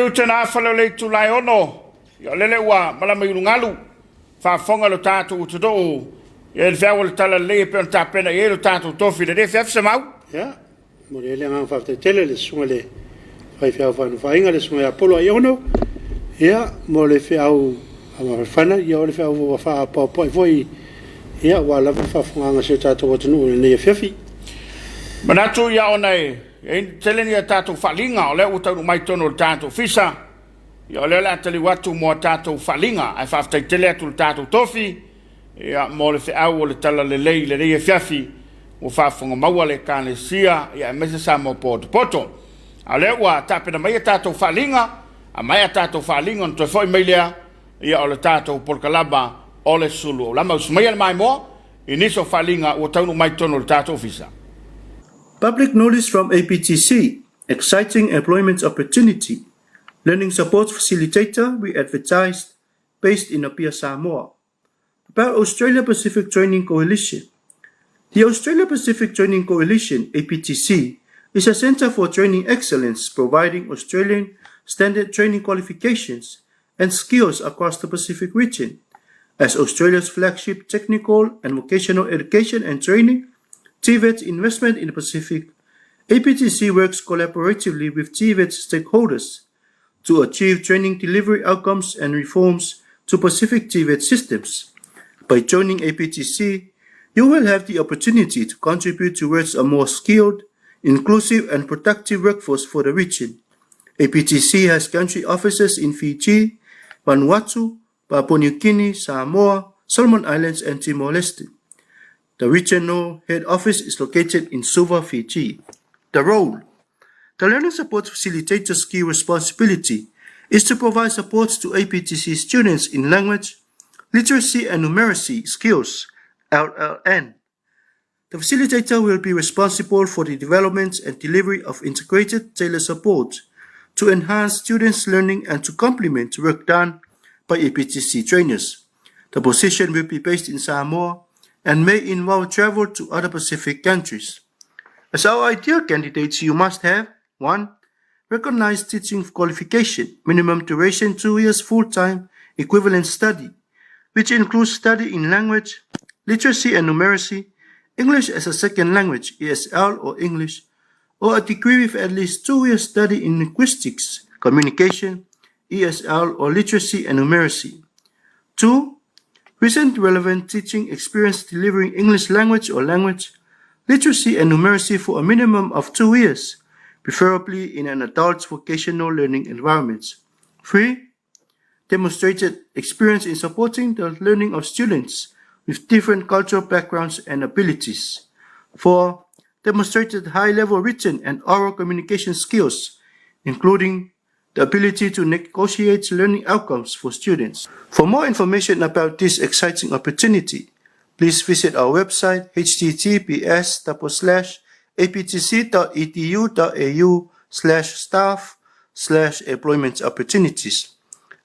Fiu tena falo le tu lai ono. Yo lele wa malama yungalu. Fa fonga lo tatu tudo. Ye fea le tala le pe ta pena ye lo tatu tofi le EFKS Samoa. Ya. Mo le nga fa te tele le sunga le. Fai fea fa no fa inga le sunga Apollo ai ono. Ya mo le fea au ama fana yo le fea wa fa po foi. Ya wa la fa fonga se tatu tunu le Afiafi. Manatu ya onai. E teleni a tātou whalinga o le utau mai tono o tātou fisa. Ia o le la tali watu mo tātou whalinga. Ai whaftai tele atu le tātou tofi. Ia mo le whiau o le tala le lei le rei Afiafi. O whafunga maua le kāne sia. Ia e mese sa mo poto poto. A le ua tāpena mai a tātou whalinga. A mai a tātou whalinga on toi foi mai lea. Ia o le tātou polkalaba o le Suluaulama. Usumai le mai mo. Iniso whalinga o taunu mai tono le tātou fisa. Public knowledge from APTC, exciting employment opportunity. Learning support facilitator we advertised based in Apia, Samoa. About Australia Pacific Training Coalition. The Australia Pacific Training Coalition, APTC, is a centre for training excellence providing Australian standard training qualifications and skills across the Pacific region. As Australia's flagship technical and vocational education and training, TVET investment in the Pacific, APTC works collaboratively with TVET stakeholders to achieve training delivery outcomes and reforms to Pacific TVET systems. By joining APTC, you will have the opportunity to contribute towards a more skilled, inclusive and productive workforce for the region. APTC has country offices in Fiji, Vanuatu, Papua New Guinea, Samoa, Solomon Islands and Timor-Leste. The regional head office is located in Suva, Fiji. The role. The learning support facilitator's key responsibility is to provide support to APTC students in language, literacy and numeracy skills, LLN. The facilitator will be responsible for the development and delivery of integrated tailored support to enhance students' learning and to complement work done by APTC trainers. The position will be based in Samoa and may involve travel to other Pacific countries. As our ideal candidates, you must have 1. Recognized teaching qualification, minimum duration 2 years full-time equivalent study, which includes study in language, literacy and numeracy, English as a second language, ESL or English, or a degree with at least 2 years study in linguistics, communication, ESL or literacy and numeracy. 2. Recent relevant teaching experience delivering English language or language, literacy and numeracy for a minimum of 2 years, preferably in an adult vocational learning environment. 3. Demonstrated experience in supporting the learning of students with different cultural backgrounds and abilities. 4. Demonstrated high-level written and oral communication skills, including the ability to negotiate learning outcomes for students. For more information about this exciting opportunity, please visit our website https://aptc.edu.au/staff/employment opportunities.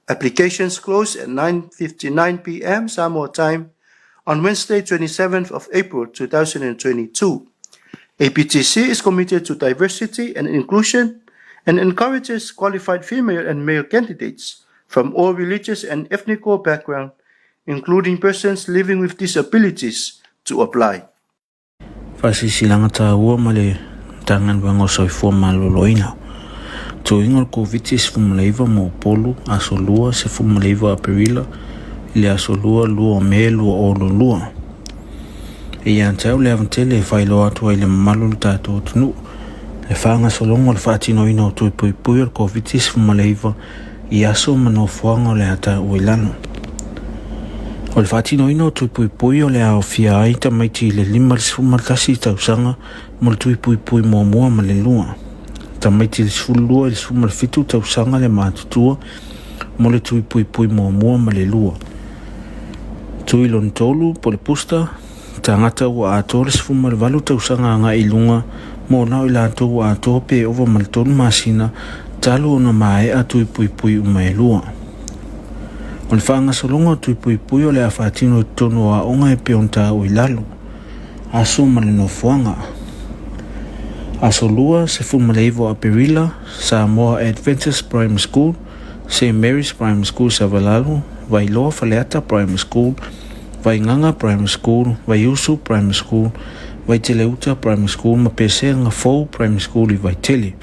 Applications close at 9:59 p.m. Samoa time on Wednesday, 27th of April 2022. APTC is committed to diversity and inclusion and encourages qualified female and male candidates from all religious and ethnic background, including persons living with disabilities, to apply. Fasisilanga taua male tangan wango soifua maloloina. Tuingo covitis fumuleiva mo polu asolua se fumuleiva aperila ile asolua lua melu o lulua. Ia antau le avantele failo atu ile malu tato tunu. Le whaanga solongo le whaatino ina o tui pui pui o covitis fumaleiva i aso manofuanga o le ata uilano. O le whaatino ina o tui pui pui o le ao fia aita maiti le lima le sfumaltasi tausanga mo le tui pui pui mua ma le lua. Ta maiti le sfulua le sfumalfitu tausanga le matutua mo le tui pui pui mua ma le lua. Tui lon tolu po le pusta tangata ua ato le sfumalvalu tausanga anga ilunga mo nao ila ato a tope over malton masina talo na mai atu pui pui mai lua. On fanga solongo tu pui pui o le afatino tono a onga e peonta o ilalu. Aso malino fuanga. Asolua se fumaleivo a Perila, Samoa Adventist Primary School, St. Mary's Primary School Savalalu, Vailoa Faleata Primary School, Vainganga Primary School, Vaiusu Primary School, Vaiteleuta Primary School, Mapese Ngafou Primary School i Vaitele.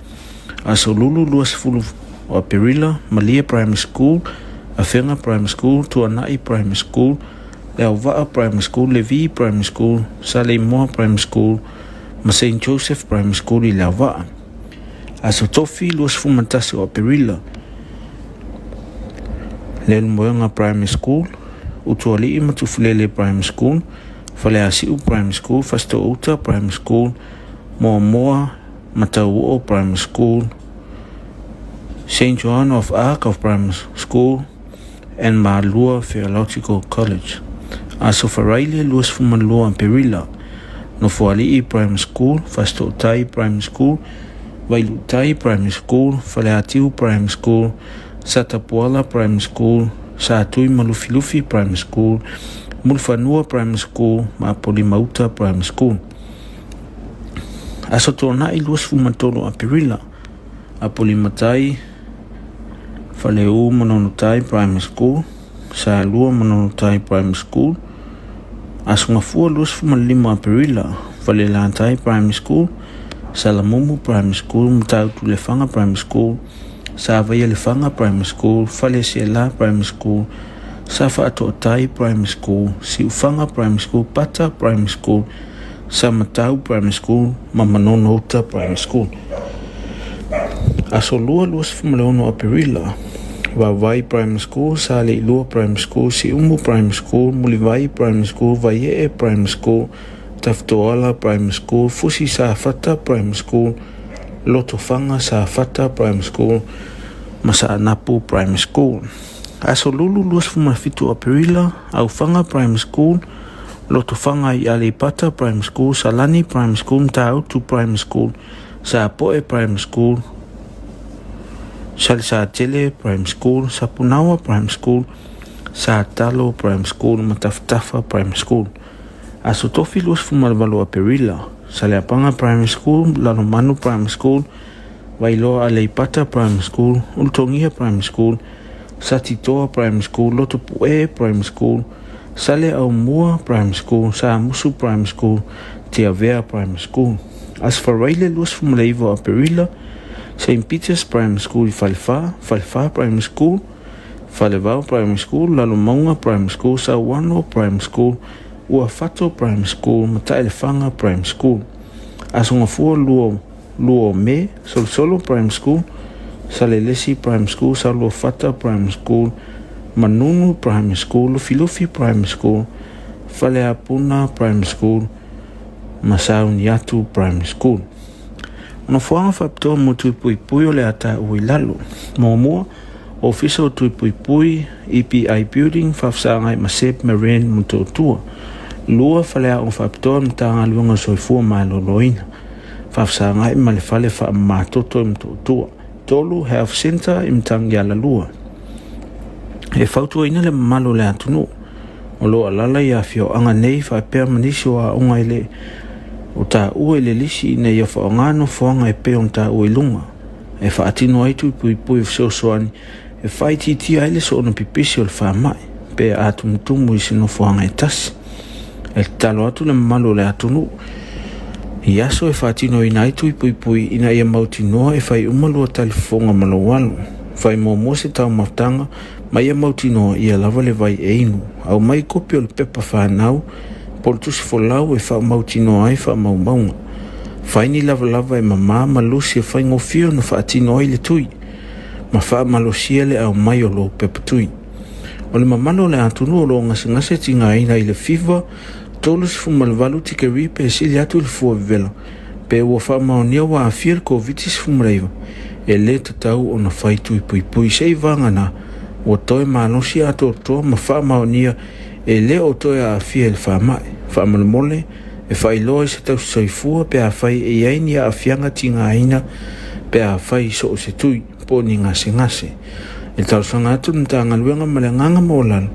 Asolulu lua se fulu a Perila, Malia Primary School, Afenga Primary School, Tuanai Primary School, Leovaa Primary School, Levi Primary School, Salemoa Primary School, St. Joseph Primary School i Leovaa. Asotofi lua se fumatasi a Perila, Lelmoenga Primary School, Utuali Matufulele Primary School, Faleasiu Primary School, Fastouta Primary School, Moamoa Matauo Primary School, St. John of Arc of Primary School, and Malua Theological College. Asofaraile luas fumalua Perila, Nofualii Primary School, Fastoutai Primary School, Vailutai Primary School, Faleatiu Primary School, Satapuala Primary School, Satui Malufilufi Primary School, Mulfanua Primary School, Mapolimauta Primary School. Asotona ilus fumatolo a Perila, Apolimatai, Faleu Mononotai Primary School, Salua Mononotai Primary School, Asungafua lus fumalima a Perila, Falelantai Primary School, Salamumu Primary School, Mutautu Lefanga Primary School, Savaya Lefanga Primary School, Falesiela Primary School, Safa Atotai Primary School, Siufanga Primary School, Pata Primary School, Samatau Primary School, Mamanonota Primary School. Asolua luas fumaleono a Perila, Vavai Primary School, Sale Ilua Primary School, Siumu Primary School, Mulivai Primary School, Vaie Primary School, Taftoala Primary School, Fusi Safata Primary School, Lotofanga Safata Primary School, Masaanapu Primary School. Asolulu luas fumafitu a Perila, Aufanga Primary School, Lotofanga i Alipata Primary School, Salani Primary School, Tautu Primary School, Sapoe Primary School, Salisatele Primary School, Sapunawa Primary School, Satalo Primary School, Mataftafa Primary School. Asotofi luas fumalvalo a Perila, Saleapanga Primary School, Lanomanu Primary School, Wailoa Aleipata Primary School, Ultongia Primary School, Satitoa Primary School, Lotopue Primary School, Sale Aumua Primary School, Samusu Primary School, Tiavea Primary School. Asfaraile luas fumaleivo a Perila, St. Peter's Primary School i Falefa Primary School, Falevao Primary School, Lalomonga Primary School, Sauano Primary School, Uafato Primary School, Mataelefanga Primary School. Asungafua Luo Me, Solsolo Primary School, Salelesi Primary School, Salofata Primary School, Manunu Primary School, Filufi Primary School, Faleapuna Primary School, Masauniatu Primary School. Ona fuanga whapitoa mo tuipuipui o le ata uilalu. Momoa, ofisa o tuipuipui, EPI Building, whafsaangai Masep Marine Mutotua. Lua whalea o whapitoa mtanga luanga soifua mailoloina. Whafsaangai malefale wha matoto Mutotua. Tolu Health Center imtangi ala lua. E whautua ina le mamalo le atunu. O loa lala i awhio anga nei whapea manisi wa onga ile o ta ue le lisi ina ia whaongano whaonga e pe on ta ue lunga. E whaatino aitu i pui fsosoani e whaititi aile so ona pipisi o le whamai pe atumutumu i sino whaonga e tasi. E talo atu le mamalo le atunu. I aso e whaatino ina aitu i pui ina ia mauti noa e whai umalua talifonga malawalu. Whai mo se tau mautanga mai ia mauti noa ia lava le vai e inu. Au mai kopi o le pepa whanau Pol tusi folau e wha mautino ai wha maumaunga. Whaini lava e mama malusi e whaingo fio na wha atino ai le tui. Ma wha malosia le au mai o lo pepa tui. O le mamano le atunu o lo ngase tinga ina i le fiva, tolus fumalvalu tike ripe e sili atu le fua vivela. Pe ua wha maonia wa afir COVID-19 fumareiva. E le tatau o na whaitu i pui sei vangana. O toi malosi ato o toa ma wha maonia e le o toi a afia le whamai. Whamalmole e whailoa se tau soifua pe a whai e aini a afianga tinga aina pe a whai so o se tui po ni ngase. E tau sanga atu nta ngaluenga malenganga maolalo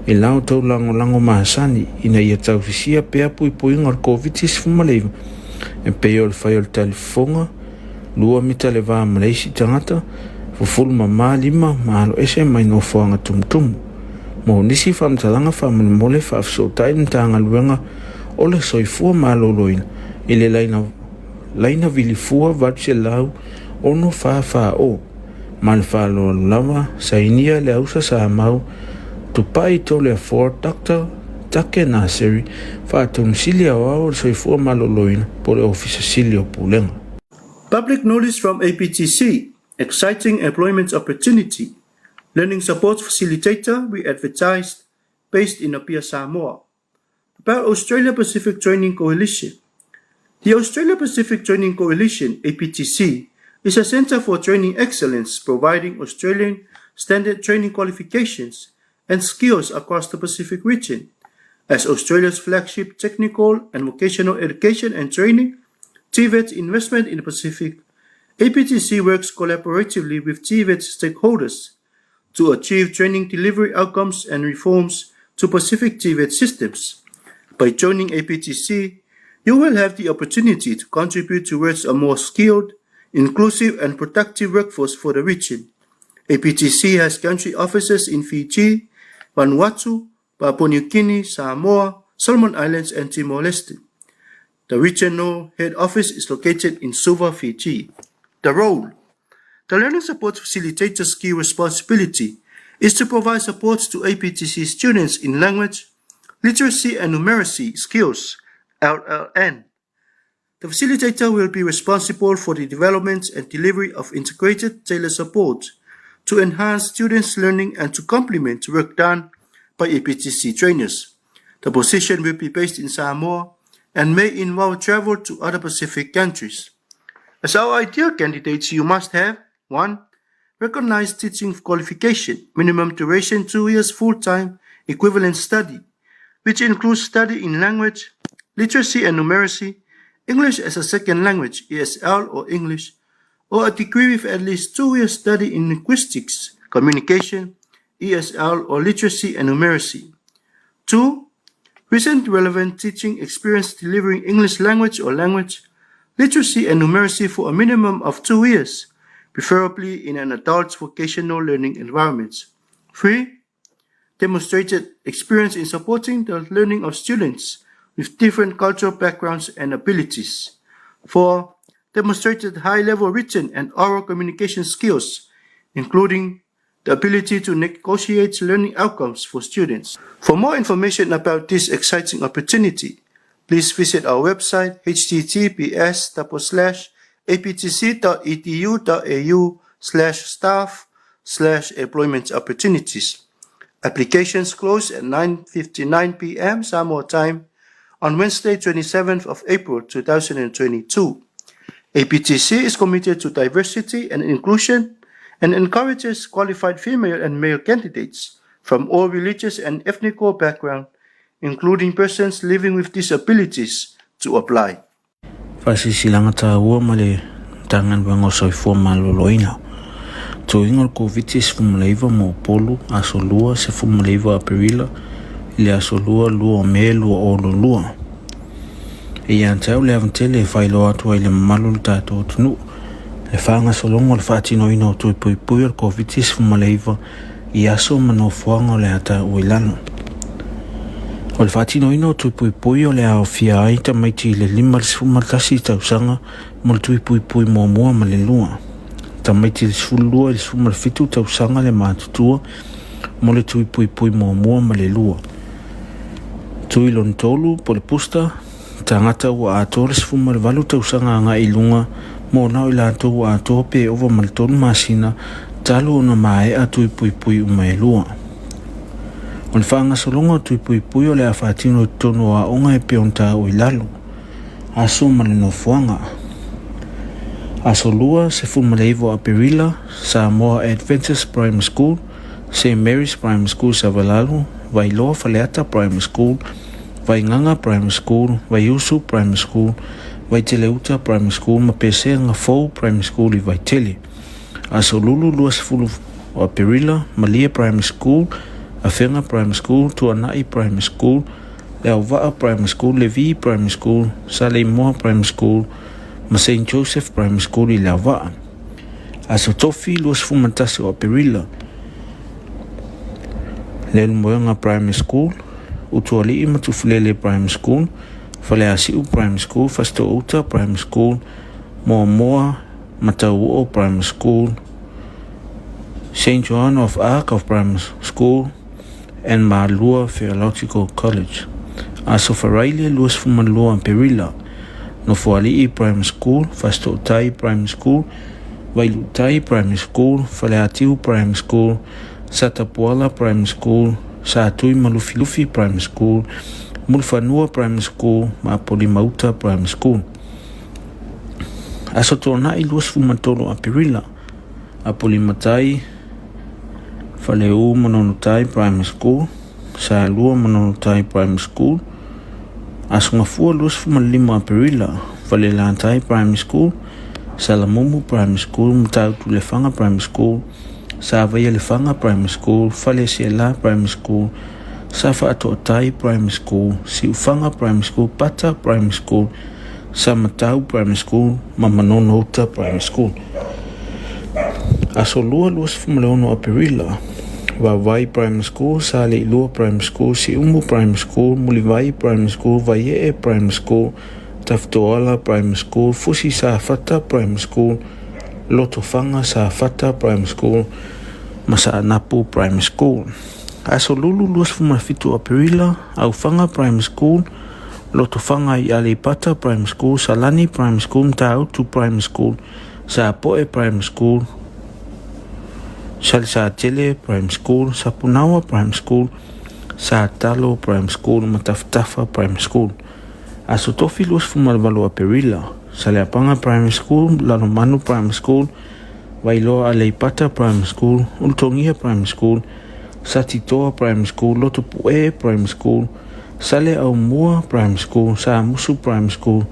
e lau tau lango mahasani ina ia tau fisia pe a pui ngor COVID-19 fumaleiva e pei o le whai o le talifonga, lua mita le vā Malaysi tangata, fufulu ma lima mahalo ese mai no whaanga tumutumu. Mo nisi whamtalanga whamani mole whaafsotai ntanga luenga o le soifua maloloina, ile laina vilifua vatse lau ono wha o. Man Suluaulama sainia le ausa sa mau tupai to le for Dr. Take Nasiri fa tonsilia o soifua maloloina po le ofisa silio pulenga. Public notice from APTC, exciting employment opportunity. Learning support facilitator we advertised based in Apia, Samoa. About Australia Pacific Training Coalition. The Australia Pacific Training Coalition, APTC, is a center for training excellence providing Australian standard training qualifications and skills across the Pacific region. As Australia's flagship technical and vocational education and training, TVET investment in the Pacific, APTC works collaboratively with TVET stakeholders to achieve training delivery outcomes and reforms to Pacific TVET systems. By joining APTC, you will have the opportunity to contribute towards a more skilled, inclusive and productive workforce for the region. APTC has country offices in Fiji, Vanuatu, Papua New Guinea, Samoa, Solomon Islands and Timor-Leste. The regional head office is located in Suva, Fiji. The role. The learning support facilitator's key responsibility is to provide support to APTC students in language, literacy and numeracy skills, LLN. The facilitator will be responsible for the development and delivery of integrated tailored support to enhance students' learning and to complement work done by APTC trainers. The position will be based in Samoa and may involve travel to other Pacific countries. As our ideal candidates, you must have 1. Recognized teaching qualification, minimum duration 2 years full-time equivalent study, which includes study in language, literacy and numeracy, English as a second language, ESL or English, or a degree with at least 2 years study in linguistics, communication, ESL or literacy and numeracy. 2. Recent relevant teaching experience delivering English language or language, literacy and numeracy for a minimum of 2 years, preferably in an adult vocational learning environment. 3. Demonstrated experience in supporting the learning of students with different cultural backgrounds and abilities. 4. Demonstrated high-level written and oral communication skills, including the ability to negotiate learning outcomes for students. For more information about this exciting opportunity, please visit our website https://aptc.edu.au/staff/employment opportunities. Applications close at 9:59 p.m. Samoa time on Wednesday, 27th of April 2022. APTC is committed to diversity and inclusion and encourages qualified female and male candidates from all religious and ethnic backgrounds, including persons living with disabilities, to apply. Fasisilanga tāua ma le tangan wango soifua maloloina. Toinga le COVID fumalaiva mo polu asolua se fumalaiva aperila le asolua lua me lua olo lua. E antau le avantele e whailo atua i le mamalu le tātou tunu. Le whaanga solongo le whaatino ina o tui pui pui al COVID fumalaiva i aso mano fuanga le ata uilano. O le whaatino ina o tui pui pui o le Afiafi ai ta maiti le lima le fumaltasi tausanga mo le tui pui pui mua mua ma le lua. Ta maiti le sulua le fumalfitu tausanga le mātutua mo le tui pui pui mua mua ma le lua. Tui lon tolu po le pusta tangata ua ato le sifuma le valu tausanga nga ilunga mo nao ila ato ua ato pe ova ma le tonu masina talo ona mae a tui pui pui uma e lua. O le whaanga solonga tui pui pui o le a whaatino tonu a onga e peonta o ilalo. Aso ma le nofuanga. Aso lua se fumaleivo a Perila, Samoa Adventist Primary School, St. Mary's Primary School Savalalu, Vailoa Faleata Primary School, Vainganga Primary School, Vaiusu Primary School, Vaiteleuta Primary School, Mapese Ngafou Primary School i Vaitele. Aso lulu lua se fulu o Perila, Malia Primary School, Afenga Primary School, Tuanai Primary School, le Auvaa Primary School, Levi Primary School, Saleimoa Primary School, ma St. Joseph Primary School i le Auvaa. Aso tofi luas fumatasi o Aperila. Le Lumoenga Primary School, Utuali Matufulele Primary School, Faleasiu Primary School, Fastouta Primary School, Moamoa Matauo Primary School, St. John of Arc of Primary School, and Malua Theological College. Aso Faraile luas fumalua Aperila. No Fualii Primary School, Fastoutai Primary School, Wailutai Primary School, Faleatiu Primary School, Satapuala Primary School, Satui Malufilufi Primary School, Mulfanua Primary School, Mapolimauta Primary School. Aso Tonai luas fumatolo Aperila, Apolimatai, Faleu Manonutai Primary School, Salua Manonutai Primary School, Aso Ngafua luas fumalima Aperila, Falelantai Primary School, Salamumu Primary School, Mutautu Lefanga Primary School, Savaya Lefanga Primary School, Falesiela Primary School, Safa Atotai Primary School, Siufanga Primary School, Pata Primary School, Samatau Primary School, Mamanonota Primary School. Aso lua luas fumaleono Aperila, Vavai Primary School, Sale Lua Primary School, Siumu Primary School, Mulivai Primary School, Vaie Primary School, Taftoala Primary School, Fusi Safata Primary School, Lotofanga Safata Primary School, Masanapu Primary School. Aso lulu luas fumafitu Aperila, Aufanga Primary School, Lotofanga i Alipata Primary School, Salani Primary School, Mtautu Primary School, Sapoe Primary School, Salsatele Primary School, Sapunawa Primary School, Satalo Primary School, Mataftafa Primary School. Aso tofi luas fumalvalo Aperila, Saleapanga Primary School, Lalomanu Primary School, Wailoa Aleipata Primary School, Ultongia Primary School, Satitoa Primary School, Lotopue Primary School, Sale Aumua Primary School, Saamusu Primary School,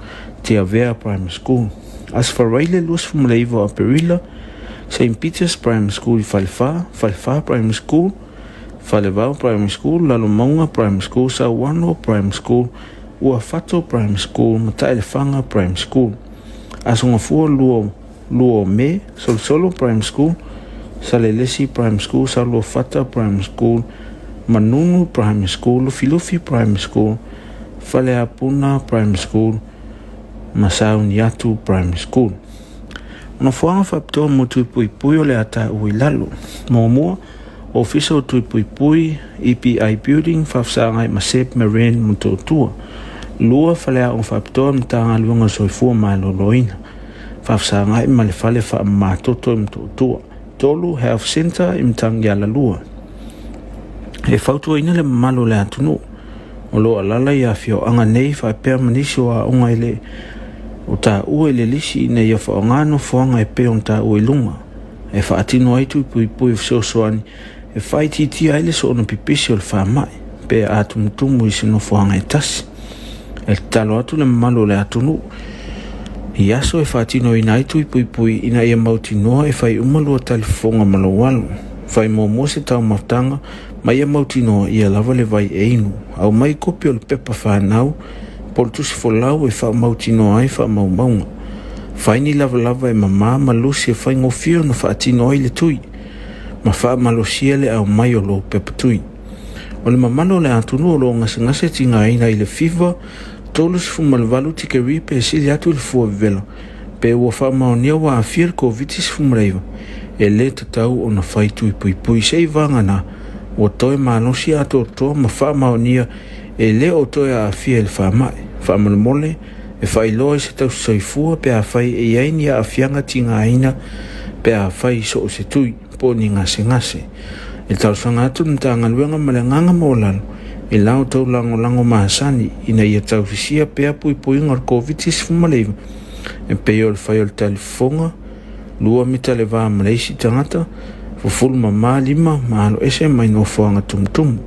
Tiavea Primary School. As Faraile luas fumaleiva Aperila, St. Peter's Primary School, Falefa Primary School, Falevao Primary School, Lalomaunga Primary School, Sauano Primary School, Uafato Primary School, Mataelefanga Primary School. Asongafua Luo Me, Solsolo Primary School, Salelesi Primary School, Saluafata Primary School, Manunu Primary School, Lufilufi Primary School, Faleapuna Primary School, Masauniatu Primary School. Ona fuanga whapitoa mo tuipuipui o le ata uilalo. Momoa, ofisa o tuipuipui, EPI Building, whafsaangai Masep Marine Mutotua. Lua whalea o whapitoa mtanga luanga soifua maloloina. Whafsaangai malefale wha matoto Mutotua. Tolu Health Center imtang yala lua. E whautua ina le malo le atunu. O lo alala i afio anga nei whapea manisio a onga ele o ta ue le lisi ne ia whaongano whaanga e pe on ta ue lunga. E whaatino aitu pui fsosoani e whaititi aile so ono pipisi o le whamai pe atumutumu i sino whaanga e tasi. E talo atu le malo le atunu. I aso e whaatino ina aitu pui ina ia mauti noa e whai umalua talifonga malawalo. Whai momo se tau mautanga ma ia mauti noa ia lava le vai e inu. Au mai kopi o le pepa whanau Pol tusi folau e wha mautino ai wha maumaunga. Whaini lava e mama malusi e whai ngofio na wha atino ai le tui. Ma wha malosia le au mai o lo pepa tui. O le mamano le atunu o lo ngase tinga aina i le fiva, tolus fumalvalu tike ripe e sili atu le fua vela. Pe ua wha maonia wa afir COVID-19 fumreiva. E le tatau o na whai tui pui sei vangana. O toi manosi ato toa ma wha maonia e le o toi a afia le wha mai. Whamalmole e whailoa se tau soifua pe a whai e aini a afianga tinga aina pe a whai so o se tui po ni ngase. E tau sanga atu nta ngaluenga malenganga maolalo e lao tau lango mahasani ina ia tau fisia pe a pui ngor COVID-19 fumaleiva. E pe o le whai o le talifonga lua mita le vaa maleisi tangata fufulu mama lima maalo ese mai no whaanga tumutumu.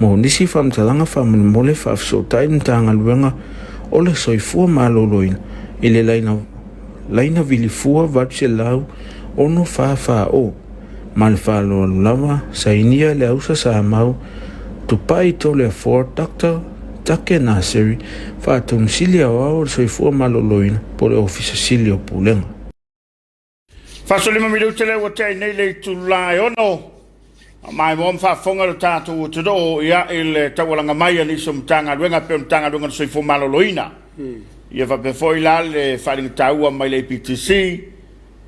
Mo nisi whamtalanga whamalmole whaafsotai nta ngaluenga o le soifua maloloina i le laina vilifua vatse lau ono wha o ma le whaaloa lava sa inia le ausa sa mau tupai to le 4 Dr. take na seri whaatonu sili au le soifua maloloina po le ofisa sili o pulenga. Fasolima milu tele wa te nei le tulai ono. Mai mo whaafonga le tātou te do ia il tawalanga mai ni somtanga ruenga pe mtanga ruenga soifua maloloina. Ia whapefoi la le wharinga taua mai le PTC.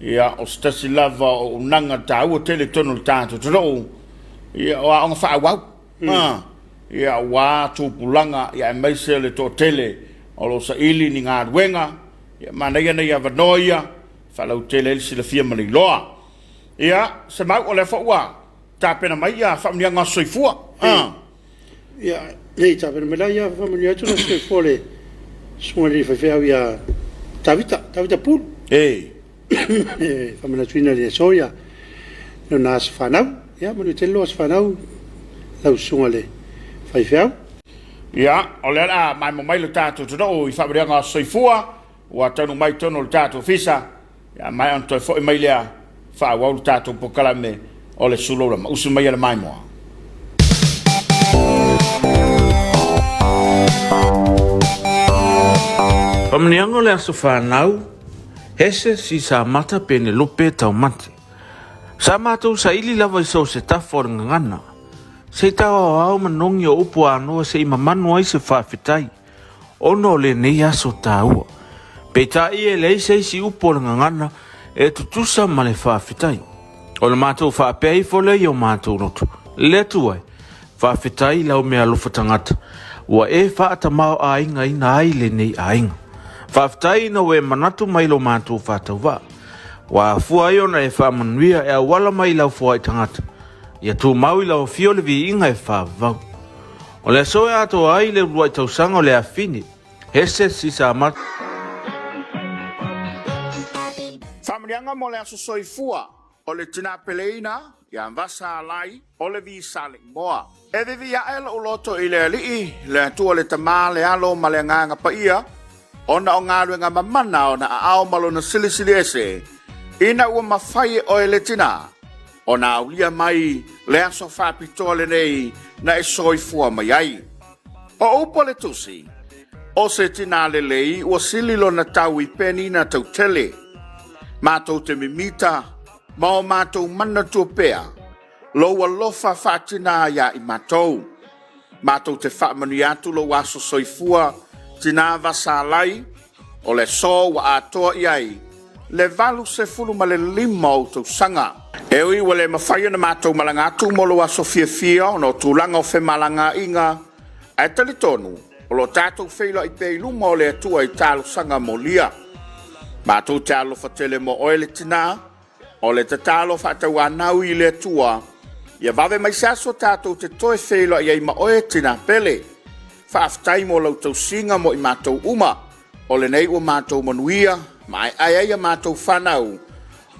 Ia o stasi lava o nanga taua tele tono le tātou te do. Ia o aonga whaawau. Ia wā tūpulanga ia mai se le tō tele o lo sa ili ni ngā ruenga. Ia manaya na ia vanoia. Whalau tele ili sila fia mani loa. Ia se mau o le whaua. Tāpena mai ia whamnia ngā soifua. Ia, nei tāpena mai ia whamnia atu na soifua le sunga li whawhiau ia Tavita Pūl. Whamina tuina le soia. No nā sa whanau. Ia, manu te loa sa whanau. Lau sunga le whawhiau. Ia, o le ala mai mo mai le tātou te do i whamnia ngā soifua. Wa tanu mai tono le tātou fisa. Ia, mai anto e fo mai lea whaawau le tātou pokala me o le Suluaulama. Usu mai ala mai moa. Pamniango le aso whanau, hese si sa mata pene lope tau mate. Sa mātou sa ili lava i sau se tafo ngangana. Se tau au manongi o upu anoa se ima manu ai se whawhitai. Ono le nei aso tāua. Pe ta i lei se si upu ngangana e tutusa ma le whawhitai. O le mātou whapea i fole i o mātou roto. Le tuai, whawhitai lau mea lufa tangata. Ua e whaata mau a inga ina ai le nei a inga. Whawhitai na we manatu mai lo mātou whātau wā. Wa fua i ona e whamanuia e a wala mai lau fua i tangata. Ia tū mau i lau fio le vi inga e whāvau. O le soe ato ai le rua i tausanga o le afini. Hese si sa mata. Whamrianga mo le aso soifua. O le tina peleina, ia vasa alai, o le vi salik moa. E vivi a ela o loto i le alii, le atua le tamā le alo ma le nganga pa ia, ona o ngā ruenga mamana o na ao malo na silisili ese, ina ua mawhai o e le tina, o na aulia mai le aso whapitoa le nei na e soifua mai ai. O upo le tusi, o se tina le lei ua sililo na tau i peni na tau tele, mātou te mimita, Mao mātou mana tuapea, loa lofa whātina ia i mātou. Mātou te whaamanu atu lo waso soifua, tina vasalai, o le so wa atoa iai, le valu se fulu ma le lima o tau sanga. Ewi wa le mawhaia na mātou malangatu mo lo waso fia o no tūlanga o fe malanga inga, ai tali tonu, o lo tātou whaila i peilu mo le atua i tālu sanga mo lia. Mātou te alo fatele mo oele tina, o le tatalo whaatau anau i le atua, ia vawe mai saso tātou te toe whelo i ai ma oe tina pele. Whaaftai mo lau tau singa mo i mātou uma, o le nei ua mātou manuia, ma ai ai a mātou whanau,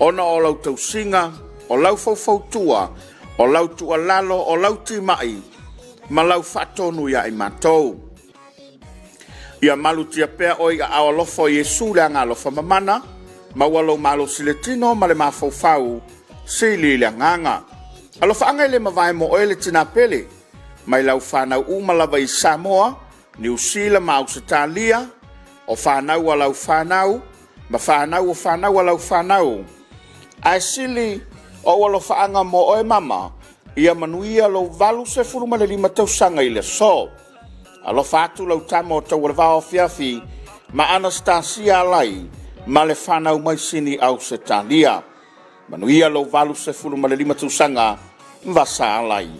ona o lau tau singa, o lau fau o lau tua lalo, o lau timai, ma lau whaatonu ia i mātou. Ia malu tia pea oi a awalofo Yesu le anga alofa mamana, ma walo malo siletino ma le mafau sili le nganga. Alofa anga le mawai mo oele tina pele, mai lau whanau umalawa i Samoa, New Zealand ma Australia, o whanau a lau whanau, ma whanau o whanau a lau whanau. Ai sili o walo whaanga mo oe mama, ia manuia lo valu se furuma le 5 tausanga i le so. Alofa atu lau tamo o tau warwa Afiafi, ma Anastasia lai, ma le whanau mai sini au se talia. Manuia lo valu se fulu ma le 5 tausanga, vasa alai.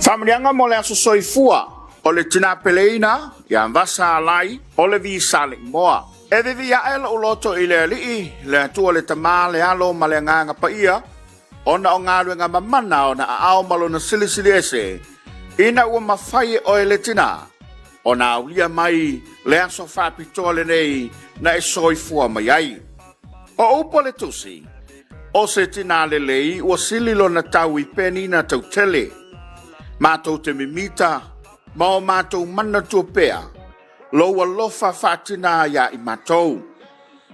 Whamrianga mo le aso soifua, o le tina peleina, ia vasa alai, o le vi salik moa. E vivi a ela o loto i le alii, le atua le tamā le alo ma le nganga pa ia, ona o ngā ruenga mamana o na ao malo na silisili ese, ina ua mawhai o e le tina, o na aulia mai le aso whapitoa le nei na e soifua mai ai. O upo le tusi, o se tina le lei ua sililo na tau i peni na tau tele, mātou te mimita, ma o mātou mana tuapea, loa lofa whātina ia i mātou.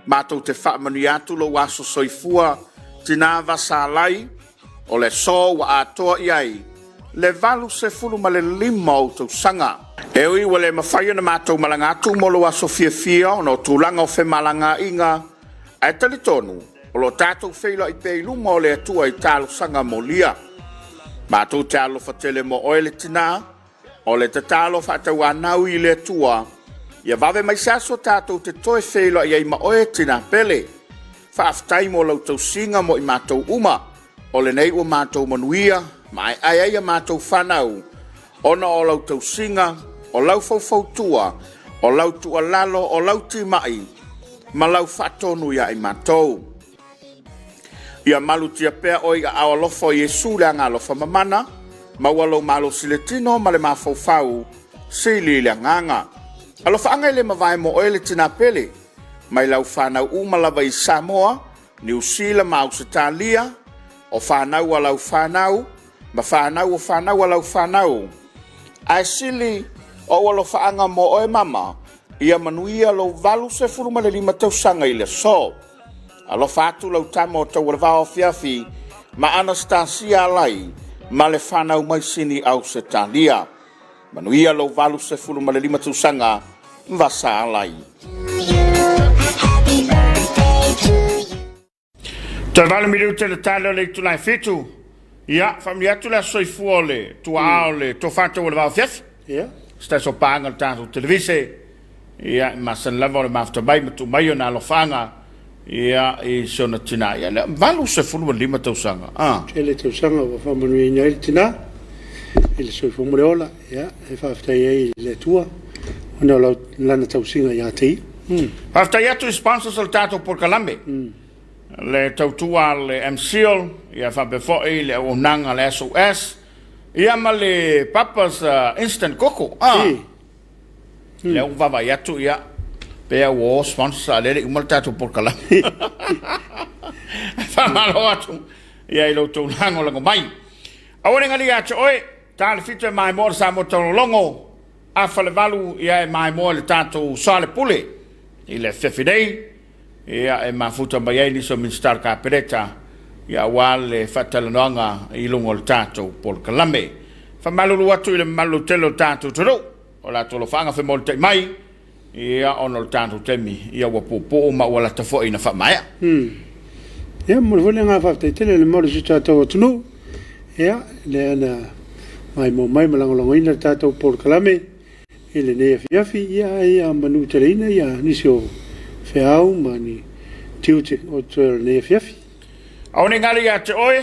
Mātou te whaamanu atu lo waso soifua, tina vasalai, o le so wa atoa iai, le valu se fulu ma le lima o tau sanga. E ui wa le mawhai na mātou malanga atu molo wa Sofia Fia, o no tūlanga o whe malanga inga, ai tali tonu, o lo tātou wheila i pei luma o le atua i tālu sanga mo lia. Mātou te alo whatele mo oele tina, o le te tālo whatau anau i le atua, ia vave mai saso tātou te toe wheila i ei ma oe tina pele. Whaaftai mo lau tau singa mo i mātou uma, o le nei ua mātou manuia, mai ai ai a mātou whanau, ona o lau tau singa, o lau fau o lau tua lalo, o lau timai, ma lau whatonu ia i mātou. Ia malu tia pea oi a awalofo Yesu le anga lofa mamana, ma walo malo siletino ma le mafau sili le nganga. Alofa anga le mawai mo oele tina pele, mai lau whanau umalawa i Samoa, New Zealand ma Australia, o whanau a lau whanau, ma whanau o whanau a lau whanau. Ai sili o walo whaanga mo oe mama, ia manuia lo valu se furuma le lima tau sanga i le so. Alo fatu lau tamo tau warvao Afiafi, ma Anastasia alai, ma le whanau mai sini au se talia. Manuia lo valu se furuma le lima tau sanga, mvasa alai. Te vale miliu te le talo le tulai fitu. Ia, familia tu la soifua le, tua ao le, to fatu warvao Afiafi. Ia. Sta so panga tanto televise. Ia, ma san lavo le mafta bai matu mayo na lo fanga. Ia, i sona tina. Ia, le valu se fulu lima tau sanga. Tele tau sanga wa whamanu i ngai tina. Ele soifua mure ola. Ia, e whaftai ei le tua. Ona lau lana tau singa ia tei. Whaftai atu sponsors al tato por kalambe. Le tautua le MCL, ia whabefo e le unanga le SOS. Ia ma le papas instant coco. Le uwava iatu ia. Pea wo sponsor le umal tato por kalambe. Whamalo atu. Ia ilo tau lango lango mai. Awane ngali atu oe. Tāle fitu e mai mora sa mo tau longo. Afa le valu ia e mai mora le tato sale pule. I le fefidei. Ia e mafuta mai ai niso min star ka pereta. Ia wale fatalanoanga i lungo le tato por kalambe. Fa malulu atu i le malu telo tato toro. O la tolo fanga fe molte mai. Ia ono le tato temi. Ia wapopo ma wala tafo ina fa maia. Ia mo vole nga fa tele le mo si tato tunu. Ia le ana mai mo mai malango ina tato por kalambe. Ele ne Afiafi ia manu teleina ia nisio feau mani tiute o tōre ne Afiafi. Aone ngari ia te oe,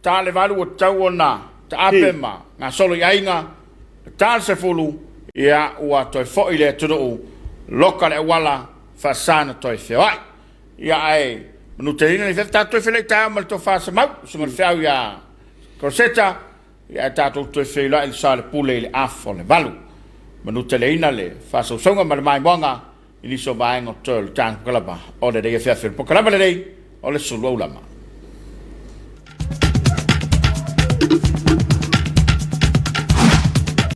tā le walu o tau o nā, ta apema, ngā solo iainga, tā se fulu, ia ua toi fōi le tunu loka le wala, whasana toi whiawai. Ia ai, manu te rina ni whefta toi whilei tā mal to whasa mau, sunga whiau ia korseta, ia tātou toi whilei le sāle pule le afo le walu. Manu te leina le, whasa usonga ma le mai mwanga, ini so vaenga tol tang kalaba o le dei Afiafi po kalaba le dei o le Suluaulama.